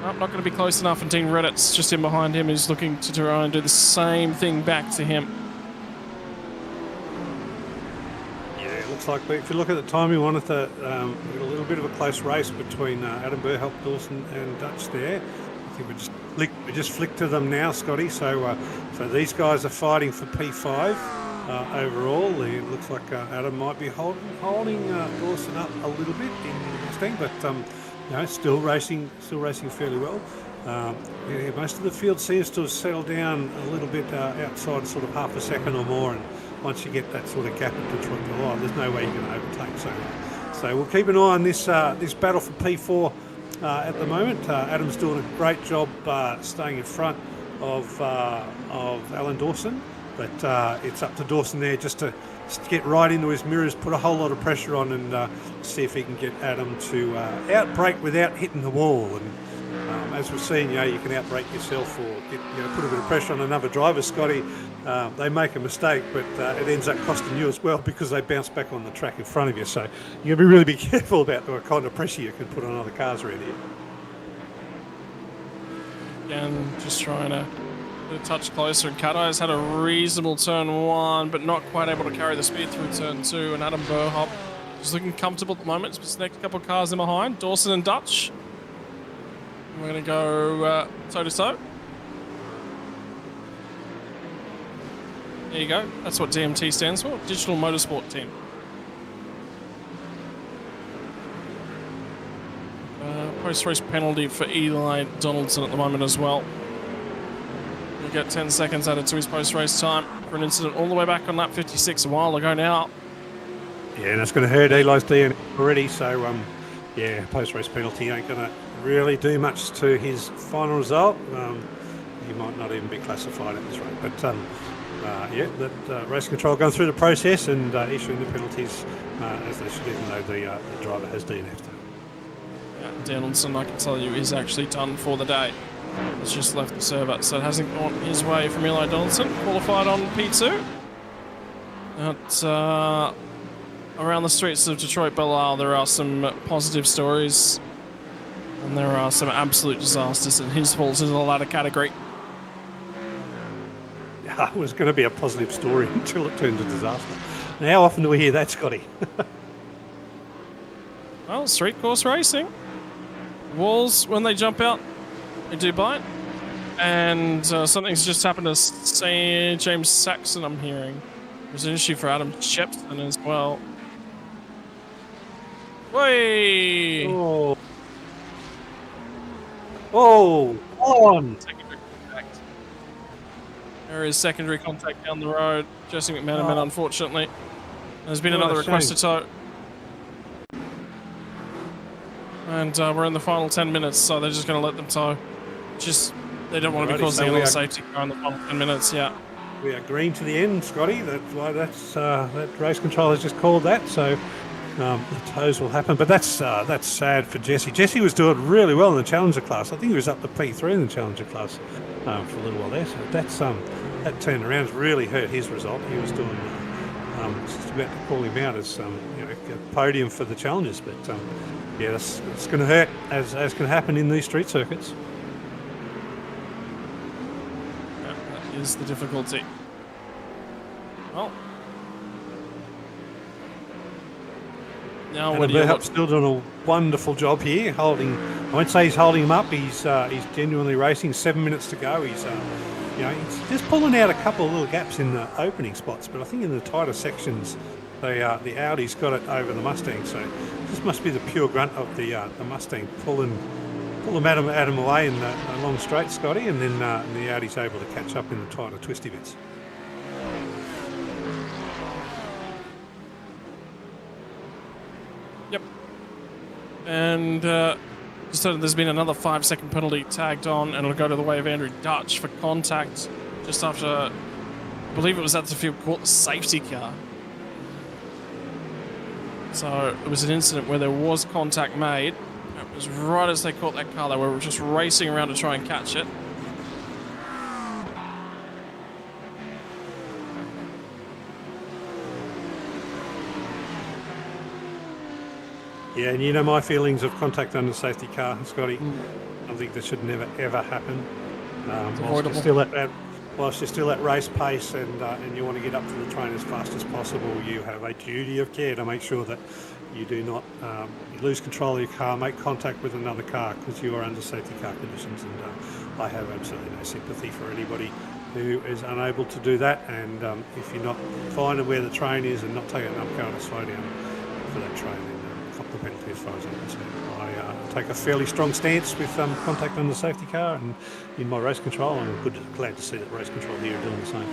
Nope, not going to be close enough, and Dean Reddit's just in behind him, who's looking to try and do the same thing back to him. Yeah, it looks like if you look at the time, we wanted to get a little bit of a close race between Adam Burholt, Dawson and Dutch there. I think we're just just flicked to them now, Scotty. So these guys are fighting for P5 overall. It looks like Adam might be holding Dawson up a little bit in the Mustang, but still racing fairly well. Most of the field seems to have settled down a little bit outside sort of half a second or more, and once you get that sort of gap at Detroit, there's no way you can overtake. So we'll keep an eye on this battle for P4 at the moment. Adam's doing a great job staying in front of Alan Dawson, but it's up to Dawson there just to get right into his mirrors, put a whole lot of pressure on, and see if he can get Adam to outbrake without hitting the wall. And as we've seen, you can outbrake yourself or put a bit of pressure on another driver, Scotty. They make a mistake, but it ends up costing you as well because they bounce back on the track in front of you. So you got to really be careful about the kind of pressure you can put on other cars around here. Again, just trying to get a touch closer. And Cut Eye's had a reasonable turn 1, but not quite able to carry the speed through turn 2. And Adam Burhop is looking comfortable at the moment. It's just the next couple of cars in behind. Dawson and Dutch. We're going to go toe-to-toe. There you go. That's what DMT stands for. Digital Motorsport Team. Post-race penalty for Eli Donaldson at the moment as well. He'll get 10 seconds added to his post-race time for an incident all the way back on lap 56 a while ago now. Yeah, and that's going to hurt Eli's DNA already. So, post-race penalty ain't going to really do much to his final result. He might not even be classified at this rate. But race control going through the process and issuing the penalties as they should, even though the driver has DNF'd. Donaldson, I can tell you, is actually done for the day. It's just left the server, so it hasn't gone his way from Eli Donaldson. Qualified on P2. Around the streets of Detroit Belle Isle, there are some positive stories, and there are some absolute disasters, and his falls into the latter category. Yeah, it was going to be a positive story until it turned to disaster. Now, how often do we hear that, Scotty? Well, street course racing. Walls, when they jump out, they do bite. And something's just happened to St. James Saxon, I'm hearing. There's an issue for Adam Shepton as well. Whey! Oh, on! Secondary contact. There is secondary contact down the road. Jesse McManaman, unfortunately. There's been another request to tow. And we're in the final 10 minutes, so they're just going to let them tow. They don't want to be causing another safety car in the final 10 minutes, yeah. We are green to the end, Scotty. That race control has just called that, so the tows will happen. But that's sad for Jesse. Jesse was doing really well in the Challenger class. I think he was up to P3 in the Challenger class for a little while there. So that turnaround has really hurt his result. He was doing just about to call him out as a podium for the Challengers, but it's going to hurt as can happen in these street circuits. Yeah, that is the difficulty. Well, now what do you look? Still doing a wonderful job here, holding. I won't say he's holding him up. He's genuinely racing. 7 minutes to go. He's just pulling out a couple of little gaps in the opening spots, but I think in the tighter sections, the Audi's got it over the Mustang. So this must be the pure grunt of the Mustang pulling Adam away in the long straight, Scotty, and then the Audi's able to catch up in the tighter twisty bits. Yep. And so there's been another 5-second penalty tagged on, and it'll go to the way of Andrew Dutch for contact just after, I believe it was at the field caught the safety car. So it was an incident where there was contact made. It was right as they caught that car. They were just racing around to try and catch it. Yeah, and you know my feelings of contact under safety car, Scotty. I think that should never ever happen. Whilst you're still at race pace and you want to get up to the train as fast as possible, you have a duty of care to make sure that you do not lose control of your car, make contact with another car because you are under safety car conditions. And I have absolutely no sympathy for anybody who is unable to do that. And if you're not finding where the train is and not taking enough car to slow down for that train, then cop the penalty as far as I'm concerned. I take a fairly strong stance with contact on the safety car and in my race control, and I'm glad to see that race control here are doing the same.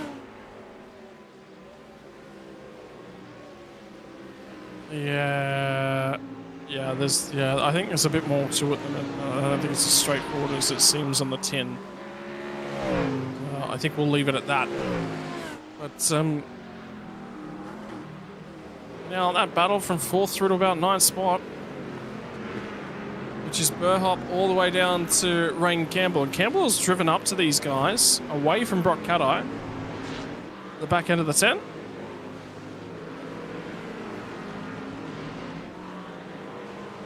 Yeah, I think there's a bit more to it than I don't think it's as straightforward as it seems on the tin. I think we'll leave it at that. But now that battle from 4th through to about 9th spot, which is Burhop all the way down to Rain Campbell. And Campbell's driven up to these guys away from Brock Caddy, the back end of the 10.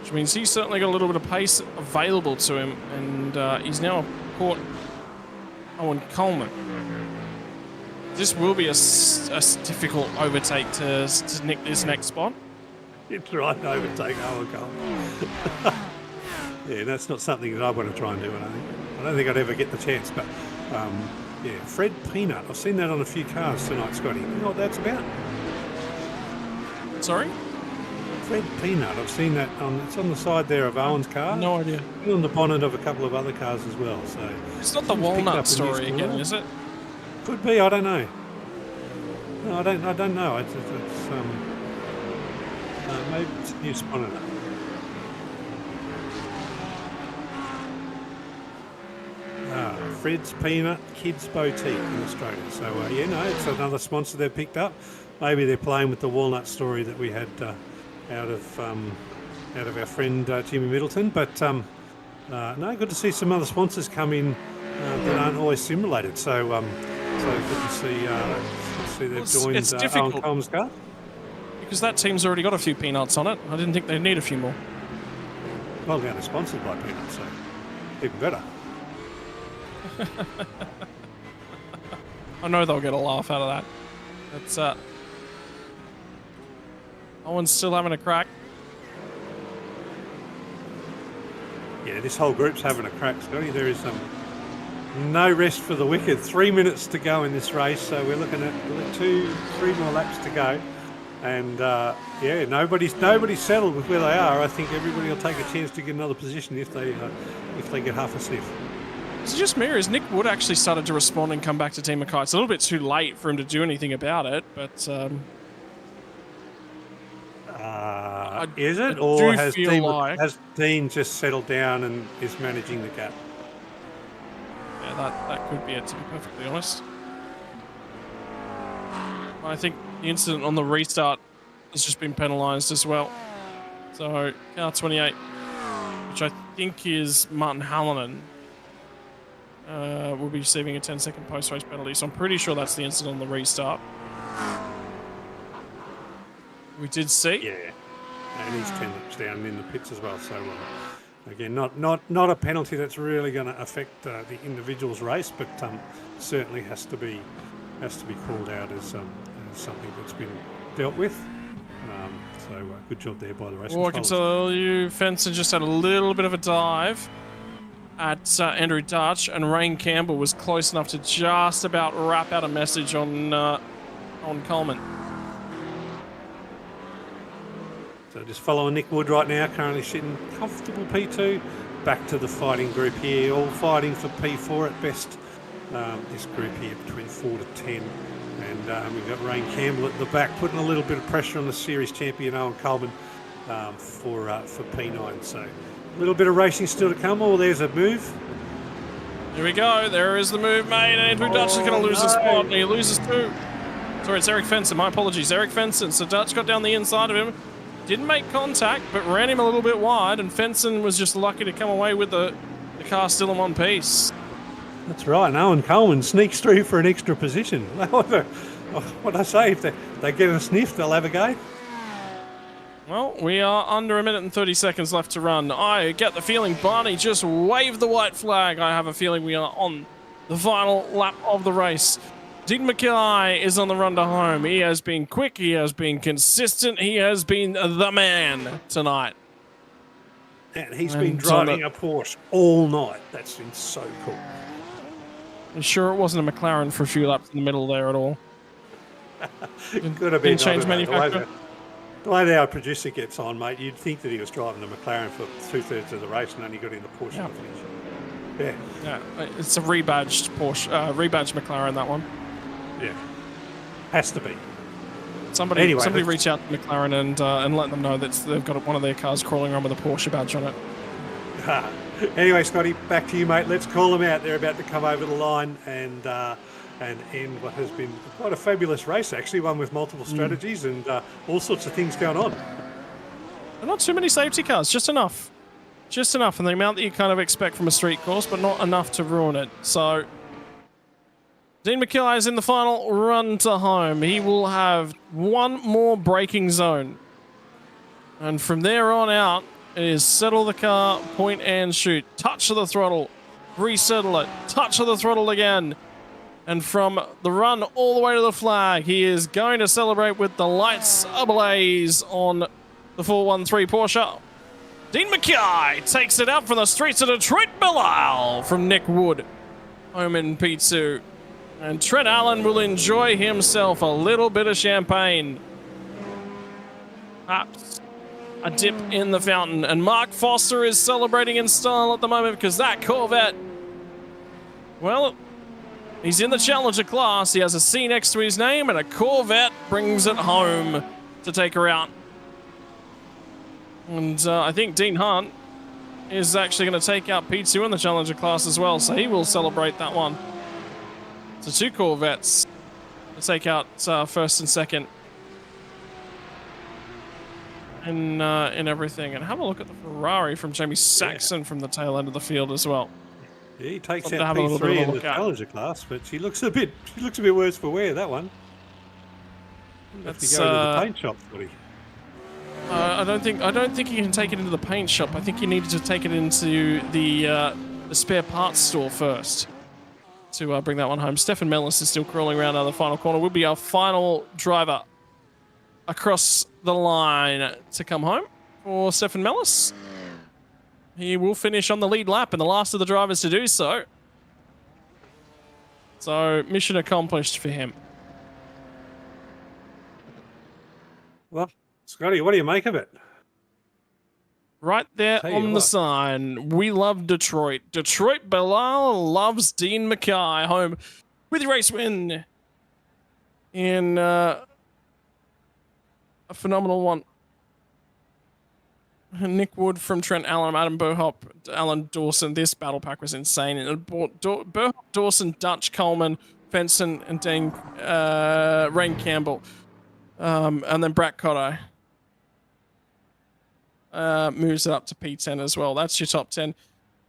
Which means he's certainly got a little bit of pace available to him, and he's now caught Owen Coleman. This will be a difficult overtake to nick this next spot. You're trying to overtake Owen Coleman. Yeah, that's not something that I want to try and do, I don't think I'd ever get the chance, but yeah, Fred Peanut. I've seen that on a few cars tonight, Scotty. You know what that's about? Sorry? Fred Peanut. I've seen that it's on the side there of Owen's car. No idea. And on the bonnet of a couple of other cars as well. So it's not the walnut story again, is it? Could be. I don't know. No, I don't know. It's maybe it's a new bonnet. Fred's Peanut Kids Boutique in Australia. So yeah, no, it's another sponsor they've picked up. Maybe they're playing with the walnut story that we had out of our friend Jimmy Middleton. But no, good to see some other sponsors come in that aren't always simulated. So good to see they've joined Owen Coleman's car. Because that team's already got a few peanuts on it. I didn't think they'd need a few more. Well, they're sponsored by Peanuts, so even better. I know they'll get a laugh out of that. That's Owen's still having a crack. Yeah, this whole group's having a crack, Scotty. There is no rest for the wicked. 3 minutes to go in this race, so we're looking at 3 more laps to go. And yeah, nobody's settled with where they are. I think everybody will take a chance to get another position if they get half a sniff. Is it just me, or has Nick Wood actually started to respond and come back to Team Mackay? It's a little bit too late for him to do anything about it, but is it, or has Dean just settled down and is managing the gap? Yeah, that could be it, to be perfectly honest. I think the incident on the restart has just been penalised as well. So car 28, which I think is Martin Hallinan, will be receiving a 10-second post-race penalty. So I'm pretty sure that's the incident on the restart. We did see. Yeah, and he's 10 laps down in the pits as well. So again, not a penalty that's really going to affect the individual's race, but certainly has to be called out as something that's been dealt with. So good job there by the race. Well, I can tell you, Fenton just had a little bit of a dive at Andrew Dutch, and Rain Campbell was close enough to just about wrap out a message on Coleman. So just following Nick Wood right now, currently sitting comfortable P2. Back to the fighting group here, all fighting for P4 at best. This group here between 4 to 10. And we've got Rain Campbell at the back, putting a little bit of pressure on the series champion Owen Coleman for P9. So a little bit of racing still to come. Oh, there's a move. Here we go. There is the move made. Andrew Dutch is going to lose a spot, and he loses two. Sorry, it's Eric Fenson. My apologies. Eric Fenson. So Dutch got down the inside of him. Didn't make contact, but ran him a little bit wide, and Fenson was just lucky to come away with the car still in one piece. That's right, and Owen Coleman sneaks through for an extra position. What I say, if they get a sniff, they'll have a go. Well, we are under 1 minute and 30 seconds left to run. I get the feeling Barney just waved the white flag. I have a feeling we are on the final lap of the race. Dean Mackay is on the run to home. He has been quick. He has been consistent. He has been the man tonight. And he's been driving a Porsche all night. That's been so cool. I'm sure it wasn't a McLaren for a few laps in the middle there at all. Could have been. Didn't change manufacturer. The way our producer gets on, mate, you'd think that he was driving the McLaren for 2/3 of the race and only got in the Porsche Yeah. to finish. Yeah, it's a rebadged Porsche, rebadged McLaren, that one. Yeah. Has to be. Somebody Anyway, reach out to McLaren and let them know that they've got one of their cars crawling around with a Porsche badge on it. Anyway, Scotty, back to you, mate. Let's call them out. They're about to come over the line and end what has been quite a fabulous race, actually, one with multiple strategies and all sorts of things going on. Not too many safety cars, just enough. Just enough, and the amount that you kind of expect from a street course, but not enough to ruin it. So, Dean Mackay is in the final run to home. He will have one more braking zone. And from there on out, it is settle the car, point and shoot. Touch of the throttle, resettle it, touch of the throttle again. And from the run all the way to the flag, he is going to celebrate with the lights ablaze on the 413 Porsche. Dean Mackay takes it out from the streets of Detroit Belle from Nick Wood, home in P2. And Trent Allen will enjoy himself a little bit of champagne. Perhaps a dip in the fountain. And Mark Foster is celebrating in style at the moment because that Corvette, well, he's in the Challenger class. He has a C next to his name, and a Corvette brings it home to take her out. And I think Dean Hunt is actually going to take out P2 in the Challenger class as well, so he will celebrate that one. So 2 Corvettes to take out first and second in everything. And have a look at the Ferrari from Jamie Saxon from the tail end of the field as well. Yeah, he takes Something to out have a little bit P3 of a in the look at. Challenger class, but she looks a bit worse for wear, that one. Have to go to the paint shop, Scotty. I don't think you can take it into the paint shop. I think you needed to take it into the spare parts store first to bring that one home. Stefan Mellis is still crawling around out of the final corner. Will be our final driver across the line to come home for Stefan Mellis. He will finish on the lead lap and the last of the drivers to do so. So mission accomplished for him. Well, Scotty, what do you make of it? Right there Tell you on the what. sign, we love Detroit. Detroit Belial loves Dean Mackay home with the race win in a phenomenal one. Nick Wood from Trent Allen, Adam Burhop, Alan Dawson. This battle pack was insane. And it brought Burhop, Dawson, Dutch, Coleman, Fenson, and Dean Rain Campbell. And then Brett Cotto moves it up to P10 as well. That's your top 10.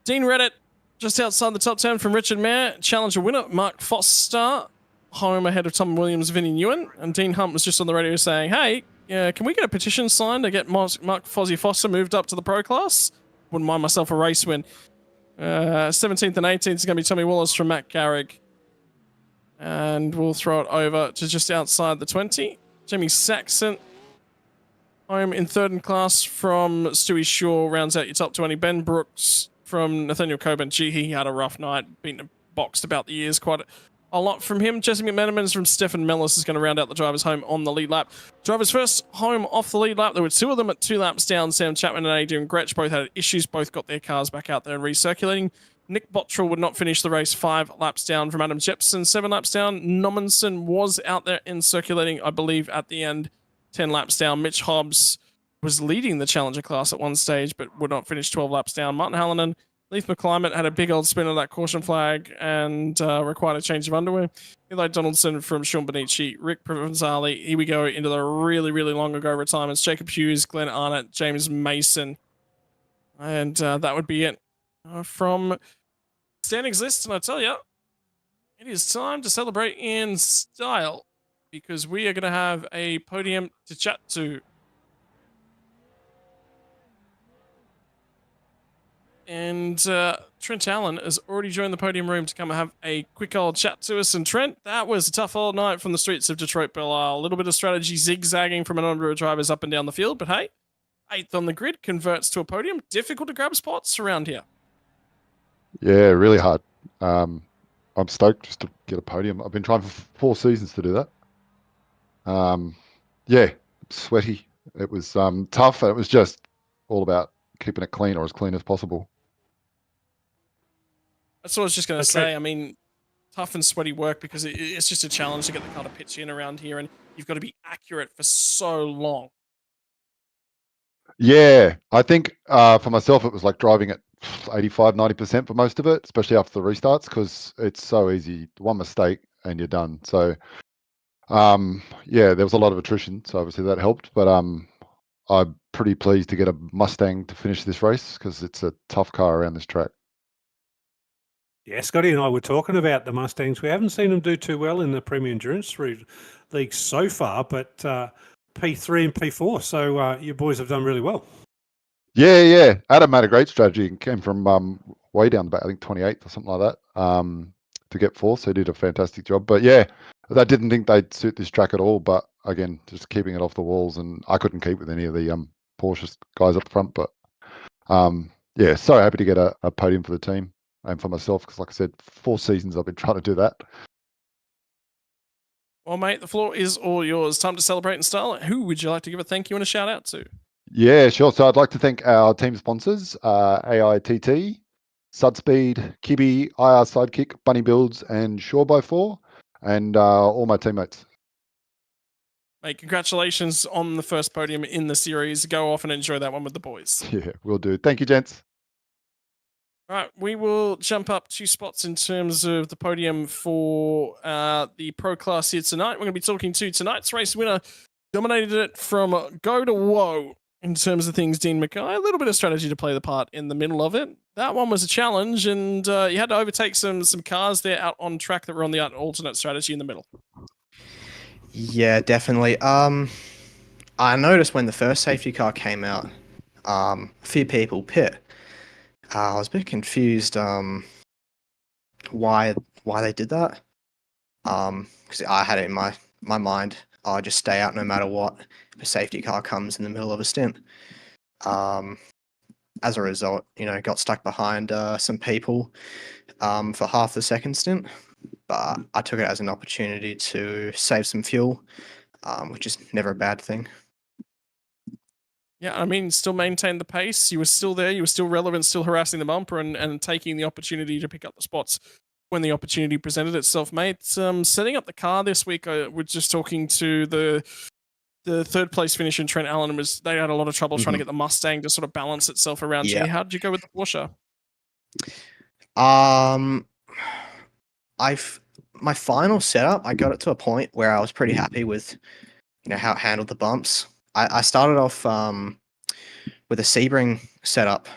Dean Reddit, just outside the top 10 from Richard Mayer. Challenger winner, Mark Foster, home ahead of Tom Williams, Vinnie Ewan. And Dean Hunt was just on the radio saying, hey, can we get a petition signed to get Mark Fozzie Foster moved up to the pro class? Wouldn't mind myself a race win. 17th and 18th is going to be Tommy Wallace from Matt Garrick. And we'll throw it over to just outside the 20. Jamie Saxon, home in third in class from Stewie Shaw, rounds out your top 20. Ben Brooks from Nathaniel Coburn. Gee, he had a rough night, been boxed about the ears quite a lot from him. Jesse McMenamin from Stefan Mellis is going to round out the drivers home on the lead lap. Drivers first home off the lead lap. There were 2 of them at 2 laps down. Sam Chapman and Adrian Gretsch both had issues, both got their cars back out there and recirculating. Nick Bottrell would not finish the race 5 laps down from Adam Jepson. 7 laps down. Nommensen was out there in circulating, I believe, at the end. 10 laps down. Mitch Hobbs was leading the Challenger class at one stage, but would not finish 12 laps down. Martin Hallinan, Leith McClimate had a big old spin of that caution flag and required a change of underwear. Eli Donaldson from Sean Benici, Rick Provenzali. Here we go into the really, really long ago retirements. Jacob Hughes, Glenn Arnott, James Mason. And that would be it from standings list. And I tell you, it is time to celebrate in style because we are going to have a podium to chat to. And Trent Allen has already joined the podium room to come and have a quick old chat to us. And Trent, that was a tough old night from the streets of Detroit Belle Isle. A little bit of strategy zigzagging from a number of drivers up and down the field. But hey, 8th on the grid converts to a podium. Difficult to grab spots around here. Yeah, really hard. I'm stoked just to get a podium. I've been trying for 4 seasons to do that. Yeah, sweaty. It was tough, and it was just all about keeping it clean or as clean as possible. That's what I was just going to Okay. say. I mean, tough and sweaty work because it's just a challenge to get the car to pitch in around here, and you've got to be accurate for so long. Yeah, I think for myself, it was like driving at 85, 90% for most of it, especially after the restarts, because it's so easy. One mistake and you're done. So, yeah, there was a lot of attrition, so obviously that helped. But I'm pretty pleased to get a Mustang to finish this race because it's a tough car around this track. Yeah, Scotty and I were talking about the Mustangs. We haven't seen them do too well in the Premier Endurance League so far, but P3 and P4. So you boys have done really well. Yeah. Adam had a great strategy and came from way down the back, I think 28th or something like that, to get 4th. So he did a fantastic job. But yeah, I didn't think they'd suit this track at all. But again, just keeping it off the walls, and I couldn't keep with any of the Porsche guys up front. But yeah, so happy to get a podium for the team and for myself because, like I said, 4 seasons I've been trying to do that. Well, mate, the floor is all yours. Time to celebrate in style. Who would you like to give a thank you and a shout out to? Yeah, sure. So I'd like to thank our team sponsors, AITT, Sudspeed, Kibby, IR Sidekick, Bunny Builds, and Shore by 4, and all my teammates. Mate, congratulations on the first podium in the series. Go off and enjoy that one with the boys. Yeah, will do. Thank you, gents. All right, we will jump up 2 spots in terms of the podium for the Pro Class here tonight. We're going to be talking to tonight's race winner. Dominated it from go to woe in terms of things, Dean Mackay. A little bit of strategy to play the part in the middle of it. That one was a challenge, and you had to overtake some cars there out on track that were on the alternate strategy in the middle. Yeah, definitely. I noticed when the first safety car came out, a few people pit. I was a bit confused why they did that. Because I had it in my mind, I'll just stay out no matter what if a safety car comes in the middle of a stint. As a result, got stuck behind some people for half the second stint. But I took it as an opportunity to save some fuel, which is never a bad thing. Yeah, I mean, still maintain the pace. You were still there. You were still relevant, still harassing the bumper and taking the opportunity to pick up the spots when the opportunity presented itself, mate. Setting up the car this week, we're just talking to the third place finisher, Trent Allen, they had a lot of trouble trying to get the Mustang to sort of balance itself around you. How did you go with the Porsche? My final setup, I got it to a point where I was pretty happy with, how it handled the bumps. I started off with a Sebring setup.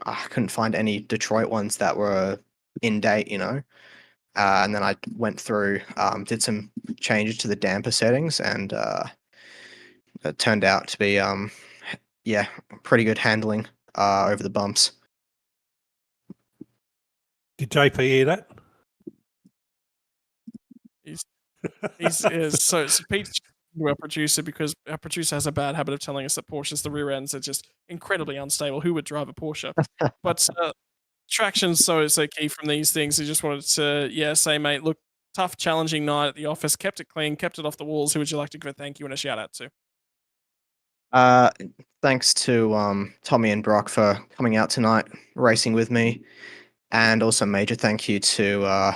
I couldn't find any Detroit ones that were in date, and then I went through, did some changes to the damper settings, and it turned out to be, pretty good handling over the bumps. Did JP hear that? So Pete's our producer, because our producer has a bad habit of telling us that Porsches, the rear ends are just incredibly unstable. Who would drive a Porsche? But traction's so key from these things. I just wanted to say, mate, look, tough, challenging night at the office. Kept it clean, kept it off the walls. Who would you like to give a thank you and a shout out to? Thanks to Tommy and Brock for coming out tonight, racing with me, and also major thank you to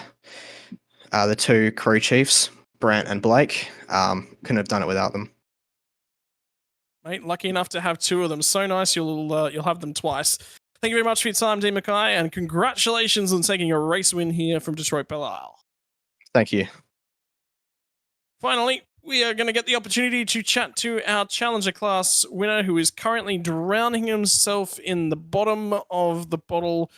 the 2 crew chiefs, Brant and Blake. Couldn't have done it without them. Mate, lucky enough to have 2 of them. So nice, you'll have them twice. Thank you very much for your time, Dean Mackay, and congratulations on taking a race win here from Detroit Belle Isle. Thank you. Finally, we are going to get the opportunity to chat to our Challenger class winner, who is currently drowning himself in the bottom of the bottle,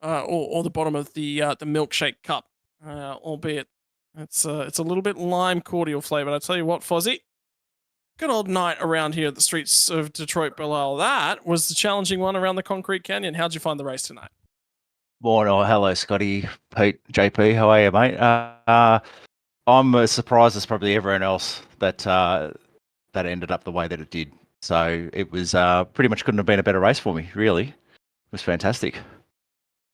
or the bottom of the milkshake cup, albeit it's a little bit lime cordial flavor. I tell you what, Fozzie, good old night around here at the streets of Detroit Belle Isle. That was the challenging one around the Concrete Canyon. How'd you find the race tonight? Well, hello, Scotty, Pete, JP. How are you, mate? I'm as surprised as probably everyone else that that ended up the way that it did. So it was pretty much couldn't have been a better race for me, really. It was fantastic.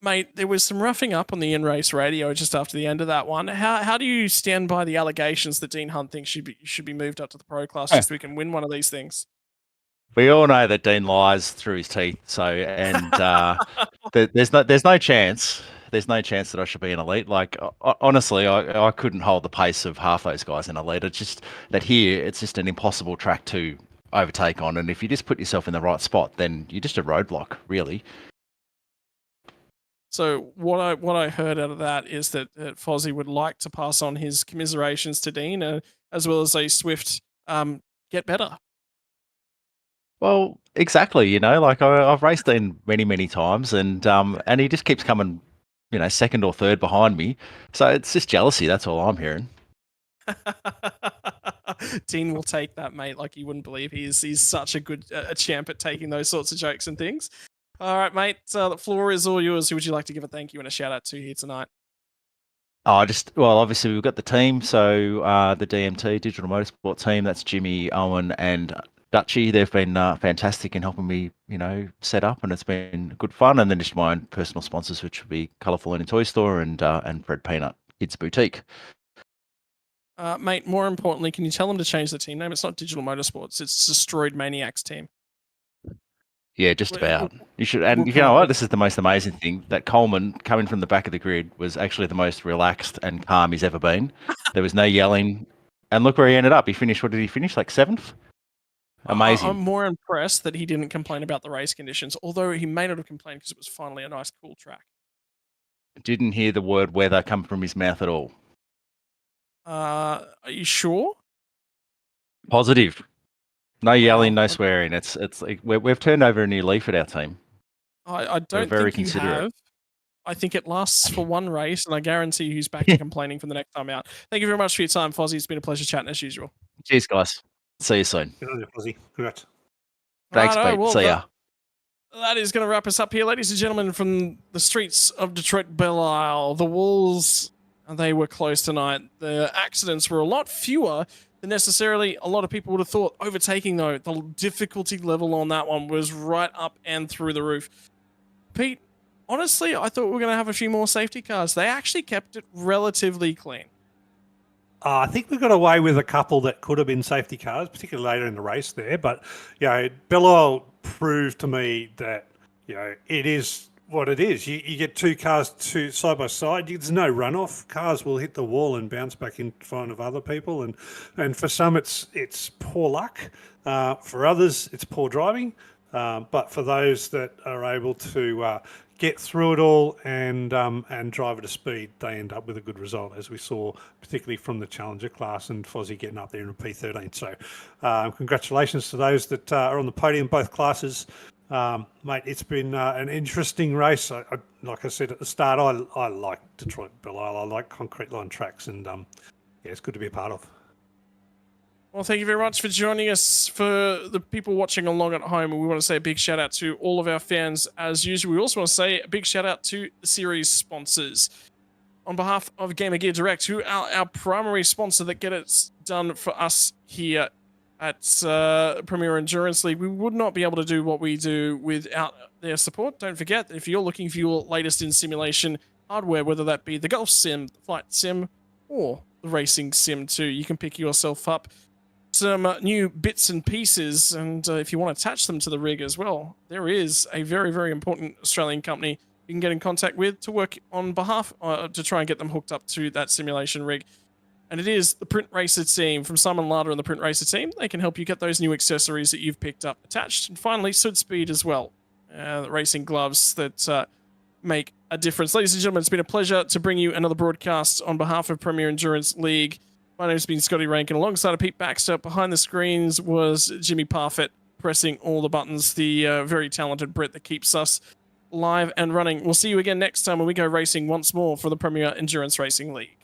Mate, there was some roughing up on the in-race radio just after the end of that one. How do you stand by the allegations that Dean Hunt thinks should be moved up to the pro class just so we can win one of these things? We all know that Dean lies through his teeth. So, and there's no chance. There's no chance that I should be an elite. Like, honestly, I couldn't hold the pace of half those guys in elite. It's just that here, it's just an impossible track to overtake on. And if you just put yourself in the right spot, then you're just a roadblock, really. So what I heard out of that is that Fozzie would like to pass on his commiserations to Dean, as well as a swift get better. Well, exactly. Like I've raced Dean many times, and he just keeps coming, second or third behind me. So it's just jealousy. That's all I'm hearing. Dean will take that, mate, like you wouldn't believe. He's such a good champ at taking those sorts of jokes and things. All right, mate. The floor is all yours. Who would you like to give a thank you and a shout out to here tonight? Obviously we've got the team. So the DMT, Digital Motorsport team, that's Jimmy, Owen, and Dutchy. They've been fantastic in helping me, set up, and it's been good fun. And then just my own personal sponsors, which would be Colourful Learning Toy Store and Fred Peanut Kids Boutique. Mate, more importantly, can you tell them to change the team name? It's not Digital Motorsports. It's Destroyed Maniacs team. Yeah, just about. You should, and you know what? This is the most amazing thing, that Coleman, coming from the back of the grid, was actually the most relaxed and calm he's ever been. There was no yelling, and look where he ended up. He finished. What did he finish? Like 7th. Amazing. I'm more impressed that he didn't complain about the race conditions, although he may not have complained because it was finally a nice, cool track. Didn't hear the word weather come from his mouth at all. Are you sure? Positive. No yelling, no swearing. It's like we've turned over a new leaf at our team. I don't think you have. I think it lasts for one race, and I guarantee you he's back to complaining from the next time out. Thank you very much for your time, Fozzie. It's been a pleasure chatting as usual. Cheers, guys. See you soon. Good on you, Fozzie. Congrats. Thanks, Pete. Well, see ya. That is going to wrap us up here, ladies and gentlemen, from the streets of Detroit Belle Isle. The Wolves, they were close tonight. The accidents were a lot fewer than necessarily a lot of people would have thought. Overtaking, though, the difficulty level on that one was right up and through the roof. Pete, honestly, I thought we were going to have a few more safety cars. They actually kept it relatively clean. I think we got away with a couple that could have been safety cars, particularly later in the race there. But, Belle Isle proved to me that, it is what it is. You get two cars side by side. There's no runoff. Cars will hit the wall and bounce back in front of other people. And for some, it's poor luck. For others, it's poor driving. But for those that are able to get through it all and drive at a speed, they end up with a good result, as we saw, particularly from the Challenger class and Fozzie getting up there in a P13. So congratulations to those that are on the podium, both classes. Mate, it's been an interesting race. Like I said at the start, I like Detroit Belle Isle. I like concrete line tracks, and it's good to be a part of. Well, thank you very much for joining us. For the people watching along at home, we want to say a big shout out to all of our fans as usual. We also want to say a big shout out to the series sponsors. On behalf of Gamer Gear Direct, who are our primary sponsor that get it done for us here at Premier Endurance League, we would not be able to do what we do without their support. Don't forget that if you're looking for your latest in simulation hardware, whether that be the Golf Sim, the Flight Sim, or the Racing Sim 2, you can pick yourself up some new bits and pieces, and if you want to attach them to the rig as well, there is a very, very important Australian company you can get in contact with to work on behalf to try and get them hooked up to that simulation rig. And it is the Print Racer team from Simon Larder and the Print Racer team. They can help you get those new accessories that you've picked up attached. And finally, Sud Speed as well. The racing gloves that make a difference. Ladies and gentlemen, it's been a pleasure to bring you another broadcast on behalf of Premier Endurance League. My name's been Scotty Rankin. Alongside of Pete Baxter, behind the screens was Jimmy Parfit, pressing all the buttons, the very talented Brit that keeps us live and running. We'll see you again next time when we go racing once more for the Premier Endurance Racing League.